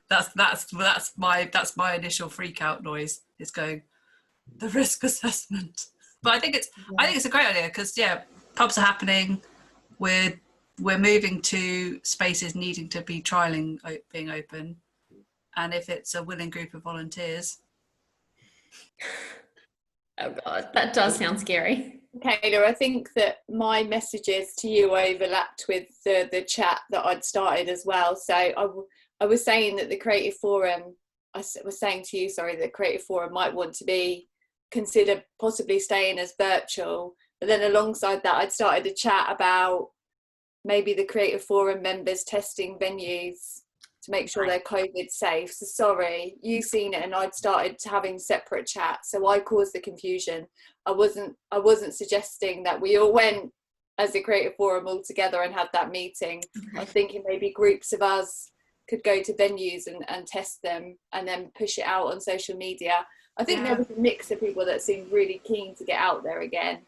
That's my initial freak out noise. Is going the risk assessment. But I think it's a great idea, because pubs are happening. We're moving to spaces needing to be trialing being open, and if it's a willing group of volunteers. Oh God, that does sound scary. Kayla, I think that my messages to you overlapped with the chat that I'd started as well. So I was saying that the Creative Forum, the Creative Forum might want to consider possibly staying as virtual. But then alongside that, I'd started a chat about maybe the Creative Forum members testing venues to make sure they're COVID safe. So sorry, you've seen it, and I'd started having separate chats. So I caused the confusion. I wasn't suggesting that we all went as a Creative Forum all together and had that meeting. I was thinking maybe groups of us could go to venues and test them and then push it out on social media. I think there was a mix of people that seemed really keen to get out there again.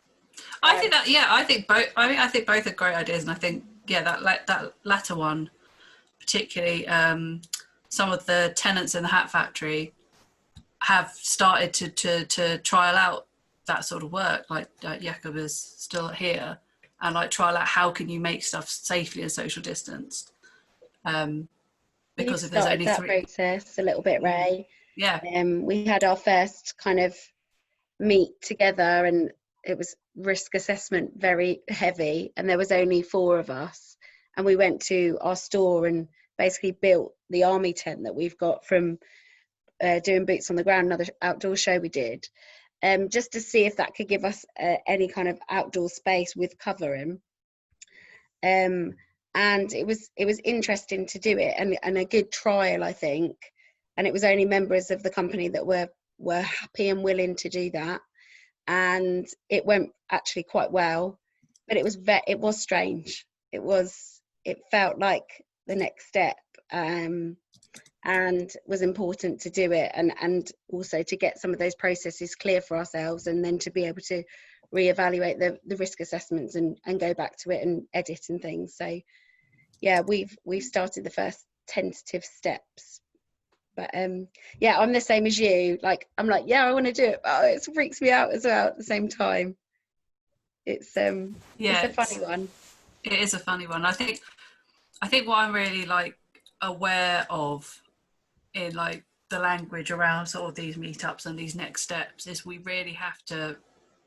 I think both are great ideas, and I think that latter one particularly, some of the tenants in the Hat Factory have started to trial out that sort of work, like Jakob is still here, and like trial out how can you make stuff safely and social distanced, because if there's only that 3 process a little bit, Ray. Yeah. We had our first kind of meet together, and it was risk assessment very heavy, and there was only 4 of us, and we went to our store and basically built the army tent that we've got from doing Boots on the Ground, another outdoor show we did, just to see if that could give us any kind of outdoor space with covering. And it was interesting to do it, and a good trial, I think. And it was only members of the company that were happy and willing to do that, and it went actually quite well. But it was strange. It felt like the next step, and was important to do it, and also to get some of those processes clear for ourselves, and then to be able to reevaluate the risk assessments and go back to it and edit and things. So yeah, we've started the first tentative steps. But I'm the same as you. Like, I'm like, yeah, I want to do it, but it freaks me out as well at the same time. It's a funny one. It is a funny one. I think what I'm really like aware of in like the language around sort of these meetups and these next steps is we really have to,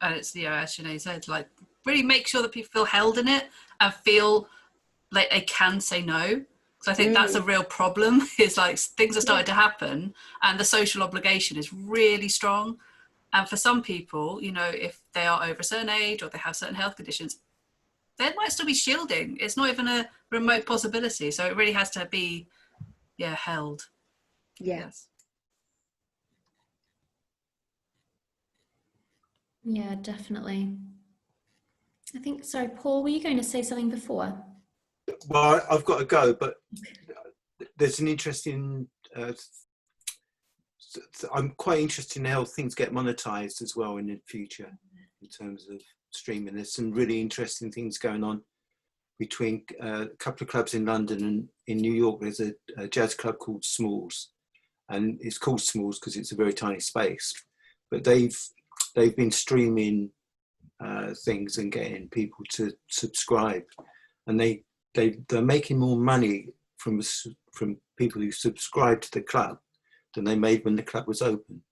and it's, you know, as Sinead said, like really make sure that people feel held in it and feel like they can say no. So I think that's a real problem, is like things are starting to happen and the social obligation is really strong. And for some people, you know, if they are over a certain age or they have certain health conditions, there might still be shielding. It's not even a remote possibility. So it really has to be, held. Yes. Yeah, definitely. I think, sorry, Paul, were you going to say something before? Well, I've got to go, but there's an interesting, I'm quite interested in how things get monetized as well in the future in terms of streaming. There's some really interesting things going on between a couple of clubs in London, and in New York there's a jazz club called Smalls, and it's called Smalls because it's a very tiny space, but they've been streaming things and getting people to subscribe, and they're making more money from people who subscribe to the club than they made when the club was open.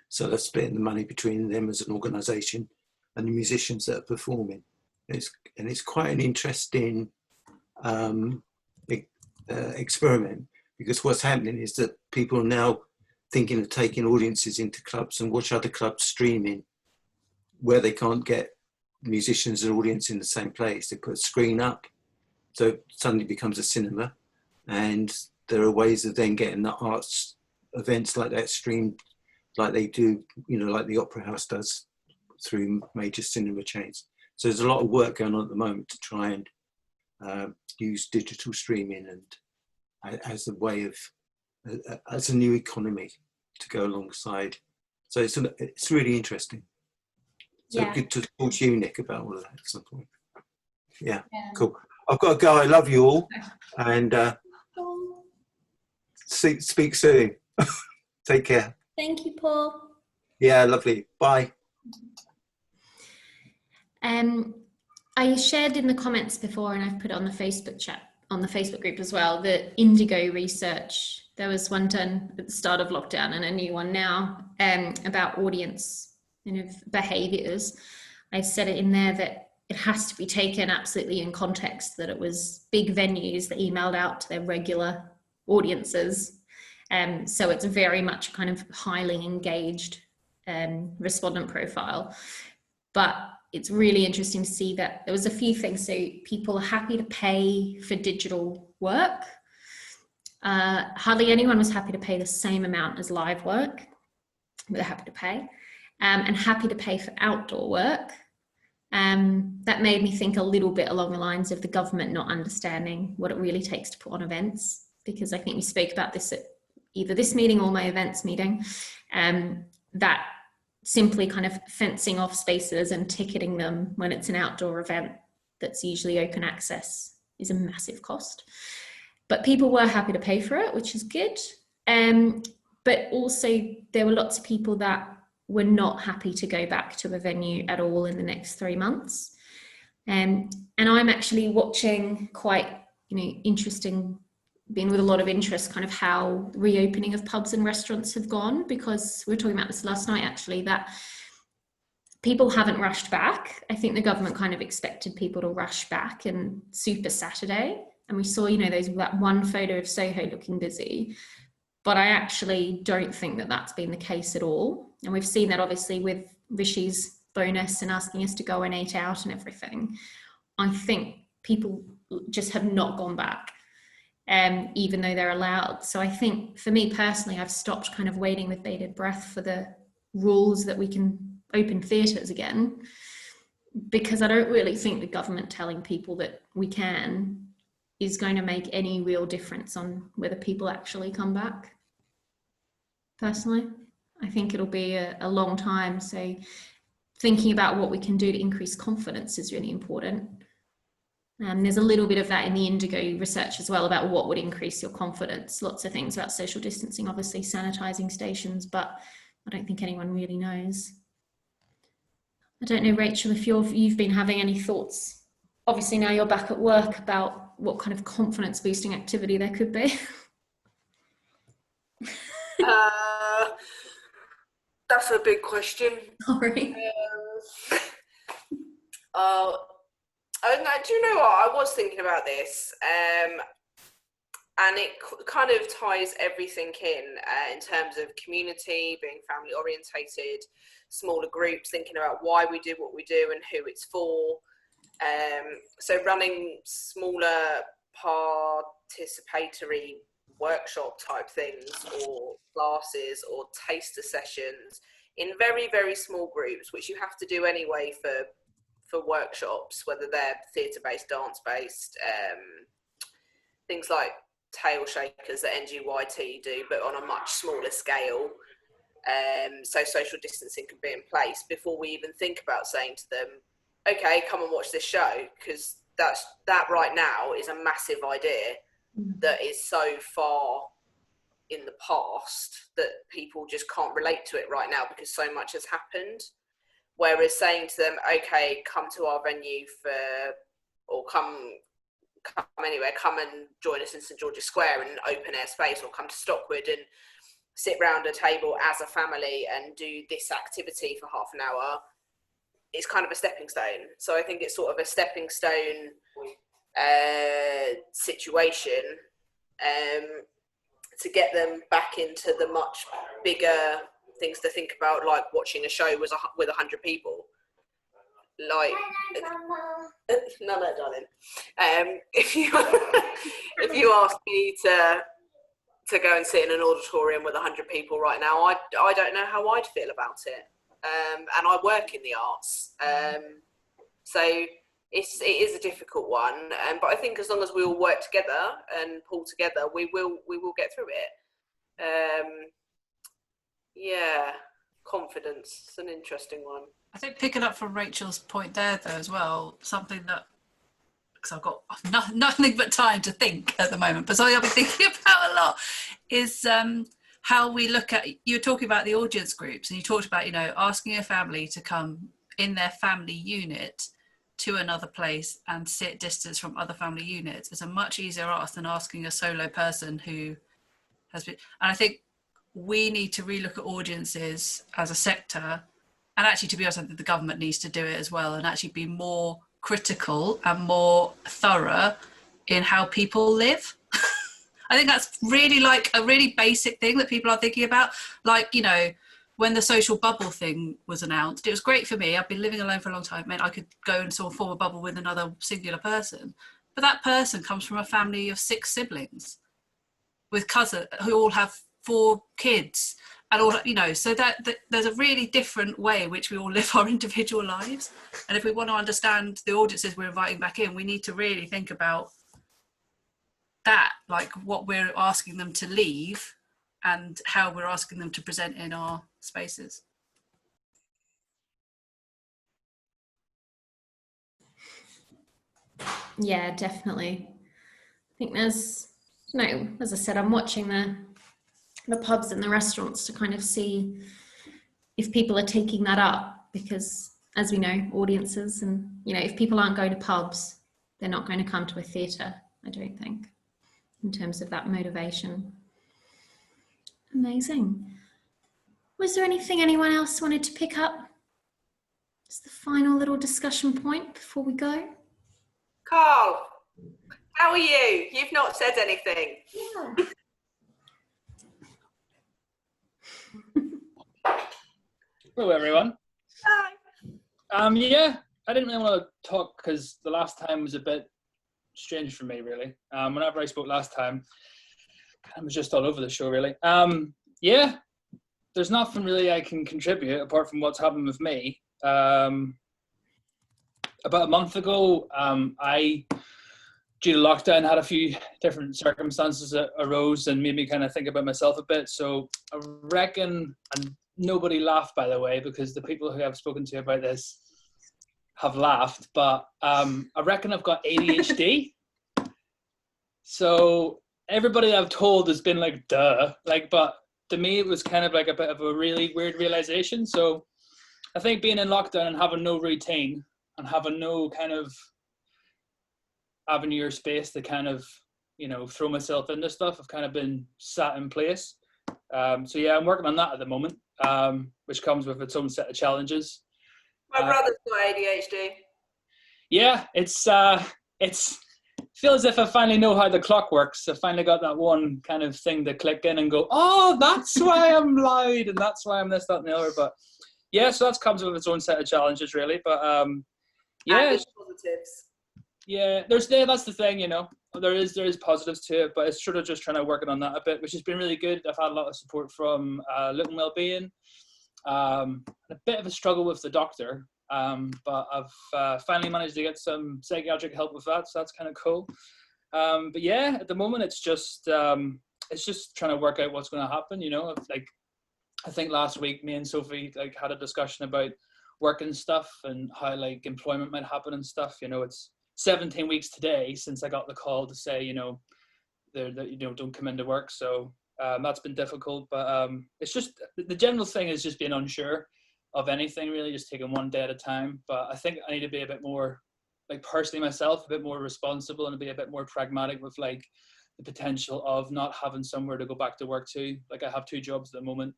So they're splitting the money between them as an organisation and the musicians that are performing. It's quite an interesting experiment, because what's happening is that people are now thinking of taking audiences into clubs and watch other clubs streaming where they can't get musicians and audience in the same place. They put a screen up, so it suddenly becomes a cinema, and there are ways of then getting the arts events like that streamed, like they do, you know, like the Opera House does through major cinema chains. So there's a lot of work going on at the moment to try and use digital streaming and as a way of, as a new economy to go alongside. So it's really interesting. So good to talk to you, Nick, about all of that at some point. Yeah, cool. I've got to go. I love you all, and speak soon. Take care. Thank you, Paul. Yeah, lovely. Bye. I shared in the comments before, and I've put it on the Facebook chat, on the Facebook group as well, the Indigo research. There was one done at the start of lockdown and a new one now about audience behaviours. I said it in there that it has to be taken absolutely in context, that it was big venues that emailed out to their regular audiences. So it's very much kind of highly engaged respondent profile. But it's really interesting to see that there was a few things. So people are happy to pay for digital work. Hardly anyone was happy to pay the same amount as live work, but they're happy to pay. And happy to pay for outdoor work. That made me think a little bit along the lines of the government not understanding what it really takes to put on events, because I think we spoke about this at either this meeting or my events meeting, that simply kind of fencing off spaces and ticketing them when it's an outdoor event that's usually open access is a massive cost. But people were happy to pay for it, which is good. But also there were lots of people that were not happy to go back to a venue at all in the next 3 months. And I'm actually watching quite, interesting, been with a lot of interest, kind of how reopening of pubs and restaurants have gone, because we were talking about this last night actually, that people haven't rushed back. I think the government kind of expected people to rush back and Super Saturday. And we saw, that one photo of Soho looking busy, but I actually don't think that that's been the case at all. And we've seen that obviously with Rishi's bonus and asking us to go and eat out and everything. I think people just have not gone back, even though they're allowed. So I think for me personally, I've stopped kind of waiting with bated breath for the rules that we can open theatres again, because I don't really think the government telling people that we can is going to make any real difference on whether people actually come back. Personally, I think it'll be a long time. So thinking about what we can do to increase confidence is really important. There's a little bit of that in the Indigo research as well about what would increase your confidence. Lots of things about social distancing, obviously sanitising stations, but I don't think anyone really knows. I don't know, Rachel, if you've been having any thoughts obviously now you're back at work, about what kind of confidence boosting activity there could be? That's a big question. Sorry. Do you know what? I was thinking about this, and it kind of ties everything in terms of community, being family orientated, smaller groups, thinking about why we do what we do and who it's for. So running smaller participatory workshop type things, or classes, or taster sessions in very, very small groups, which you have to do anyway for workshops, whether they're theatre-based, dance-based, things like tail shakers that NGYT do, but on a much smaller scale. So social distancing can be in place before we even think about saying to them, okay, come and watch this show, because that right now is a massive idea that is so far in the past that people just can't relate to it right now because so much has happened. Whereas saying to them, okay, come to our venue or come anywhere, come and join us in St George's Square in an open air space, or come to Stockwood and sit round a table as a family and do this activity for half an hour, it's kind of a stepping stone. So I think it's sort of a stepping stone situation to get them back into the much bigger things to think about, like watching a show with 100 people. Like, no, darling. If you ask me to go and sit in an auditorium with 100 people right now, I don't know how I'd feel about it. And I work in the arts, so it is a difficult one. But I think as long as we all work together and pull together, we will get through it. Yeah, confidence. It's an interesting one. I think picking up from Rachel's point there, though, as well, something that, because I've got nothing but time to think at the moment, but something I've been thinking about a lot is how we look at, you were talking about the audience groups, and you talked about, asking a family to come in their family unit to another place and sit distance from other family units. It's a much easier ask than asking a solo person who has been, and I think we need to relook at audiences as a sector, and actually, to be honest, I think the government needs to do it as well, and actually be more critical and more thorough in how people live. I think that's really like a really basic thing that people are thinking about. Like, when the social bubble thing was announced, it was great for me. I've been living alone for a long time. It meant I could go and sort of form a bubble with another singular person. But that person comes from a family of 6 siblings with cousins who all have 4 kids. And all, so that there's a really different way in which we all live our individual lives. And if we want to understand the audiences we're inviting back in, we need to really think about that, like what we're asking them to leave and how we're asking them to present in our spaces. Yeah, definitely. I think there's, as I said, I'm watching the pubs and the restaurants to kind of see if people are taking that up, because as we know, audiences and, if people aren't going to pubs, they're not going to come to a theatre, I don't think, in terms of that motivation. Amazing. Was there anything anyone else wanted to pick up? Just the final little discussion point before we go. Carl, how are you? You've not said anything. Yeah. Hello, everyone. Hi. Yeah, I didn't really want to talk because the last time was a bit strange for me, really. Whenever I spoke last time, I was just all over the show, really. Yeah, there's nothing really I can contribute apart from what's happened with me. About a month ago, I, due to lockdown, had a few different circumstances that arose and made me kind of think about myself a bit. So I reckon, and nobody laughed, by the way, because the people who I've spoken to about this have laughed, but I reckon I've got ADHD. So everybody I've told has been like, duh, but to me it was kind of like a bit of a really weird realization. So I think being in lockdown and having no routine and having no kind of avenue or space to kind of, you know, throw myself into stuff. I've kind of been sat in place. So yeah, I'm working on that at the moment, which comes with its own set of challenges. My brother's got ADHD. Yeah, it's feel as if I finally know how the clock works. I finally got that one kind of thing to click in and go, oh, that's why I'm loud and that's why I'm this, that, and the other. But yeah, so that comes with its own set of challenges, really. But yeah, And positives. yeah, that's the thing, you know. There is positives to it, but it's sort of just trying to work on that a bit, which has been really good. I've had a lot of support from Luton Wellbeing. A bit of a struggle with the doctor, but I've finally managed to get some psychiatric help with that, so that's kind of cool. But yeah, at the moment it's just trying to work out what's going to happen, you know. Like, I think last week me and Sophie like had a discussion about work and stuff and how like employment might happen and stuff. You know, it's 17 weeks today since I got the call to say, you know, that you know, don't come into work. So that's been difficult, but it's just the general thing is just being unsure of anything, really, just taking one day at a time. But I think I need to be a bit more, like personally myself, a bit more responsible and be a bit more pragmatic with like the potential of not having somewhere to go back to work to. Like, I have 2 jobs at the moment,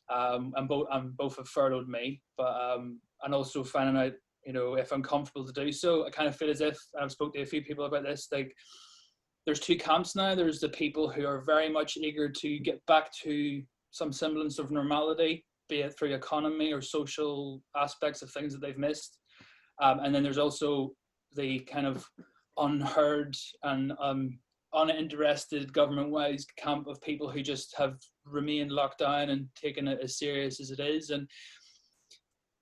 and both have furloughed me, but and also finding out, you know, if I'm comfortable to do so. I kind of feel as if, I've spoken to a few people about this, like there's 2 camps now. There's the people who are very much eager to get back to some semblance of normality, be it through economy or social aspects of things that they've missed. And then there's also the kind of unheard and uninterested government-wise camp of people who just have remained locked down and taken it as serious as it is. And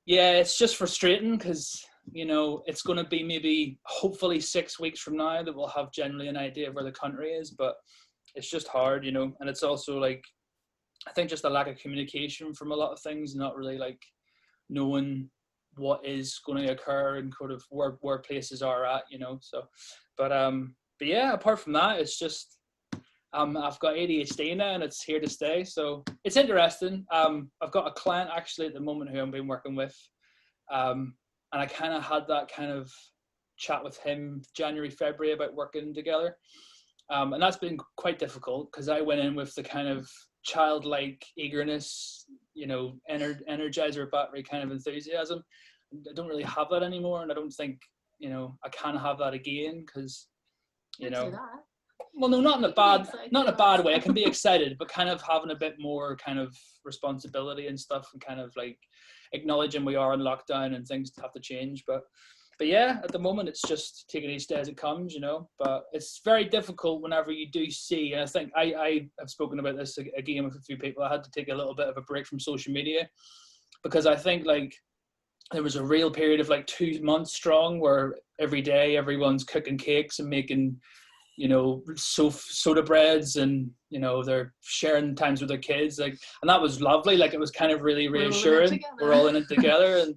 yeah, it's just frustrating because, you know, it's going to be maybe hopefully 6 weeks from now that we'll have generally an idea of where the country is, but it's just hard, you know. And it's also like, I think just a lack of communication from a lot of things, not really like knowing what is going to occur and kind of where places are at, you know. So, but yeah, apart from that, it's just I've got ADHD now and it's here to stay. So it's interesting. I've got a client actually at the moment who I've been working with, and I kind of had that kind of chat with him January, February about working together, and that's been quite difficult because I went in with the kind of childlike eagerness, you know, energizer battery kind of enthusiasm. I don't really have that anymore, and I don't think, you know, I can have that again because, you know, well, no, not in a bad way. I can be excited, but kind of having a bit more kind of responsibility and stuff, and kind of like acknowledging we are in lockdown and things have to change. But yeah, at the moment it's just taking each day as it comes, you know. But it's very difficult whenever you do see, and I think I have spoken about this again with a few people. I had to take a little bit of a break from social media because I think like there was a real period of like 2 months strong where every day everyone's cooking cakes and making, you know, soda breads, and, you know, they're sharing times with their kids, like, and that was lovely. Like, it was kind of really reassuring. We're all in it together. And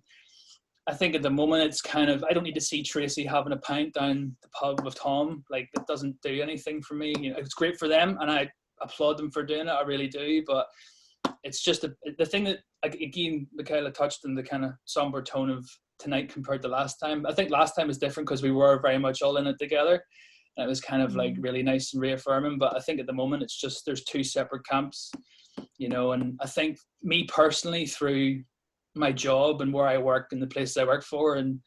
I think at the moment it's kind of, I don't need to see Tracy having a pint down the pub with Tom. Like, that doesn't do anything for me. You know, it's great for them and I applaud them for doing it. I really do. But it's just the thing that, like, again, Michaela touched on the kind of somber tone of tonight compared to last time. I think last time was different because we were very much all in it together. And it was kind of like really nice and reaffirming. But I think at the moment it's just, there's 2 separate camps, you know. And I think me personally, through my job and where I work and the places I work for, and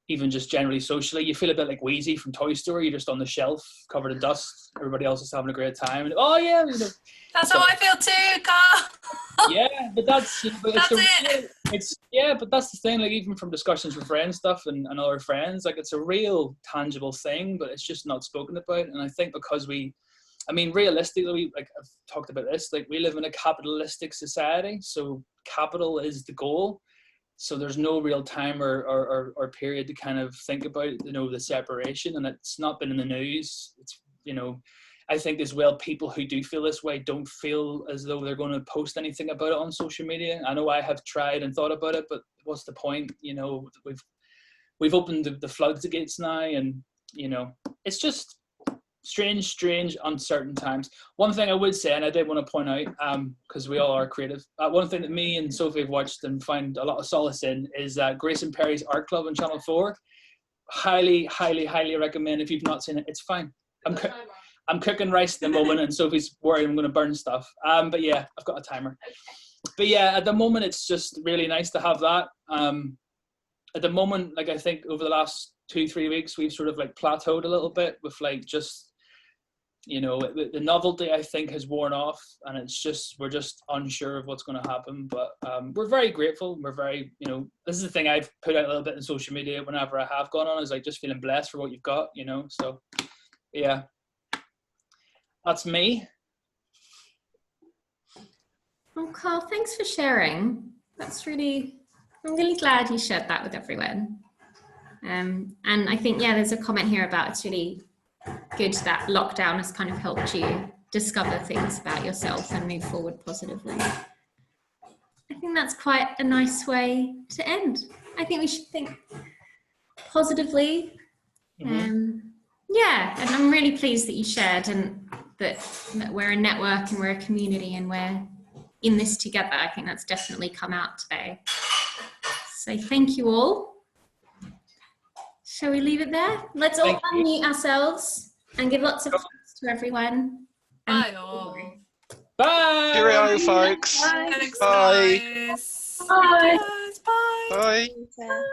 even just generally socially, you feel a bit like Wheezy from Toy Story. You're just on the shelf covered in dust. Everybody else is having a great time. And, oh yeah, you know, that's how I feel too, Carl. Yeah, but that's, you know, but but that's the thing. Like, even from discussions with friends stuff and other friends, like, it's a real tangible thing, but it's just not spoken about. And I think because realistically, like, I've talked about this, like, we live in a capitalistic society, so capital is the goal. So there's no real time or period to kind of think about, you know, the separation. And it's not been in the news. It's, you know, I think as well, people who do feel this way don't feel as though they're going to post anything about it on social media. I know I have tried and thought about it, but what's the point? You know, we've opened the floodgates now, and, you know, it's just strange, uncertain times. One thing I would say, and I did want to point out, because we all are creative, one thing that me and Sophie have watched and find a lot of solace in is Grayson Perry's Art Club on Channel 4. highly recommend. If you've not seen it, it's fine. I'm cooking rice at the moment, and Sophie's worried I'm going to burn stuff. But yeah, I've got a timer. But yeah, at the moment, it's just really nice to have that. At the moment, like, I think over the last 2-3 weeks, we've sort of like plateaued a little bit with like just, you know, the novelty, I think, has worn off, and it's just, we're just unsure of what's going to happen. But we're very grateful. We're very, you know, this is the thing I've put out a little bit in social media whenever I have gone on, is like just feeling blessed for what you've got, you know. So yeah, that's me. Well, Carl, thanks for sharing. That's really, I'm really glad you shared that with everyone. And I think, yeah, there's a comment here about it's really good that lockdown has kind of helped you discover things about yourself and move forward positively. I think that's quite a nice way to end. I think we should think positively. Yeah, and I'm really pleased that you shared, and that we're a network and we're a community and we're in this together. I think that's definitely come out today. So thank you all. Shall we leave it there? Let's all unmute ourselves and give lots of thanks to everyone. Bye all. Bye. Cheerio, folks. Bye. Thanks, Bye. guys. Bye. Bye. Bye. Bye.